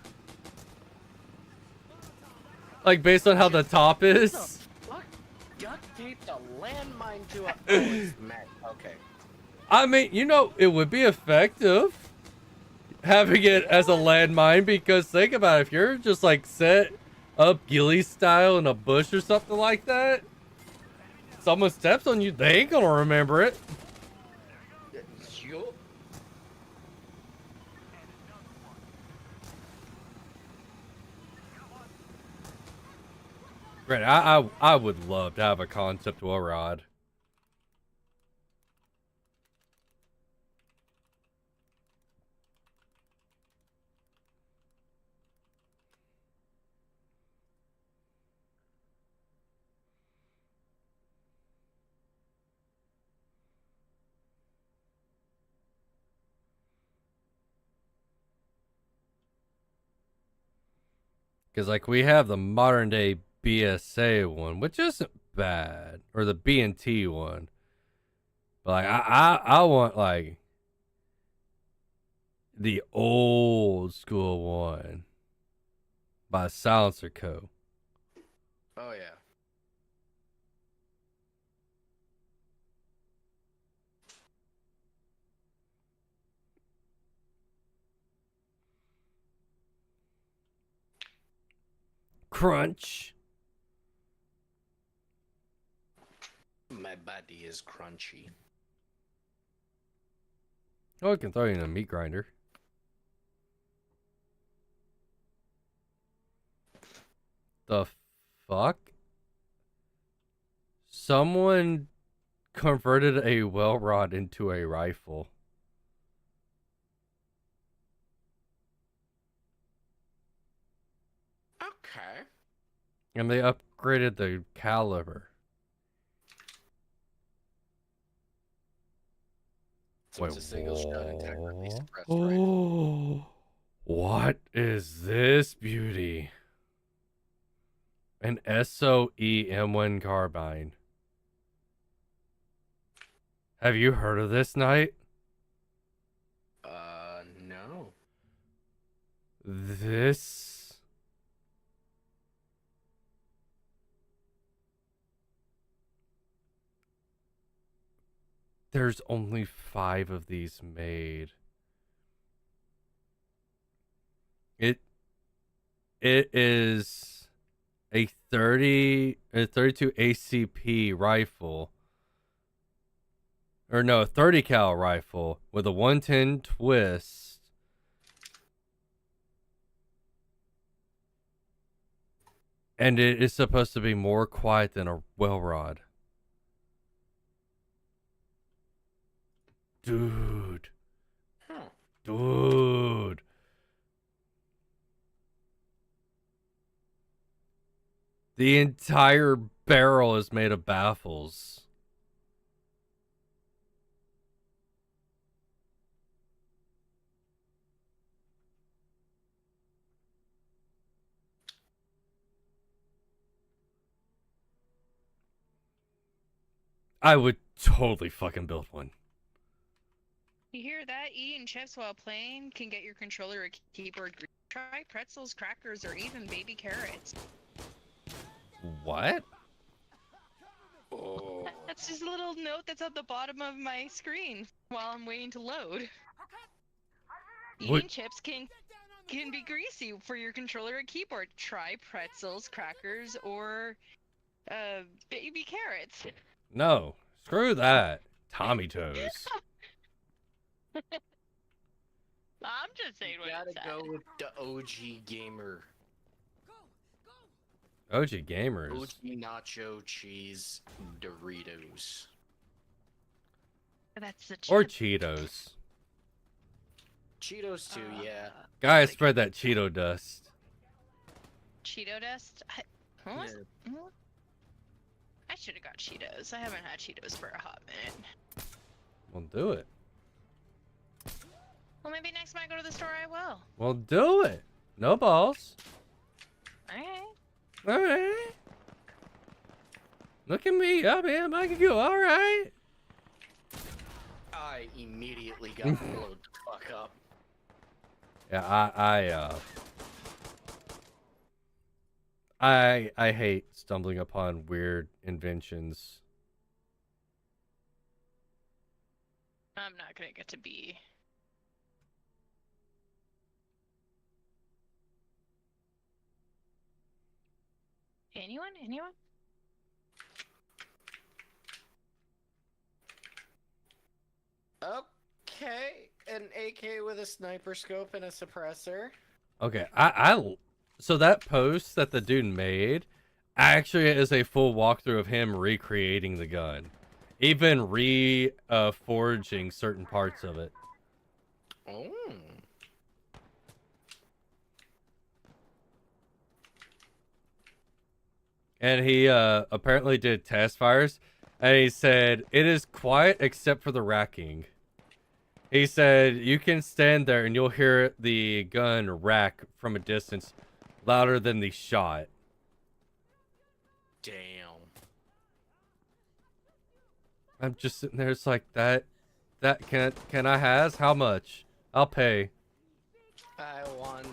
Like, based on how the top is. What? Duct taped a landmine to a... Oh, it's Matt. Okay. I mean, you know, it would be effective having it as a landmine, because think about it, if you're just like set up ghillie style in a bush or something like that, someone steps on you, they ain't gonna remember it. Yup. Right, I would love to have a concept well rod. Because, like, we have the modern day BSA one, which isn't bad, or the B&T one. But, like, I want, like, the old school one by Silencer Co. Oh, yeah. Crunch. My body is crunchy. Oh, I can throw you in a meat grinder. The fuck? Someone converted a well rod into a rifle. Okay. And they upgraded the caliber. So it's a single shot attack release suppressed rifle. Oh, what is this beauty? An SOE M1 carbine. Have you heard of this, Knight? No. This... There's only 5 of these made. It is a 32 ACP rifle. Or no, 30 cal rifle with a 110 twist. And it is supposed to be more quiet than a well rod. Dude. Huh. Dude. The entire barrel is made of baffles. I would totally fucking build one. You hear that? Eating chips while playing can get your controller or keyboard greasy. Try pretzels, crackers, or even baby carrots. What? Oh. That's just a little note that's at the bottom of my screen while I'm waiting to load. What? Eating chips can be greasy for your controller or keyboard. Try pretzels, crackers, or baby carrots. No. Screw that. Tommy toes. I'm just saying You what gotta it said. go with the OG gamer. OG gamers. OG nacho cheese Doritos. That's the Or chip. Cheetos. Cheetos too, yeah. Guys, spread that Cheeto dust. Cheeto dust? What was- Yeah. what? I should have got Cheetos. I haven't had Cheetos for a hot minute. Well, do it. Well, maybe next time I go to the store, I will. Well, do it. No balls. Alright. All right. Look at me. I am. I can go. All right. I immediately got blown the fuck up. Yeah, I hate stumbling upon weird inventions. I'm not gonna get to be. Anyone? Anyone? Okay, an AK with a sniper scope and a suppressor. Okay, so that post that the dude made actually is a full walkthrough of him recreating the gun, even forging certain parts of it. Oh. And he apparently did test fires, and he said it is quiet except for the racking. He said you can stand there and you'll hear the gun rack from a distance louder than the shot. Damn. I'm just sitting there, it's like that can I has? How much? I'll pay. I want.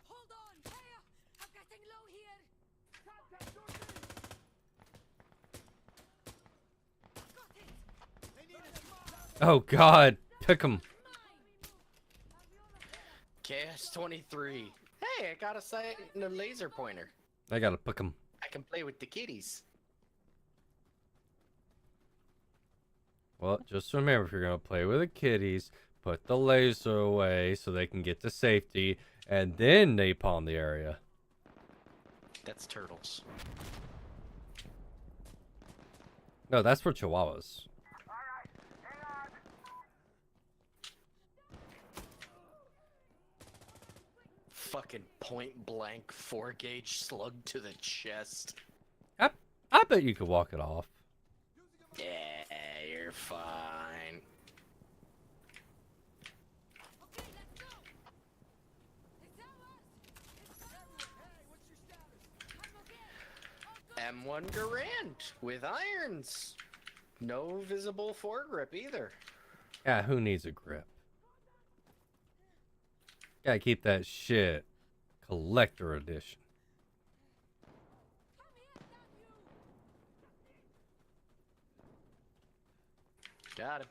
Hold on! Fire! I'm getting low here! Got it! Oh god, pick him. KS-23. Hey, I got a sight and a laser pointer. I gotta pick him. I can play with the kitties. Well, just remember, if you're gonna play with the kiddies, put the laser away so they can get to safety, and then napalm the area. That's turtles. No, that's for chihuahuas. fucking point blank 4-gauge slug to the chest. I bet you could walk it off. Yeah, you're fine. Okay, let's go. It's ours. I'm okay. M1 Garand with irons. No visible foregrip either. Yeah, who needs a grip? Gotta keep that shit collector edition. Got him.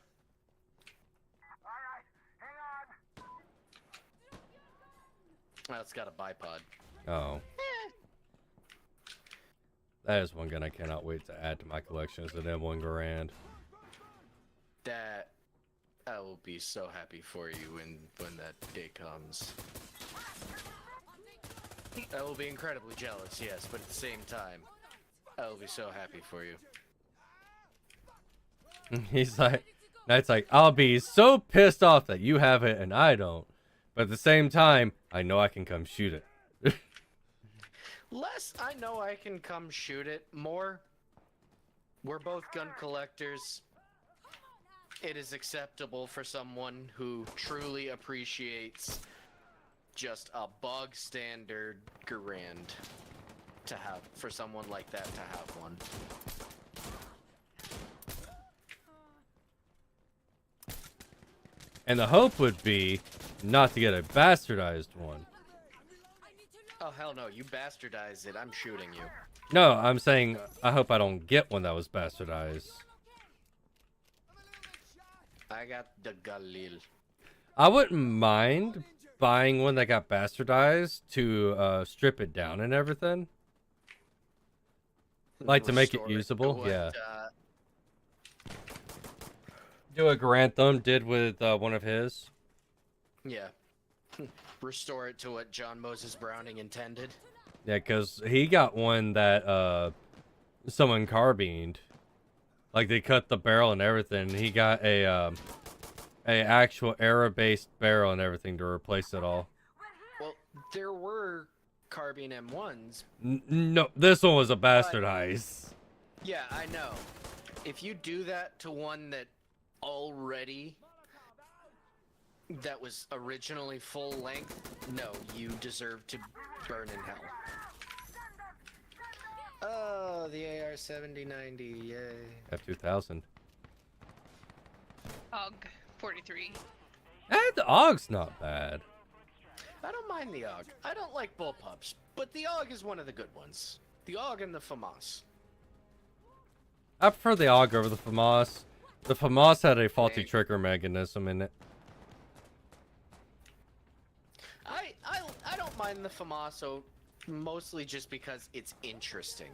Well, it's got a bipod. Oh. That is one gun I cannot wait to add to my collection. Is an M1 Garand. That I will be so happy for you when that day comes. I will be incredibly jealous, yes, but at the same time, I will be so happy for you. He's like, Knight's like, I'll be so pissed off that you have it and I don't. But at the same time, I know I can come shoot it. Less I know I can come shoot it, more we're both gun collectors. It is acceptable for someone who truly appreciates just a bog standard Garand to have, for someone like that to have one. And the hope would be not to get a bastardized one. Oh hell no, you bastardize it, I'm shooting you. No, I'm saying I hope I don't get one that was bastardized. I got the Galil. I wouldn't mind buying one that got bastardized to strip it down and everything. Like to make it Restore usable, to what, yeah. Do what Grantham did with one of his. Yeah. Restore it to what John Moses Browning intended. Yeah, because he got one that someone carbined. Like they cut the barrel and everything. He got a actual era-based barrel and everything to replace it all. Well, there were carbine M1s. No, this one was a bastardized. Yeah, I know. If you do that to one that that was originally full length, no, you deserve to burn in hell. Oh, the AR-7090, yay. F2000. Og 43. The AUG's not bad. I don't mind the AUG. I don't like bullpups, but the AUG is one of the good ones. The AUG and the FAMAS. I prefer the AUG over the FAMAS. The FAMAS had a faulty trigger mechanism in it. I don't mind the FAMAS, mostly just because it's interesting.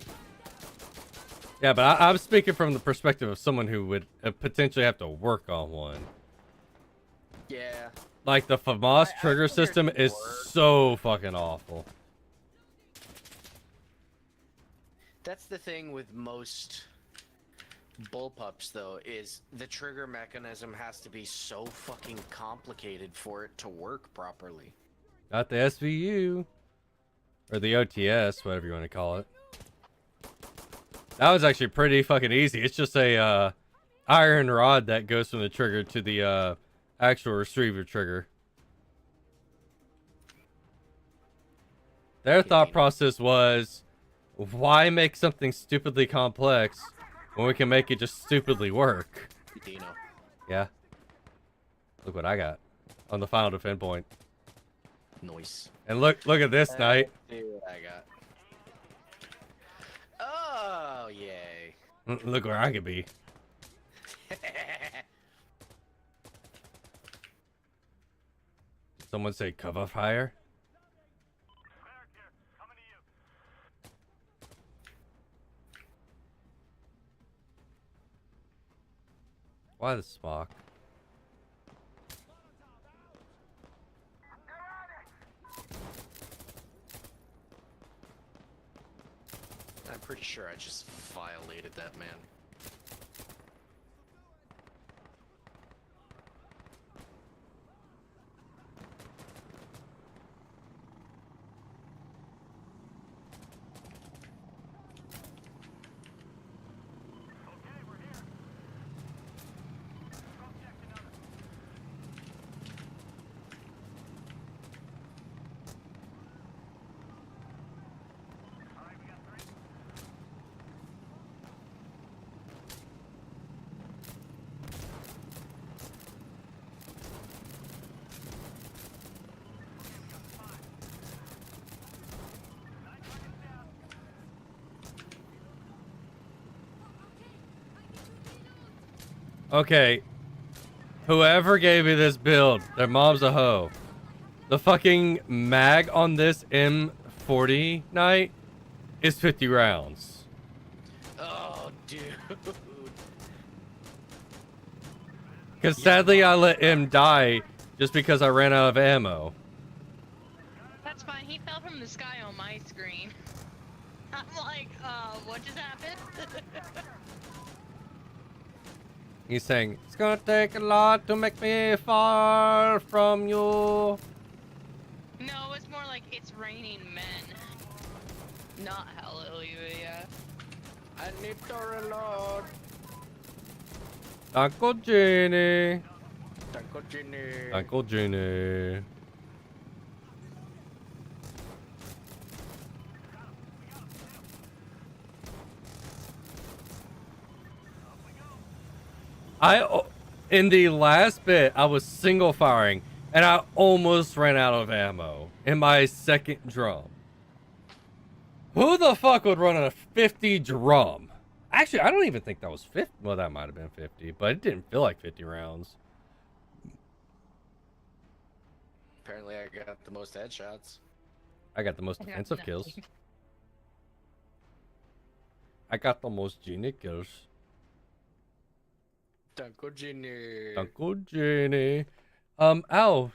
Yeah, but I'm speaking from the perspective of someone who would potentially have to work on one. Yeah. Like the FAMAS trigger think there's system is more. so fucking awful. That's the thing with most bullpups, though, is the trigger mechanism has to be so fucking complicated for it to work properly. Not the SVU. Or the OTS, whatever you want to call it. That was actually pretty fucking easy. It's just a iron rod that goes from the trigger to the actual receiver trigger. Their thought process was, why make something stupidly complex when we can make it just stupidly work? Dino. Yeah. Look what I got on the final defend point. Noise. And look at this night. See what I got. Oh, yay. Look where I could be. Someone say cover fire. Why the smock? I'm pretty sure I just violated that man. Okay. Whoever gave me this build, their mom's a hoe. The fucking mag on this M40 Knight is 50 rounds. Oh, dude. Because sadly I let him die just because I ran out of ammo. That's fine. He fell from the sky on my screen. I'm like, what just happened? He's saying, it's gonna take a lot to make me far from you. No, it's more like it's raining men. Not hallelujah. I need to reload. Uncle Jenny. Uncle Junior. Uncle Jenny. In the last bit, I was single firing, and I almost ran out of ammo in my second drum. Who the fuck would run a 50 drum? Actually, I don't even think that was 50. Well, that might have been 50, but it didn't feel like 50 rounds. Apparently, I got the most headshots. I got the most I got defensive nothing. kills. I got the most genie kills. Uncle Junior. Uncle Jenny. Al,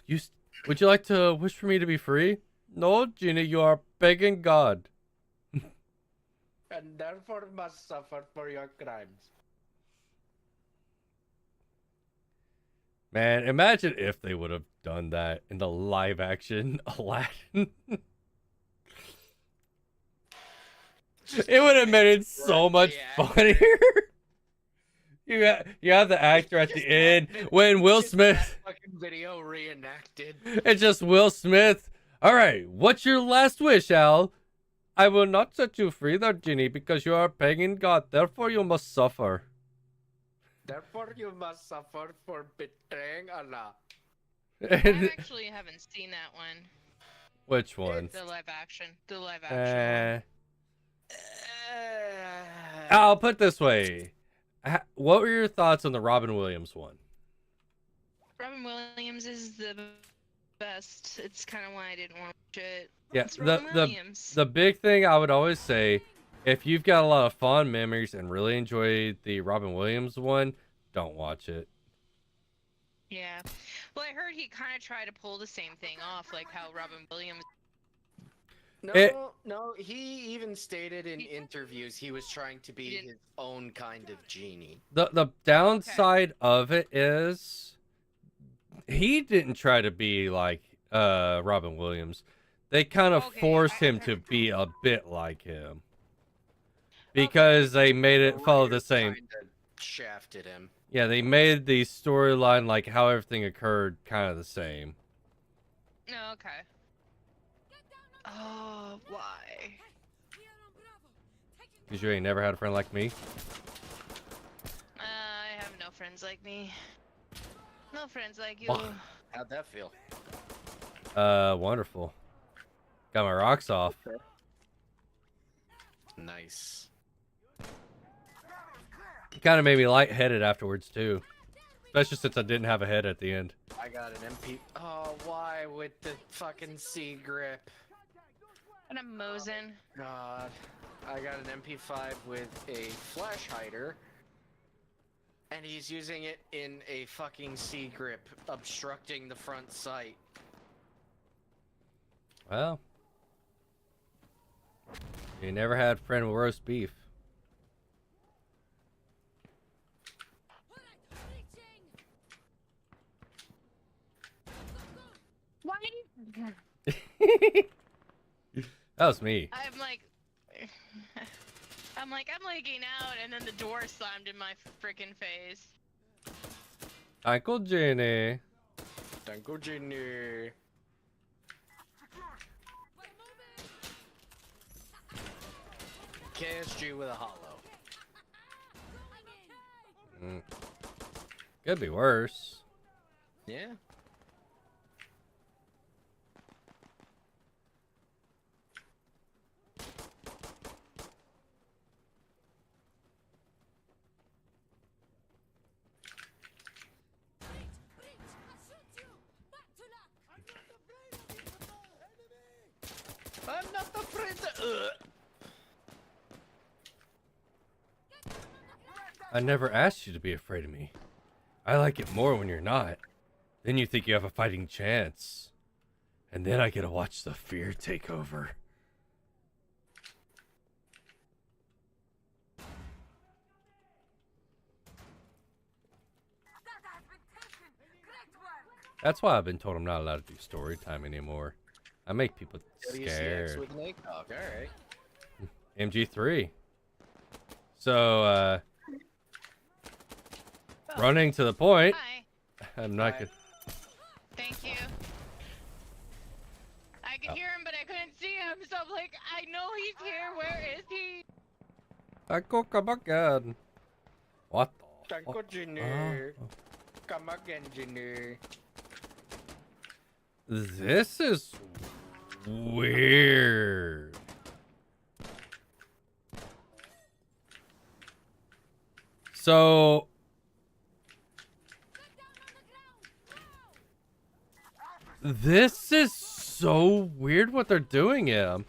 would you like to wish for me to be free? No, Jenny, you are begging God. And therefore must suffer for your crimes. Man, imagine if they would have done that in the live action Aladdin. It would have made it so much funnier. You have the actor at the end when Will Smith. Fucking video reenacted. It's just Will Smith. All right, what's your last wish, Al? I will not set you free, there, Ginny, because you are pagan God. Therefore, you must suffer. Therefore, you must suffer for betraying Allah. I actually haven't seen that one. Which one? The live action. The live action. I'll put it this way. What were your thoughts on the Robin Williams one? Robin Williams is the best. It's kind of why I didn't watch it. Yeah, It's Robin Williams. the big thing I would always say, if you've got a lot of fond memories and really enjoy the Robin Williams one, don't watch it. Yeah. Well, I heard he kind of tried to pull the same thing off, like how Robin Williams. No, he even stated in interviews he was trying to be didn't- his own kind of genie. The downside of it is he didn't try to be like Robin Williams. They kind of Okay, forced him to be a bit like him. Because they made it follow the same. Kinda shafted him. Yeah, they made the storyline, like how everything occurred, kind of the same. No, okay. Oh, why? Because you ain't never had a friend like me. I have no friends like me. No friends like you. Oh. How'd that feel? Wonderful. Got my rocks off. Nice. Kind of made me lightheaded afterwards, too. Especially since I didn't have a head at the end. I got an MP. Oh, why with the fucking C grip? And I'm Mosin. God. I got an MP5 with a flash hider. And he's using it in a fucking C grip, obstructing the front sight. Well. You never had a friend with roast beef. Why? That was me. I'm like, I'm leaking out, and then the door slammed in my freaking face. Uncle Jenny. Uncle Junior. KSG with a hollow. Could be worse. Yeah. I never asked you to be afraid of me. I like it more when you're not. Then you think you have a fighting chance. And then I get to watch the fear take over. That has been taken. Great work. That's why I've been told I'm not allowed to do story time anymore. I make people WCX scared. with Nakok, alright. MG3. So, running to the point. Hi. I'm not Hi. good. Thank you. I could hear him, but I couldn't see him, so I'm like, I know he's here. Where is he? I go come again. What the Tanko fuck? Junior. Oh. Come again, Junior. This is weird. So this is so weird what they're doing him.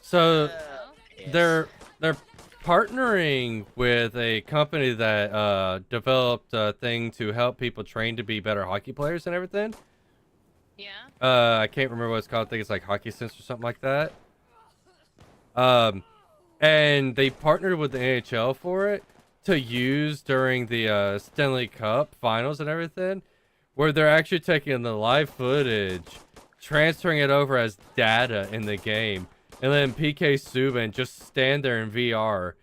So they're partnering with a company that developed a thing to help people train to be better hockey players and everything. Yeah. I can't remember what it's called. I think it's like Hockey Sense or something like that. And they partnered with the NHL for it to use during the Stanley Cup finals and everything, where they're actually taking the live footage, transferring it over as data in the game, and then PK Subban just stand there in VR,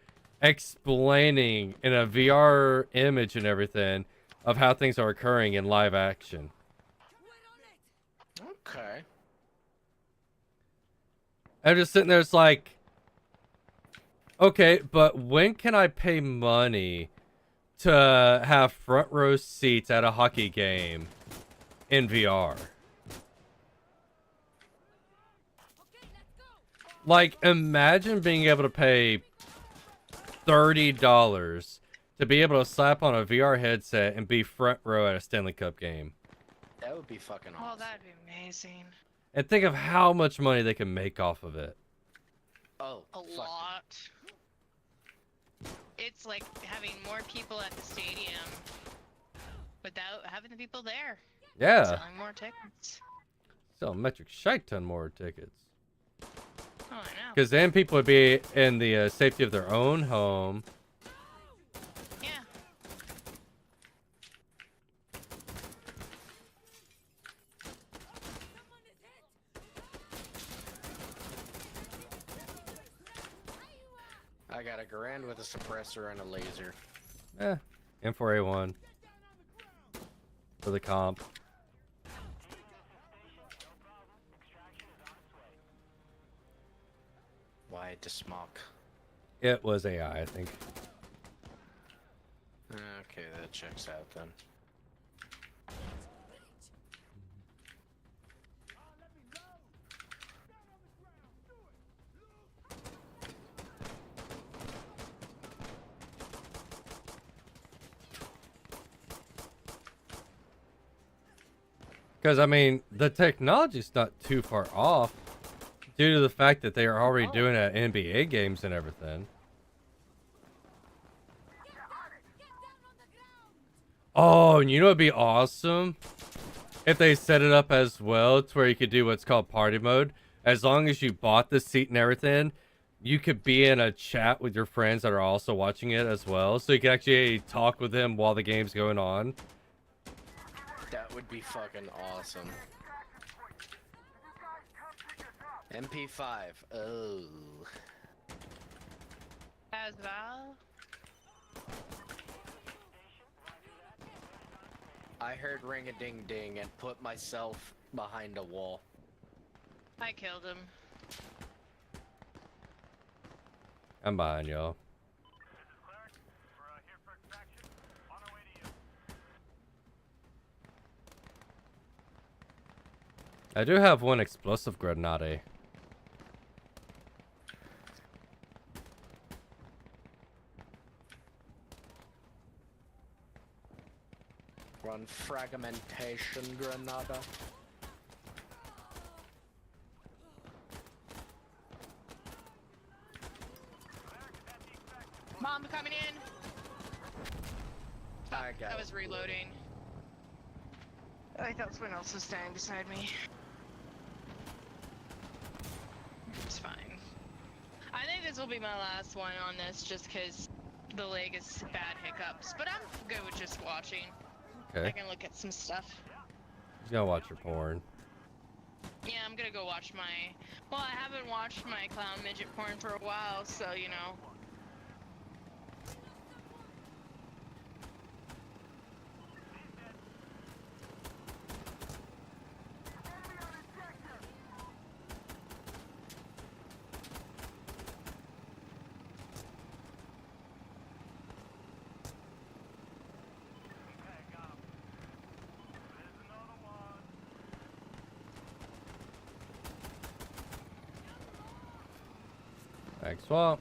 explaining in a VR image and everything of how things are occurring in live action. Okay. I'm just sitting there, it's like, okay, but when can I pay money to have front row seats at a hockey game in VR? Like, imagine being able to pay $30 to be able to slap on a VR headset and be front row at a Stanley Cup game. That would be fucking awesome. Oh, that'd be amazing. And think of how much money they can make off of it. Oh, A fuck. lot. It's like having more people at the stadium without having the people there. Yeah. Selling more tickets. Sell metric shite ton more tickets. Oh, I know. Because then people would be in the safety of their own home. Yeah. I got a Garand with a suppressor and a laser. M4A1. For the comp. Why to smock? It was AI, I think. Okay, that checks out then. Because, I mean, the technology's not too far off due to the fact that they are already doing it at NBA games and everything. Oh, and you know what'd be awesome? If they set it up as well to where you could do what's called party mode. As long as you bought the seat and everything, you could be in a chat with your friends that are also watching it as well. So you can actually talk with them while the game's going on. That would be fucking awesome. MP5. Oh. As Val. I heard ring a ding ding and put myself behind a wall. I killed him. I'm behind y'all. I do have one explosive grenade. Run fragmentation granada. Mom coming in. I got I was it. reloading. I thought someone else was standing beside me. It's fine. I think this will be my last one on this, just because the leg is bad hiccups. But I'm good with just watching. I Okay. can look at some stuff. You gotta watch your porn. Yeah, I'm gonna go watch my. Well, I haven't watched my clown midget porn for a while, so you know. Thanks, swap.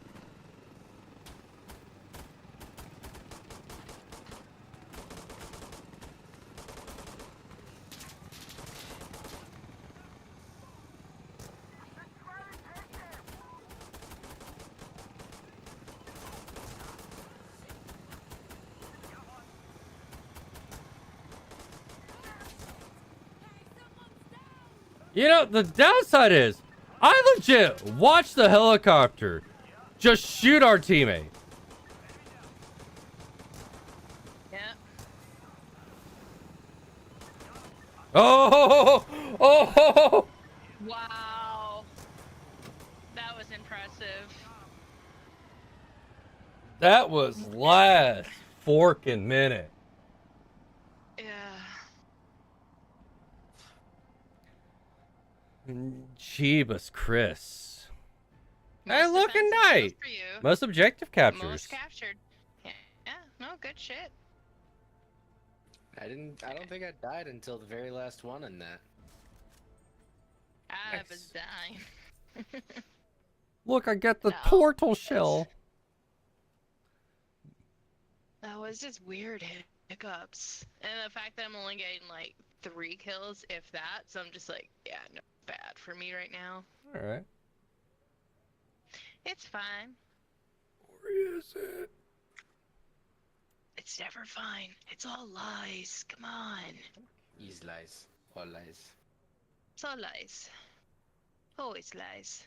You know, the downside is, I legit watch the helicopter just shoot our teammate. Yeah. Oh, oh, Wow. That was impressive. that was last forking minute. Yeah. Jeebus Chris. Hey, Most looking defensive kills night. for you. Most objective captures. Most captured. Yeah. Yeah. No, good shit. I don't think I died until the very last one in that. I Nice. was dying. Look, I got the No, turtle shell. That was just weird hiccups. And the fact that I'm only getting like 3 kills, if that, so I'm just like, yeah, no, bad for me right now. All right. It's fine. Where is it? It's never fine. It's all lies. Come on. Ease lies. All lies. It's all lies. Always lies.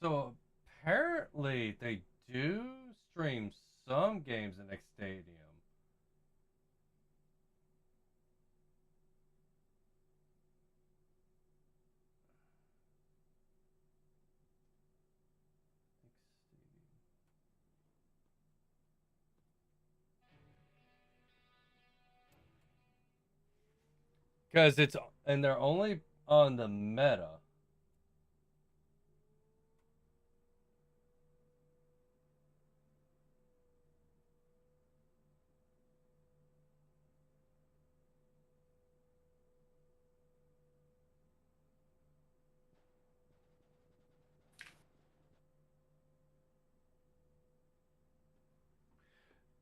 So apparently they do stream some games in X Stadium. Because it's, and they're only on the meta.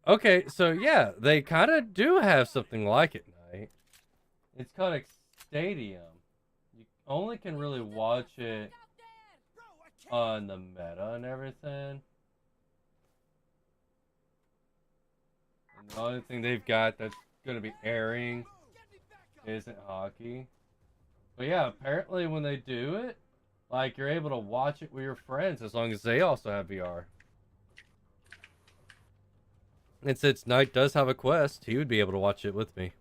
Okay, so yeah, they kind of do have something like it, Night. It's called X Stadium. You only can really watch it on the meta and everything. And the only thing they've got that's going to be airing isn't hockey. But yeah, apparently when they do it, like, you're able to watch it with your friends as long as they also have VR. And since Knight does have a Quest, he would be able to watch it with me.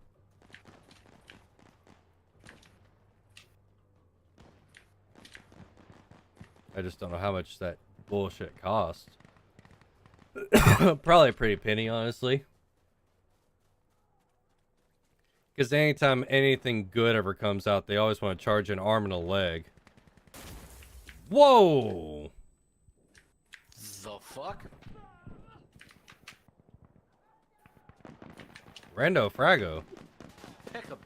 I just don't know how much that bullshit costs. Probably a pretty penny, honestly. Because anytime anything good ever comes out, they always want to charge an arm and a leg. Whoa! The fuck? Rando Frago. Pick 'em.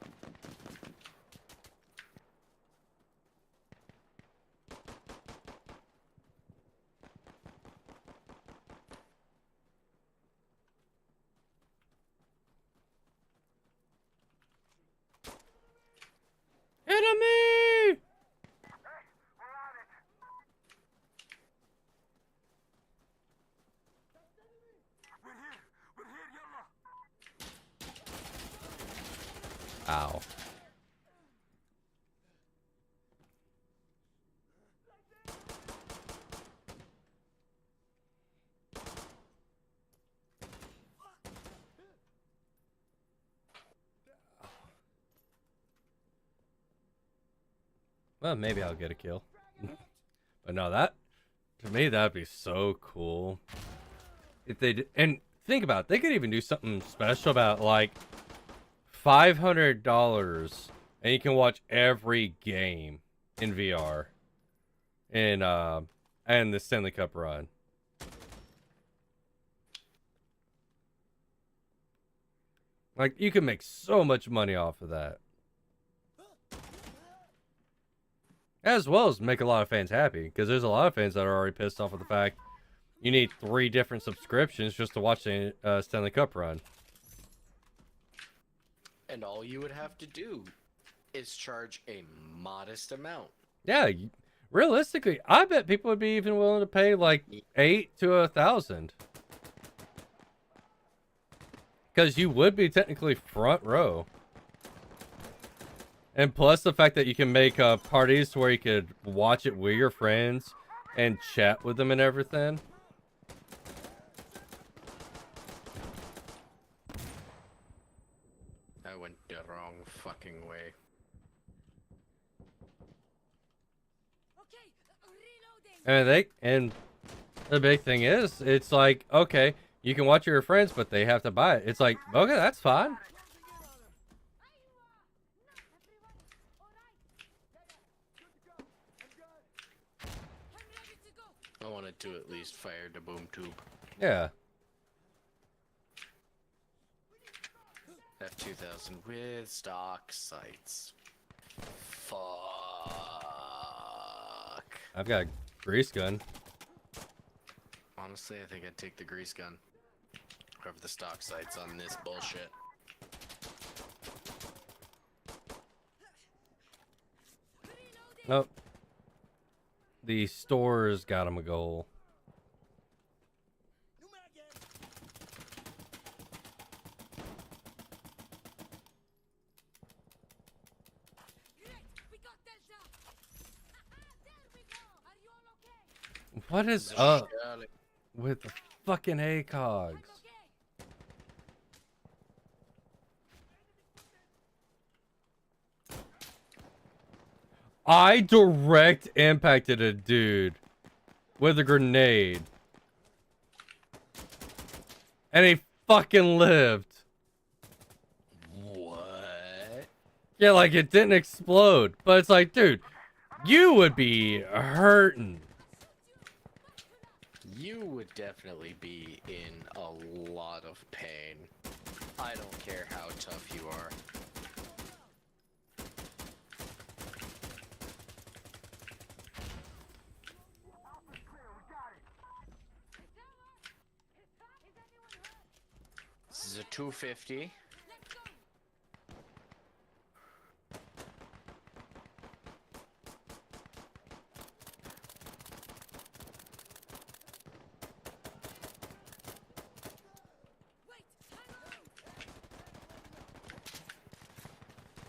Enemy! Ow. Well, maybe I'll get a kill. But no, that to me that'd be so cool. If they did, and think about it, they could even do something special about like $500 and you can watch every game in VR and the Stanley Cup run. Like you can make so much money off of that. As well as make a lot of fans happy, because there's a lot of fans that are already pissed off with the fact you need 3 different subscriptions just to watch the Stanley Cup run. And all you would have to do is charge a modest amount. Yeah, realistically, I bet people would be even willing to pay like 8 to 1,000. Because you would be technically front row. And plus the fact that you can make parties to where you could watch it with your friends and chat with them and everything. I went the wrong fucking way. Okay, reloading. And the big thing is, it's like, okay, you can watch your friends, but they have to buy it. It's like, okay, that's fine. I wanted to at least fire the boom tube. Yeah. F2000 with stock sights. Fuck. I've got a grease gun. Honestly, I think I'd take the grease gun over the stock sights on this bullshit. Nope. The stores got him a goal. Great, we got Delta. There we go. Are you all okay? What is up Charlie. with the fucking ACOGs? Okay. I direct impacted a dude with a grenade. And he fucking lived. What? Yeah, like it didn't explode. But it's like, dude, you would be hurting. You would definitely be in a lot of pain. I don't care how tough you are. This is a 250.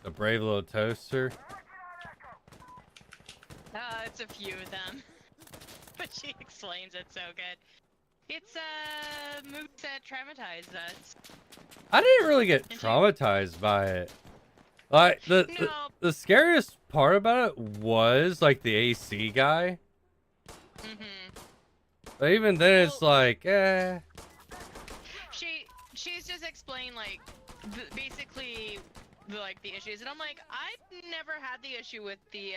The brave little toaster. It's a few of them. But she explains it so good. It's moves that traumatize us. I didn't really get traumatized by it. Like the scariest part about it was like the AC guy. But even then, it's like, eh. She's just explained like basically like the issues, and I'm like, I've never had the issue with the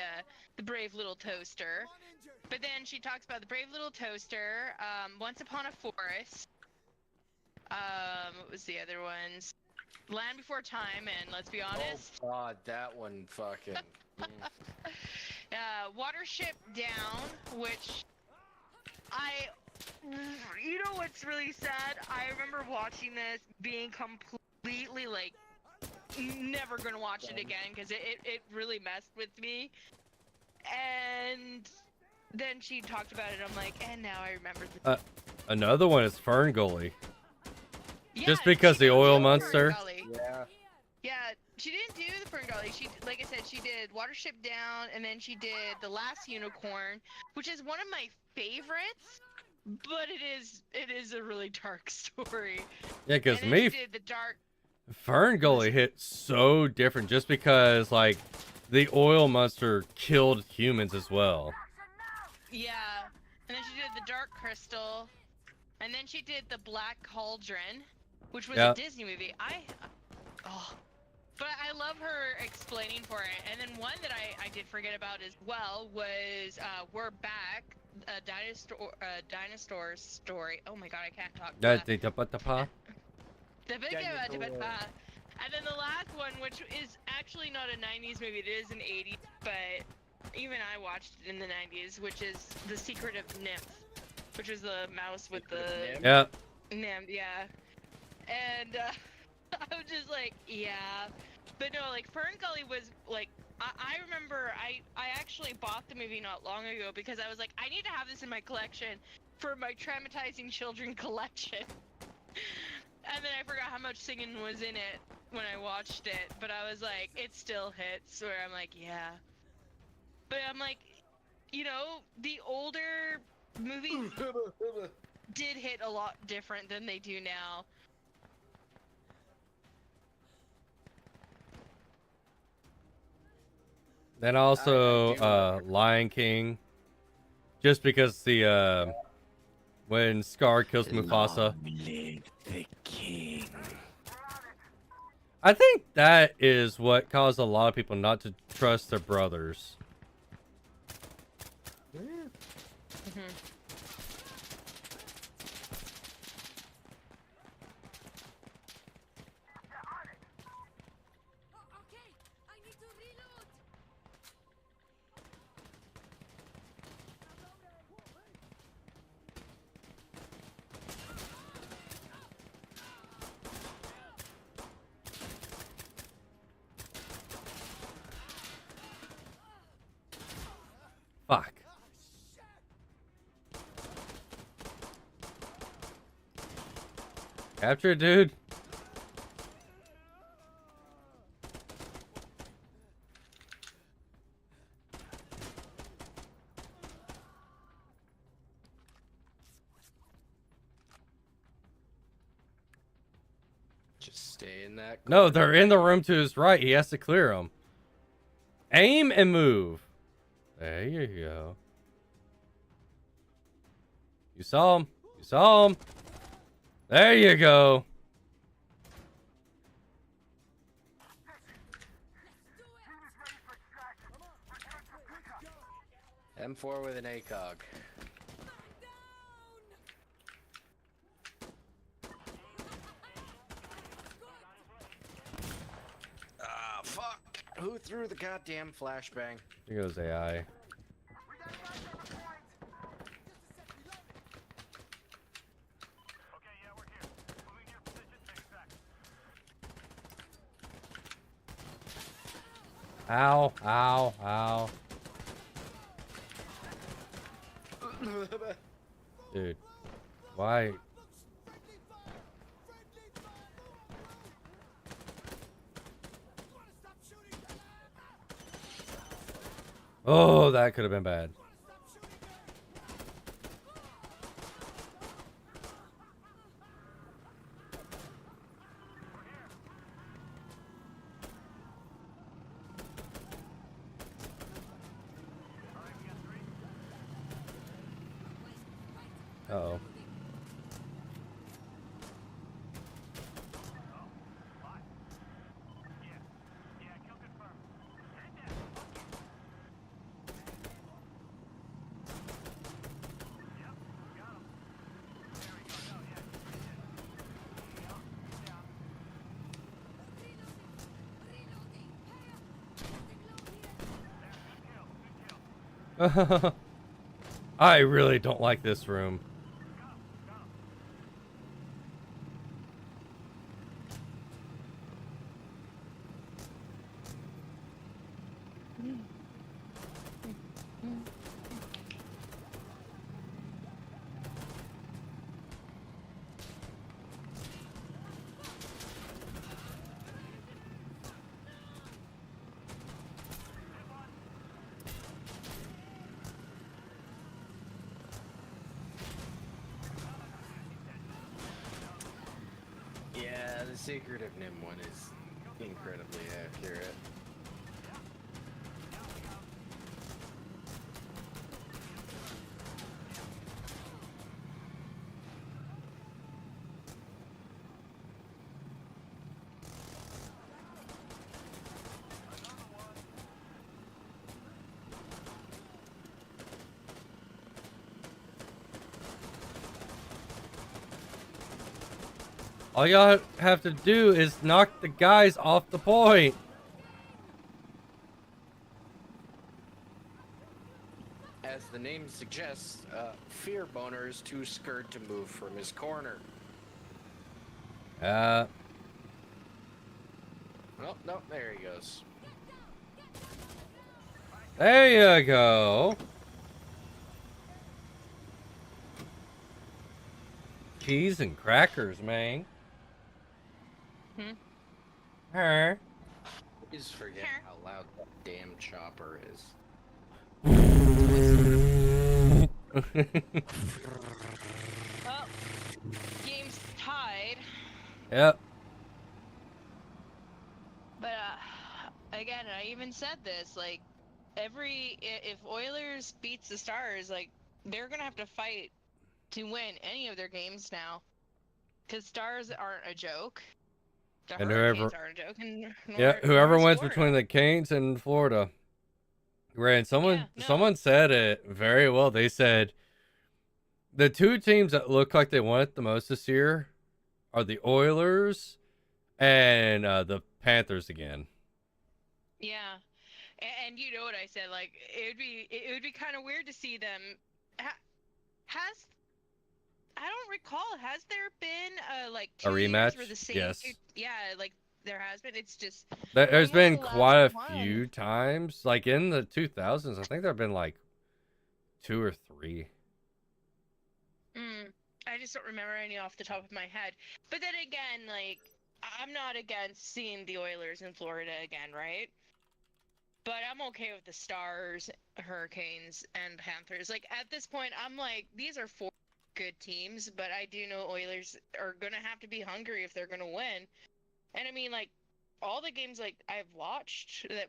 brave little toaster. But then she talks about the brave little toaster, Once Upon a Forest. What was the other ones? Land Before Time, and let's be honest, Oh god, that one fucking. Watership Down, which you know what's really sad? I remember watching this, being completely like, never gonna watch it again because it really messed with me. And then she talked about it. I'm like, and now I remember the. Another one is Fern Gully. Yeah, Just because she the didn't oil do monster. Ferngully. Yeah. Yeah, she didn't do the Ferngully. She, like I said, she did Watership Down, and then she did The Last Unicorn, which is one of my favorites. But it is a really dark story. Yeah, because And then me, she did the dark. Fern Gully hit so different just because, like, the oil monster killed humans as well. Yeah, and then she did the Dark Crystal, and then she did the Black Cauldron, which was Yeah. a Disney movie. But I love her explaining for it. And then one that I did forget about as well was We're Back, a dinosaur story. Oh my god, I can't talk. And then the last one, which is actually not a 90s movie, it is an 80s, but even I watched it in the 90s, which is The Secret of Nymph, which was the mouse with the Yeah. nymph, yeah. And I was just like, yeah. But no, like, Fern Gully was like, I remember I actually bought the movie not long ago because I was like, I need to have this in my collection for my traumatizing children collection. And then I forgot how much singing was in it when I watched it, but I was like, it still hits, where I'm like, yeah. But I'm like, you know, the older movies did hit a lot different than they do now. Then also, I do Lion King. Just because the, when Scar kills Mufasa. Live the king. I think that is what caused a lot of people not to trust their brothers. Okay, I need to reload. Fuck. Capture it, dude. Just stay in that. No, corner. they're in the room to his right. He has to clear them. Aim and move. There you go. You saw him. You saw him. There you go. M4 with an ACOG. Ah, fuck! Who threw the goddamn flashbang? Here goes AI. Ow, ow, ow. Dude, why? Oh, that could have been bad. Uh-oh. I really don't like this room. Yeah, the Secret of Nim one is incredibly accurate. All y'all have to do is knock the guys off the point. As the name suggests, Fear Boner is too scared to move from his corner. Uh, Oh, no, there he goes. there you go. Cheese and crackers, man. Her. Please forget how loud that damn chopper is. Well, game's tied. Yep. But again, I even said this, like, if Oilers beats the Stars, like, they're gonna have to fight to win any of their games now, because Stars aren't a joke. The And Hurricanes whoever- aren't a joke. And Yeah, nor whoever is wins Florida. between the Canes and Florida. Right, and someone Yeah, no. someone said it very well. They said the two teams that look like they won it the most this year are the Oilers and the Panthers again. Yeah, and you know what I said, like, it would be kind of weird to see them. I don't recall. Has there been like A 2 years rematch? where the same Yes. yeah, like there has been. It's just There's when was been the last quite a one? few times, like in the 2000s. I think there have been like 2 or 3. I just don't remember any off the top of my head. But then again, like, I'm not against seeing the Oilers in Florida again, right? But I'm okay with the Stars, Hurricanes, and Panthers. Like, at this point, I'm like, these are 4 good teams, but I do know Oilers are going to have to be hungry if they're going to win. And I mean, like, all the games, like,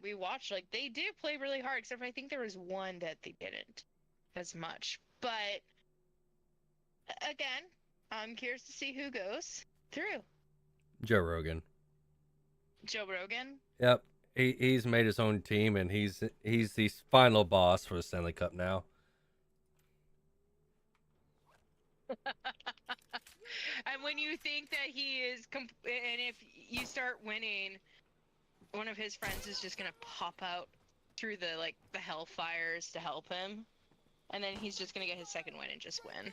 we watched, like, they did play really hard, except for I think there was one that they didn't as much. But again, I'm curious to see who goes through. Joe Rogan. Joe Rogan? Yep. He's made his own team, and he's the final boss for the Stanley Cup now. And when you think that he is, and if you start winning, one of his friends is just gonna pop out through the hellfires to help him, and then he's just gonna get his second win and just win.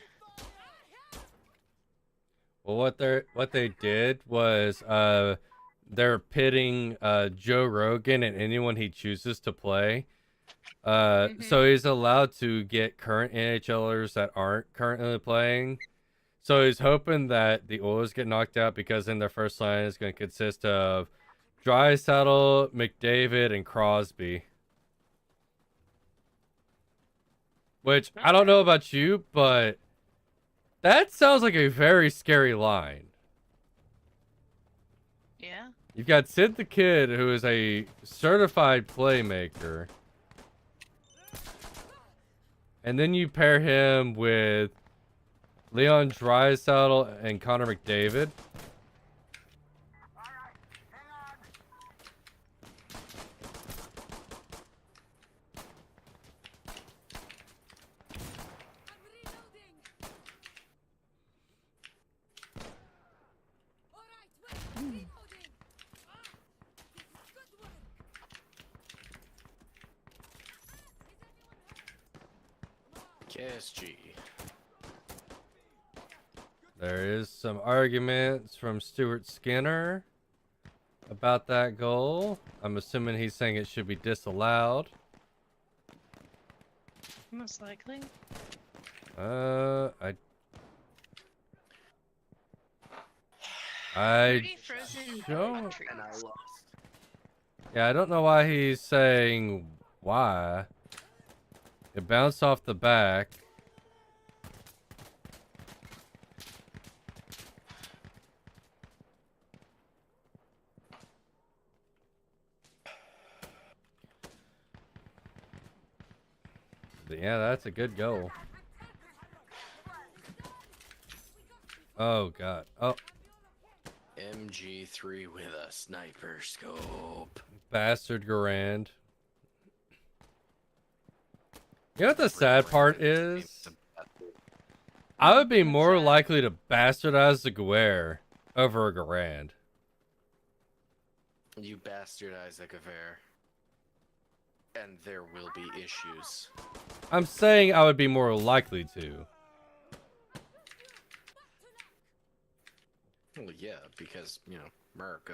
Well, what they did was they're pitting Joe Rogan and anyone he chooses to play. So he's allowed to get current NHLers that aren't currently playing. So he's hoping that the Oilers get knocked out, because then their first line is going to consist of Draisaitl, McDavid, and Crosby. Which, I don't know about you, but that sounds like a very scary line. Yeah. You've got Sid the Kid, who is a certified playmaker. And then you pair him with Leon Draisaitl and Connor McDavid. I'm reloading. All right, wait, reloading. This is good work. Is anyone hurt? KSG. There is some arguments from Stuart Skinner about that goal. I'm assuming he's saying it should be disallowed. Most likely. I Pretty frozen don't. trees. And I lost. Yeah, I don't know why he's saying why. It bounced off the back. But yeah, that's a good goal. Oh god. Oh, MG3 with a sniper scope. bastard Garand. You know what the sad part is? I would be more likely to bastardize the Guerre over a Garand. You bastardize a Gewehr. And there will be issues. I'm saying I would be more likely to. Well, yeah, because, you know, America.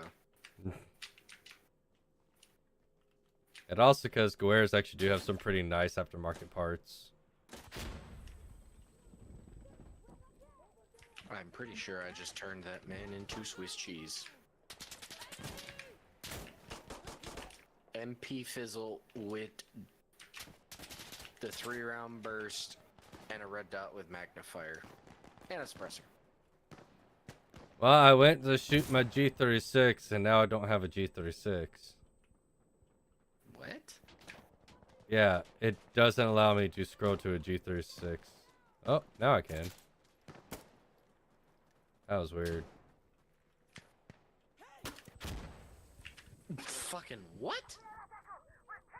And also because Guerres actually do have some pretty nice aftermarket parts. I'm pretty sure I just turned that man into Swiss cheese. MP Fizzle with the 3-round burst and a red dot with magnifier and a suppressor. Well, I went to shoot my G36 and now I don't have a G36. What? Yeah, it doesn't allow me to scroll to a G36. Oh, now I can. That was weird. Fucking what?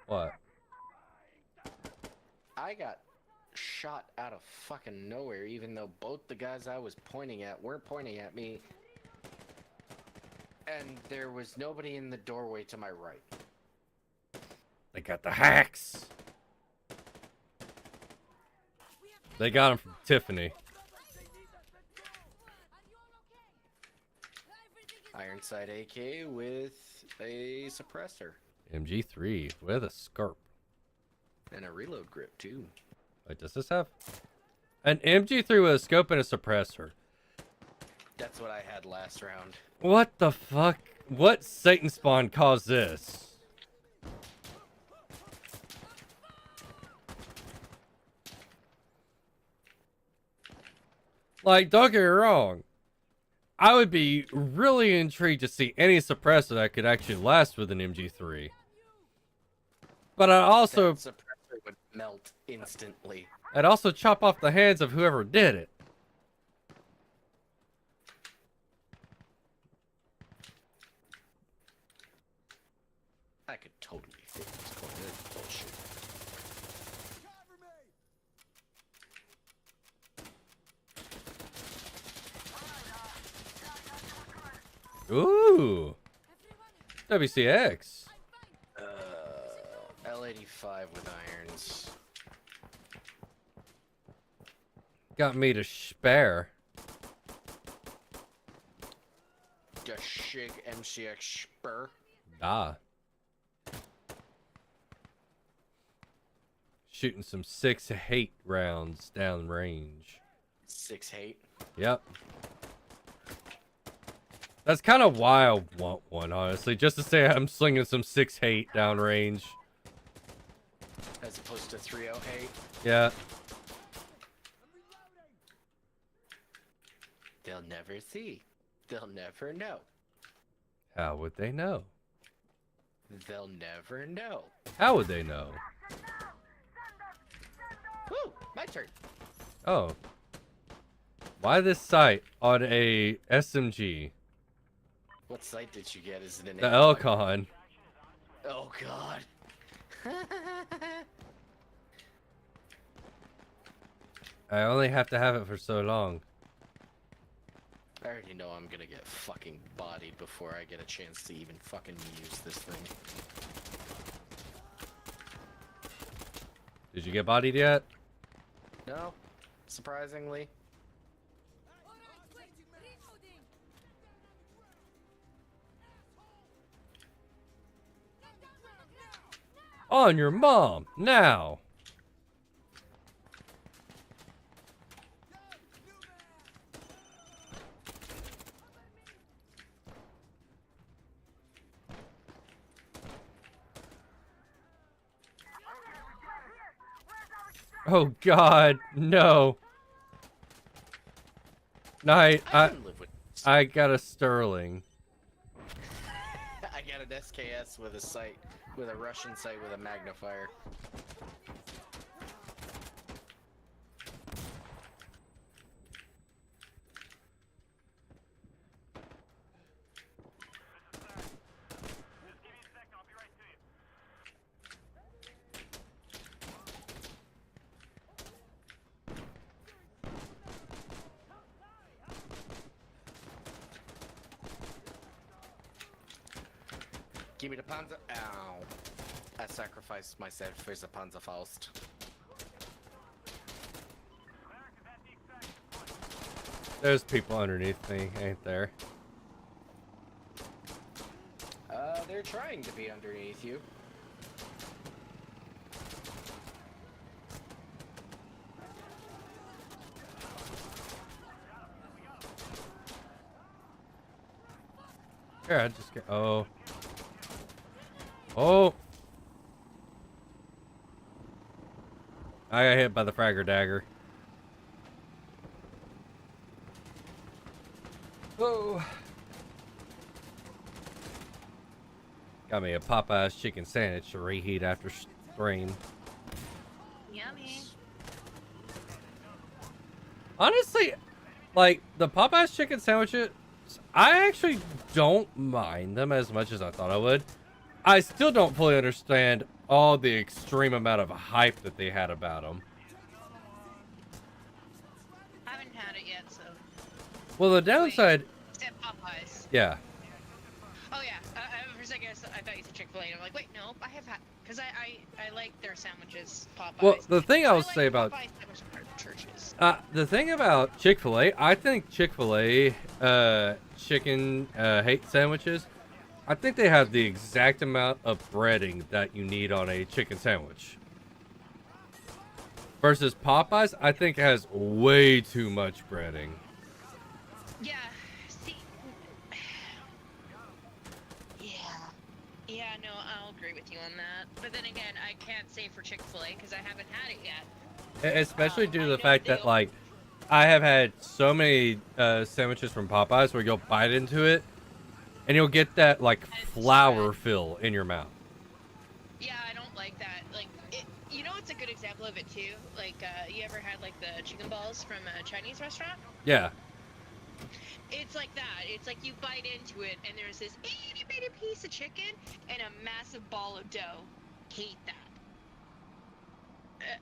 What? I got shot out of fucking nowhere, even though both the guys I was pointing at weren't pointing at me. And there was nobody in the doorway to my right. They got the hacks. They got them from Tiffany. Ironside AK with a suppressor. MG3 with a scarp. And a reload grip, too. Wait, does this have an MG3 with a scope and a suppressor? That's what I had last round. What the fuck? What Satan spawn caused this? Like, don't get me wrong. I would be really intrigued to see any suppressor that could actually last with an MG3. But I also... That suppressor would melt instantly. I'd also chop off the hands of whoever did it. I could totally fix this corner. That's bullshit. Ooh. WCX. L85 with irons. Got me to spare. The Shig MCX Spur. Ah. Shooting some 6-8 rounds down range. 6-8. Yep. That's kind of why I want one, honestly. Just to say I'm slinging some 6-8 down range. As opposed to 308. Yeah. They'll never see. They'll never know. How would they know? They'll never know. How would they know? Woo! My turn. Oh. Why this sight on a SMG? What site did you get? Is it an The A1? Elcon. Oh god. I only have to have it for so long. I already know I'm gonna get fucking bodied before I get a chance to even fucking use this thing. Did you get bodied yet? No, No, surprisingly. All right, quick, reloading. Get down on the ground. Now. On your mom, now! Oh god, no. Night, I can live with this. I got a Sterling. I got an SKS with a sight, with a Russian sight with a magnifier. Give me the Panzer. Ow. I sacrificed myself for the Panzerfaust. There's people underneath me, ain't there? They're trying to be underneath you. Here, I just get. Oh. Oh! I got hit by the Fragger Dagger. Oh! Got me a Popeye's chicken sandwich to reheat after stream. Yummy. Honestly, like, the Popeye's chicken sandwiches, I actually don't mind them as much as I thought I would. I still don't fully understand all the extreme amount of hype that they had about them. I haven't had it yet, so. Well, the downside, Except Popeyes. yeah. Oh yeah. For a second, I thought you said Chick-fil-A, and I'm like, wait, no, I have had, because I like their sandwiches, Popeyes. Well, the thing I will like say about Popeyes sandwiches at churches. the thing about Chick-fil-A, I think Chick-fil-A chicken hate sandwiches, I think they have the exact amount of breading that you need on a chicken sandwich. Versus Popeyes, I think has way too much breading. Yeah. See. Yeah. No, I'll agree with you on that. But then again, I can't say for Chick-fil-A because I haven't had it yet. Especially due to I the know fact that, they'll- like, I have had so many sandwiches from Popeyes where you'll bite into it and you'll get that, like, flour fill in your mouth. Yeah, I don't like that. Like, you know, it's a good example of it too. Like, you ever had like the chicken balls from a Chinese restaurant? Yeah. It's like that. It's like you bite into it, and there's this itty bitty piece of chicken and a massive ball of dough. Hate that.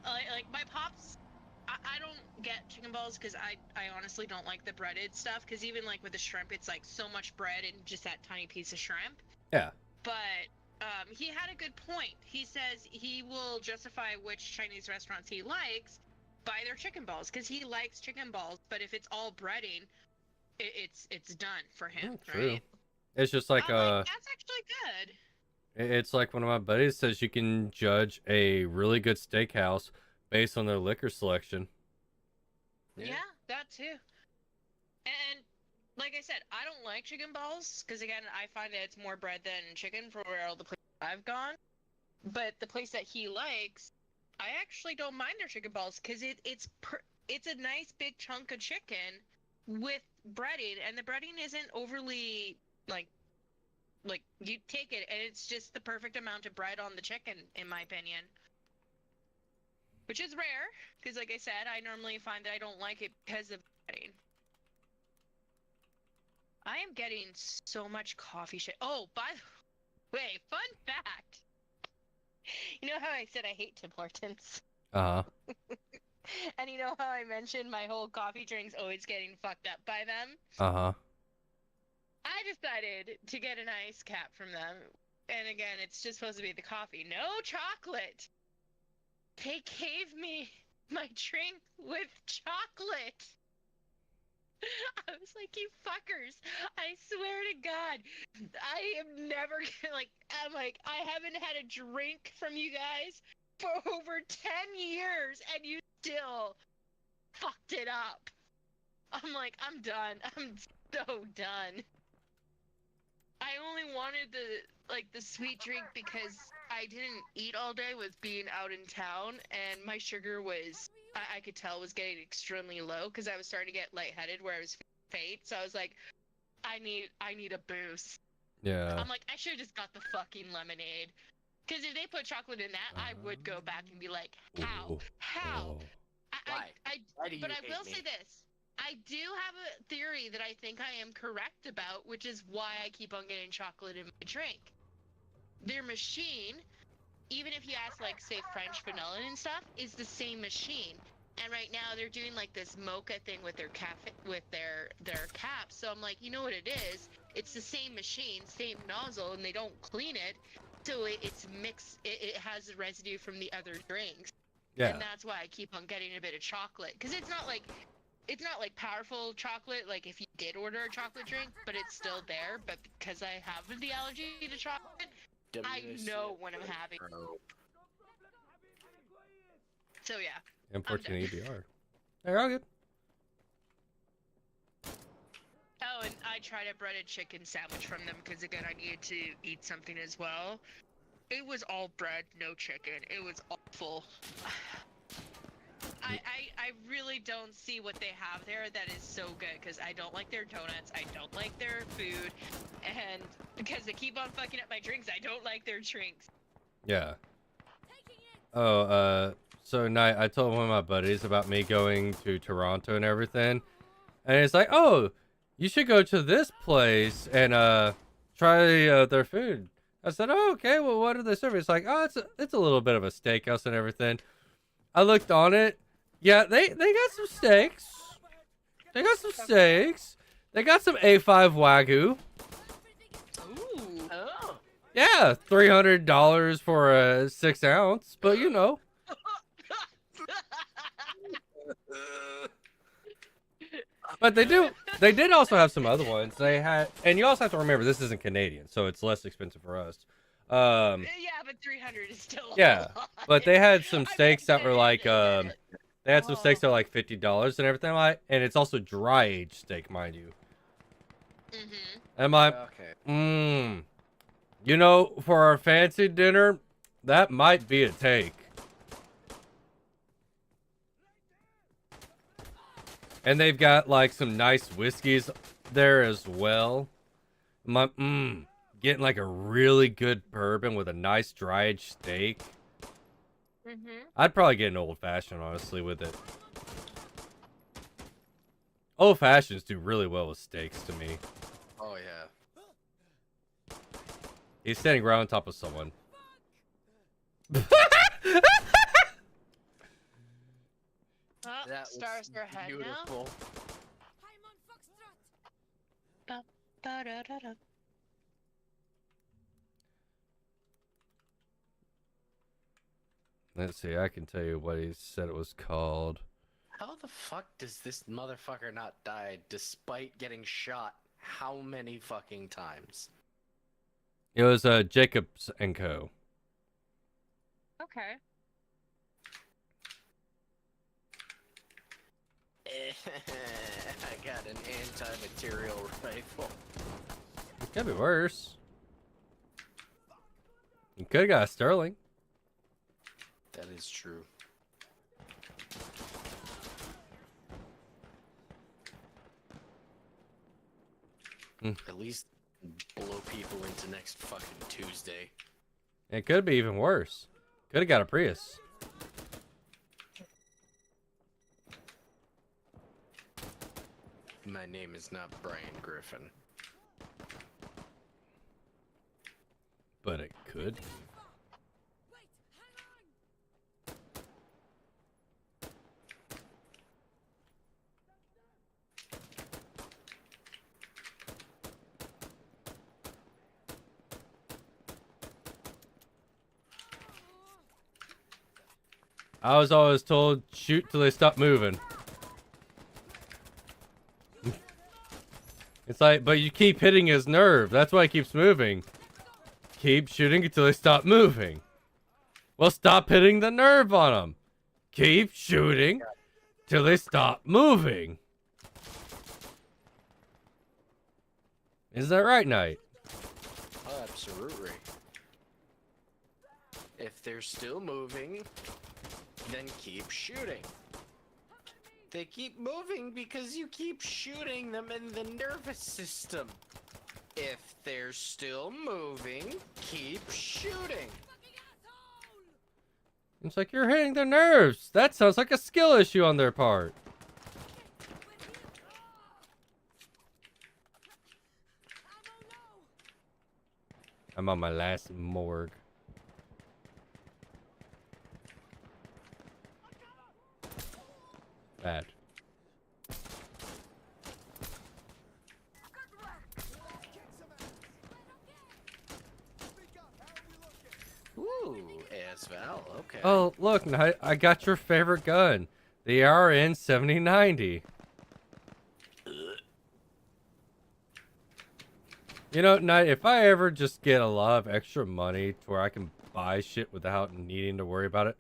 Like my pops, I don't get chicken balls because I honestly don't like the breaded stuff. Because even like with the shrimp, it's like so much bread and just that tiny piece of shrimp. Yeah. But he had a good point. He says he will justify which Chinese restaurants he likes by their chicken balls because he likes chicken balls. But if it's all breading, it's done for him, True. right? It's just like, I'm like, that's actually good. it's like one of my buddies says you can judge a really good steakhouse based on their liquor selection. Yeah, that too. And like I said, I don't like chicken balls because again, I find that it's more bread than chicken for where all the places I've gone. But the place that he likes, I actually don't mind their chicken balls because it's a nice big chunk of chicken with breading, and the breading isn't overly like you take it and it's just the perfect amount of bread on the chicken, in my opinion. Which is rare, because like I said, I normally find that I don't like it because of breading. I am getting so much coffee shit. Oh, by the way, fun fact. You know how I said I hate Tim Hortons? Uh-huh. And you know how I mentioned my whole coffee drink's always getting fucked up by them? Uh-huh. I decided to get an ice cap from them. And again, it's just supposed to be the coffee. No chocolate! They gave me my drink with chocolate. I was like, you fuckers, I swear to God, I am never gonna, like, I'm like, I haven't had a drink from you guys for over 10 years, and you still fucked it up. I'm like, I'm done. I'm so done. I only wanted the sweet drink because I didn't eat all day with being out in town, and my sugar was, I could tell, was getting extremely low because I was starting to get lightheaded where I was faint. So I was like, I need a boost. Yeah. I'm like, I should have just got the fucking lemonade. Because if they put chocolate in that, I would go back and be like, how? Ooh. How? Oh. Why do you But I hate will me? say this. I do have a theory that I think I am correct about, which is why I keep on getting chocolate in my drink. Their machine, even if you ask, like, say, French vanilla and stuff, is the same machine. And right now they're doing like this mocha thing with their cafe, with their caps. So I'm like, you know what it is? It's the same machine, same nozzle, and they don't clean it, so it's mixed. It has the residue from the other drinks. Yeah. And that's why I keep on getting a bit of chocolate, because it's not like powerful chocolate, like if you did order a chocolate drink, but it's still there. But because I have the allergy to chocolate, I know when I'm having. So yeah. Importing EDR. They're all good. Oh, and I tried a breaded chicken sandwich from them because, again, I needed to eat something as well. It was all bread, no chicken. It was awful. I really don't see what they have there that is so good, because I don't like their donuts, I don't like their food, and because they keep on fucking up my drinks, I don't like their drinks. Yeah. Oh, so night I told one of my buddies about me going to Toronto and everything, and it's like, oh, you should go to this place and try their food. I said, oh, okay, well, what are they serving? It's like, oh, it's a little bit of a steakhouse and everything. I looked on it. Yeah, they got some steaks. They got some steaks. They got some A5 Wagyu. Ooh. Oh. Yeah, $300 for a 6 ounce, but you know. But they did also have some other ones. They had, and you also have to remember this isn't Canadian, so it's less expensive for us. Yeah, but 300 is still Yeah, a lot. but they had some I steaks that were mean, like they had some steaks that were like $50 and everything like, and it's also dry aged steak, mind you. Mhm. And I'm like, Okay. you know, for our fancy dinner, that might be a take. And they've got like some nice whiskeys there as well. I'm like, getting like a really good bourbon with a nice dry aged steak. Mhm. I'd probably get an old fashioned, honestly, with it. Old fashions do really well with steaks to me. Oh yeah. He's standing right on top of someone. Oh, That stars was are ahead beautiful. I'm on Foxtrot. now. Ba-da-da-da. Let's see, I can tell you what he said it was called. How the fuck does this motherfucker not die despite getting shot how many fucking times? It was Jacobs and Co. Okay. I got an anti-material rifle. It could be worse. You could have got a Sterling. That is true. At least blow people into next fucking Tuesday. It could be even worse. Could have got a Prius. My name is not Brian Griffin. But it could. Wait, hang on. I was always told shoot till they stop moving. It's like, but you keep hitting his nerve. That's why he keeps moving. Keep shooting until they stop moving. Well, stop hitting the nerve on them. Keep shooting till they stop moving. Is that right, Knight? Oh, absolutely. If they're still moving, then keep shooting. They keep moving because you keep shooting them in the nervous system. If they're still moving, keep shooting. It's like you're hitting their nerves. That sounds like a skill issue on their part. I'm on my last morgue. Bad. Ooh, ASVAL, okay. Oh, look, Knight, I got your favorite gun. The RN 7090. You know, Knight, if I ever just get a lot of extra money to where I can buy shit without needing to worry about it,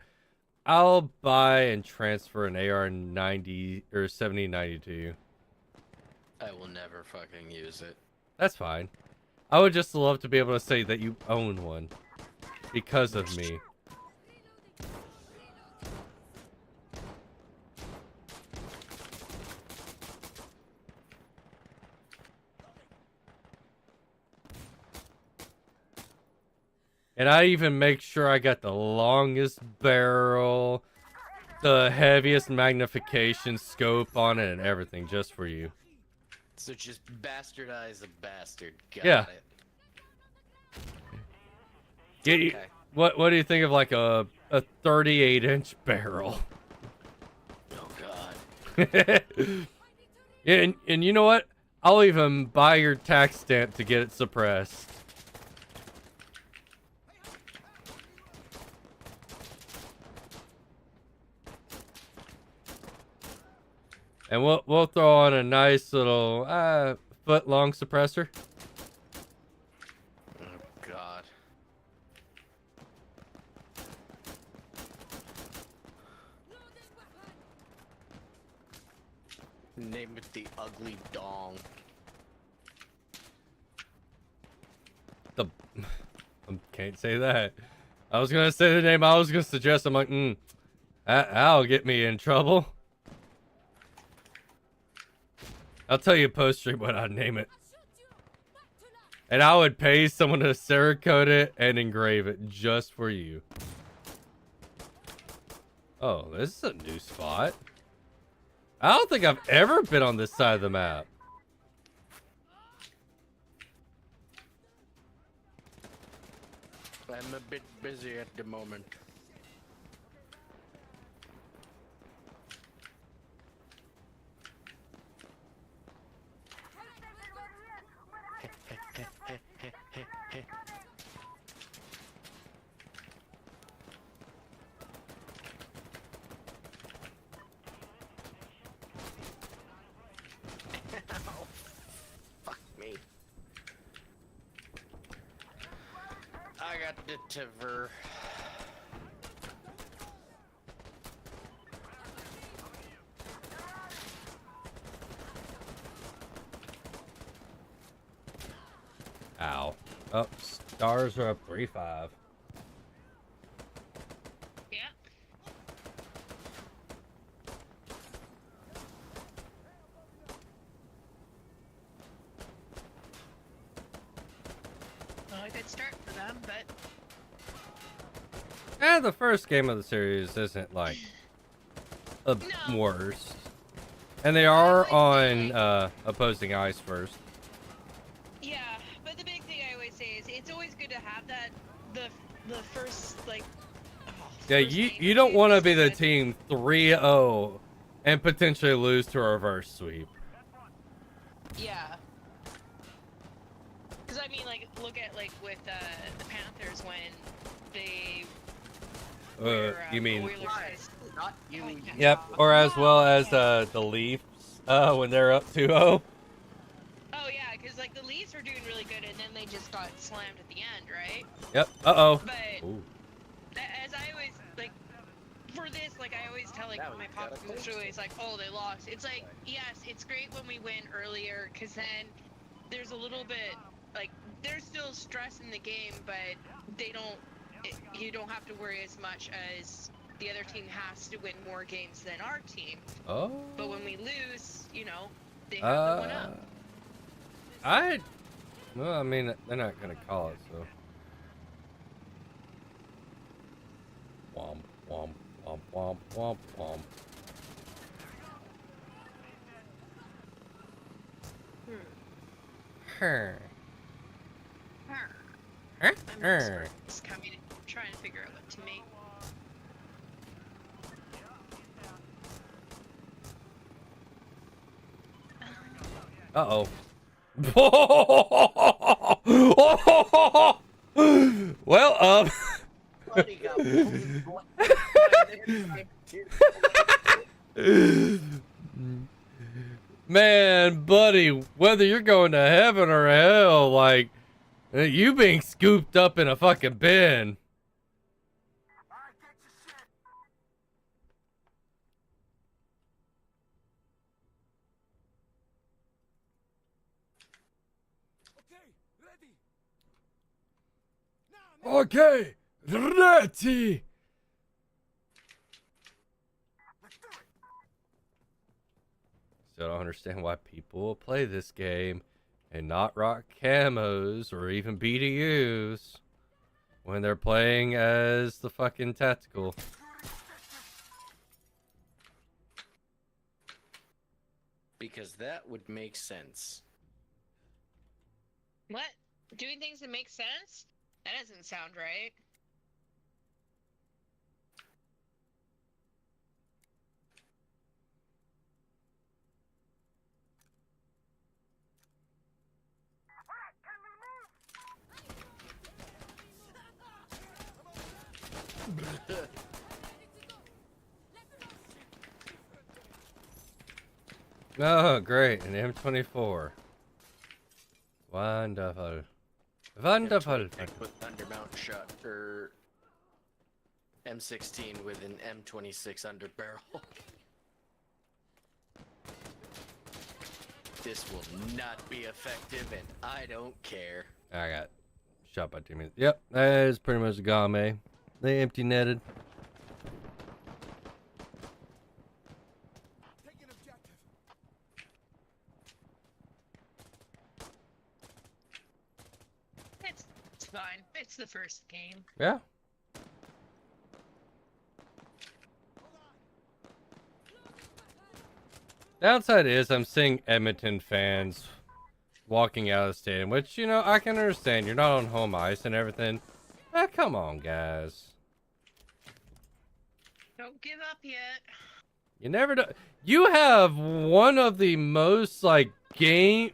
I'll buy and transfer an AR-90 or 7090 to you. I will never fucking use it. That's fine. I would just love to be able to say that you own one. Because of me. And I even make sure I got the longest barrel, the heaviest magnification scope on it, and everything just for you. So just bastardize a bastard. Got Yeah. it. Okay. What do you think of like a 38-inch barrel? Oh god. Yeah, and you know what? I'll even buy your tax stamp to get it suppressed. And we'll throw on a nice little foot-long suppressor. Oh god. Name it the ugly dong. Can't say that. I was gonna say the name I was gonna suggest. I'm like, that'll get me in trouble. I'll tell you post-stream what I'd name it. And I would pay someone to Cerakote it and engrave it just for you. Oh, this is a new spot. I don't think I've ever been on this side of the map. I'm a bit busy at the moment. Fuck me. I got the Tiver. Ow. Oh, stars are up 3-5. Yeah. Well, a good start for them, but The first game of the series isn't like the No. worst. And they are on opposing ice first. yeah. But the big thing I always say is it's always good to have that the first like. Yeah, first you game don't is want to so be the good. team 3-0 and potentially lose to a reverse sweep. Yeah. Because I mean, like, look at like with the Panthers when they You mean? Oilers guys. Not you. Yep. Or as well as the Leafs when they're up 2-0. Oh yeah, because like the Leafs were doing really good, and then they just got slammed at the end, right? Yep. Uh-oh. But Ooh. as I always like for this, like I always tell like Now my you gotta pop close always like, oh they lost. It's like yes, it's great when we win earlier, because then there's a little bit like there's still stress in the game, but they don't. You don't have to worry as much as the other team has to win more games than our team. Oh. But when we lose, you know, they have the one up. Well, I mean, they're not gonna call it, so. Womp, womp, womp, womp, womp, womp. Her. I'm sorry, it's coming. Trying to figure out what to make. Uh-oh. Well, Buddy got man, buddy, whether you're going to heaven or hell, like, you being scooped up in a fucking bin. Okay, ready. Now, Okay, ready. Still don't understand why people will play this game and not rock camos or even BDUs when they're playing as the fucking tactical. Because that would make sense. What? Doing things that make sense? That doesn't sound right. Oh, great, an M24. Wonderful. Wonderful. With Thundermount shot or M16 with an M26 under barrel. This will not be effective, and I don't care. I got shot by teammates. Yep, that is pretty much a game. They empty netted. take an objective. It's fine. It's the first game. Yeah. Downside is I'm seeing Edmonton fans walking out of the stadium, which, you know, I can understand. You're not on home ice and everything. Come on, guys. Don't give up yet. You never do. You have one of the most, like, you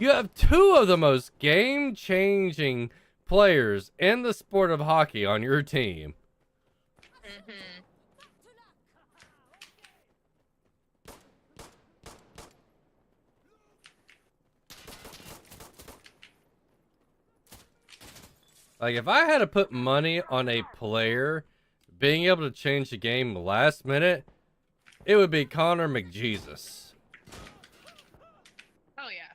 have two of the most game-changing players in the sport of hockey on your team. Mm-hmm. Like, if I had to put money on a player being able to change the game last minute, it would be Connor McJesus. Oh yeah.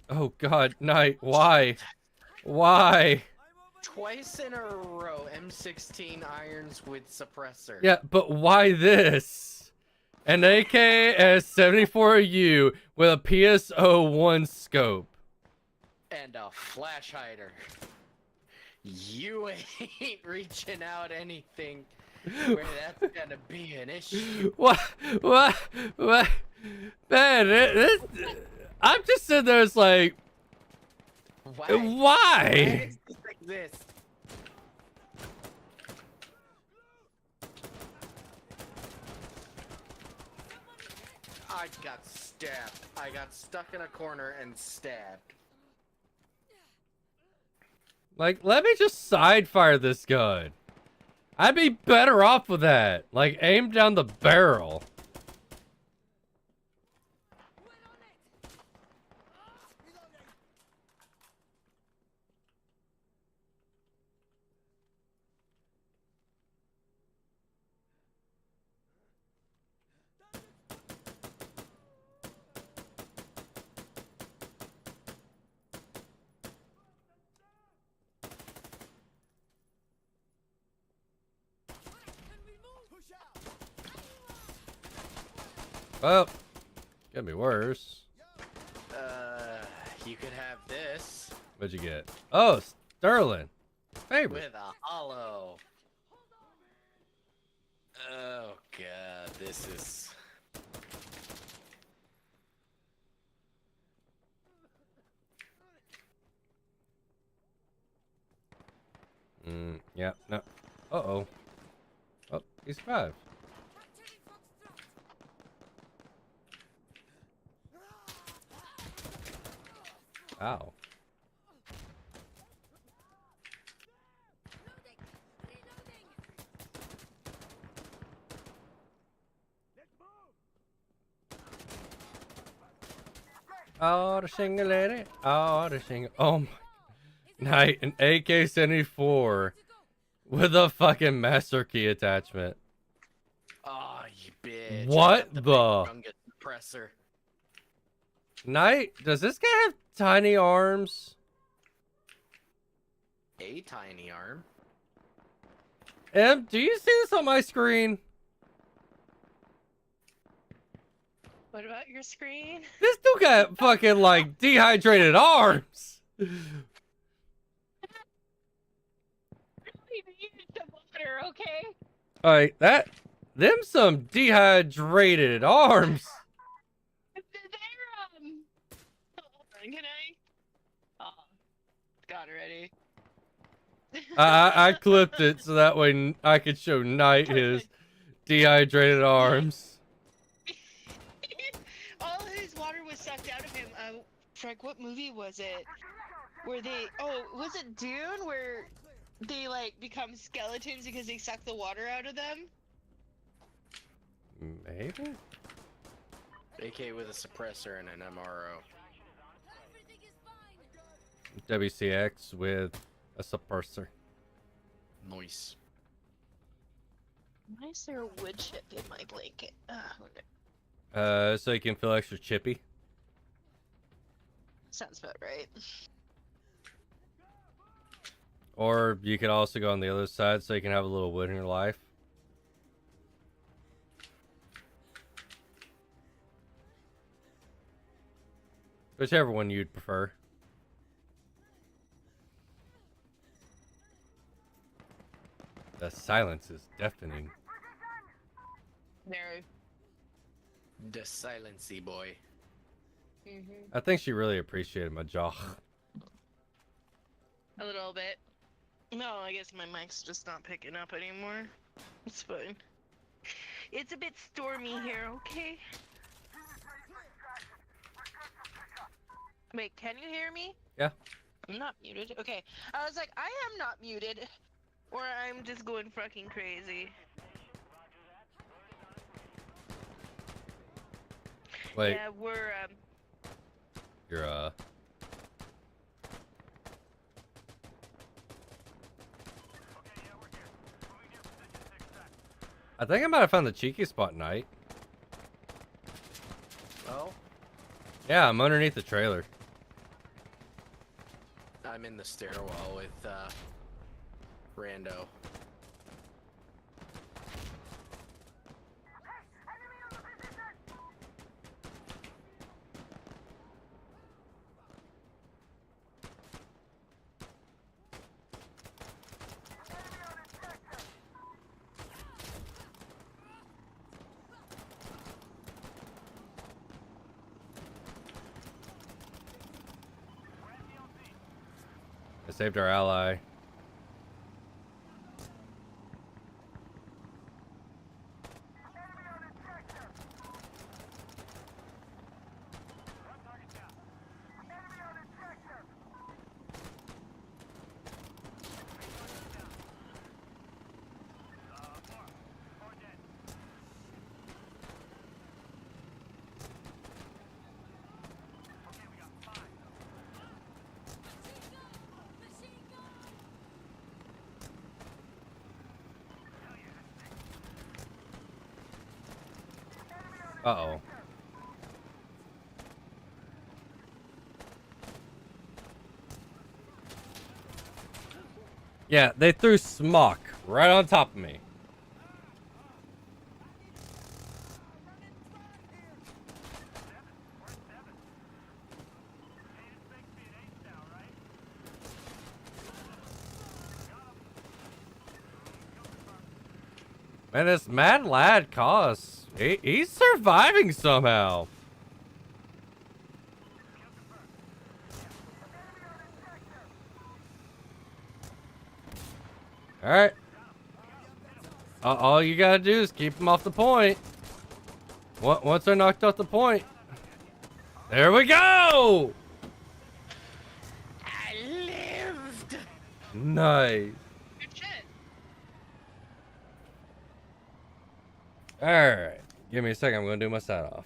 Oh, God, Knight, why? Why? Twice in a row, M16 irons with suppressor. Yeah, but why this? An AKS-74U with a PSO-1 scope. And a flash hider. You ain't reaching out anything where that's gonna be an issue. What? Man, I'm just sitting there, it's like, Why? why? It's like this. I got stabbed. I got stuck in a corner and stabbed. Like, let me just side fire this gun. I'd be better off with that. Like, aim down the barrel. We're on it. Reloading. Can we move? Push out. Well, could be worse. You could have this What'd you get? Oh, Sterling. Favorite. with a hollow. Oh god, this is. Yeah, no. Uh-oh. Oh, he survived. Capturing Foxtrot. Ow. Loading. Reloading. Oh, the single lady. Oh, the single. Oh my. Night, an AK-74 To go. with a fucking master key attachment. Oh, you bitch. What I got the- big Runga suppressor. Knight, does this guy have tiny arms? A tiny arm. Em, do you see this on my screen? What about your screen? This dude got fucking like dehydrated arms. You need some water, okay? Alright, them some dehydrated arms. They're hold on, can I? Oh, got it ready. I clipped it so that way I could show Knight his dehydrated arms. All his water was sucked out of him. Frank, what movie was it? Where they? Oh, was it Dune? Where they like become skeletons because they suck the water out of them? Maybe? AK with a suppressor and an MRO. Everything is fine. WCX with a suppressor. Nice. Why is there a wood chip in my blanket? So you can feel extra chippy. Sounds about right. Or you could also go on the other side so you can have a little wood in your life. Whichever one you'd prefer. The silence is deafening. Very. The silency boy. I think she really appreciated my jaw. A little bit. No, I guess my mic's just not picking up anymore. It's fine. It's a bit stormy here, okay? Wait, can you hear me? Yeah. I'm not muted. Okay. I was like, I am not muted. Or I'm just going fucking crazy. Wait, Yeah, we're, you're I think I might have found the cheeky spot, Knight. Oh, Yeah, I'm underneath the trailer. I'm in the stairwell with Rando. I saved our ally. Uh-oh. Yeah, they threw smock right on top of me. Man, this mad lad Cos, he's surviving somehow. Alright. All you gotta do is keep him off the point. Once they're knocked off the point. There we go! I lived. Nice. Good shit. Alright. Give me a second. I'm going to do my sign off.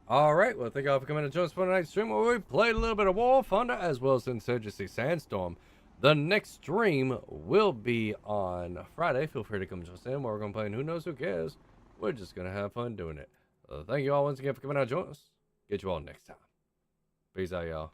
Alright. Well, thank you all for coming to join us for tonight's stream where we played a little bit of War Thunder as well as Insurgency Sandstorm. The next stream will be on Friday. Feel free to come join us in where we're going to play and who knows who cares. We're just going to have fun doing it. Thank you all once again for coming out and joining us. Get you all next time. Peace out, y'all.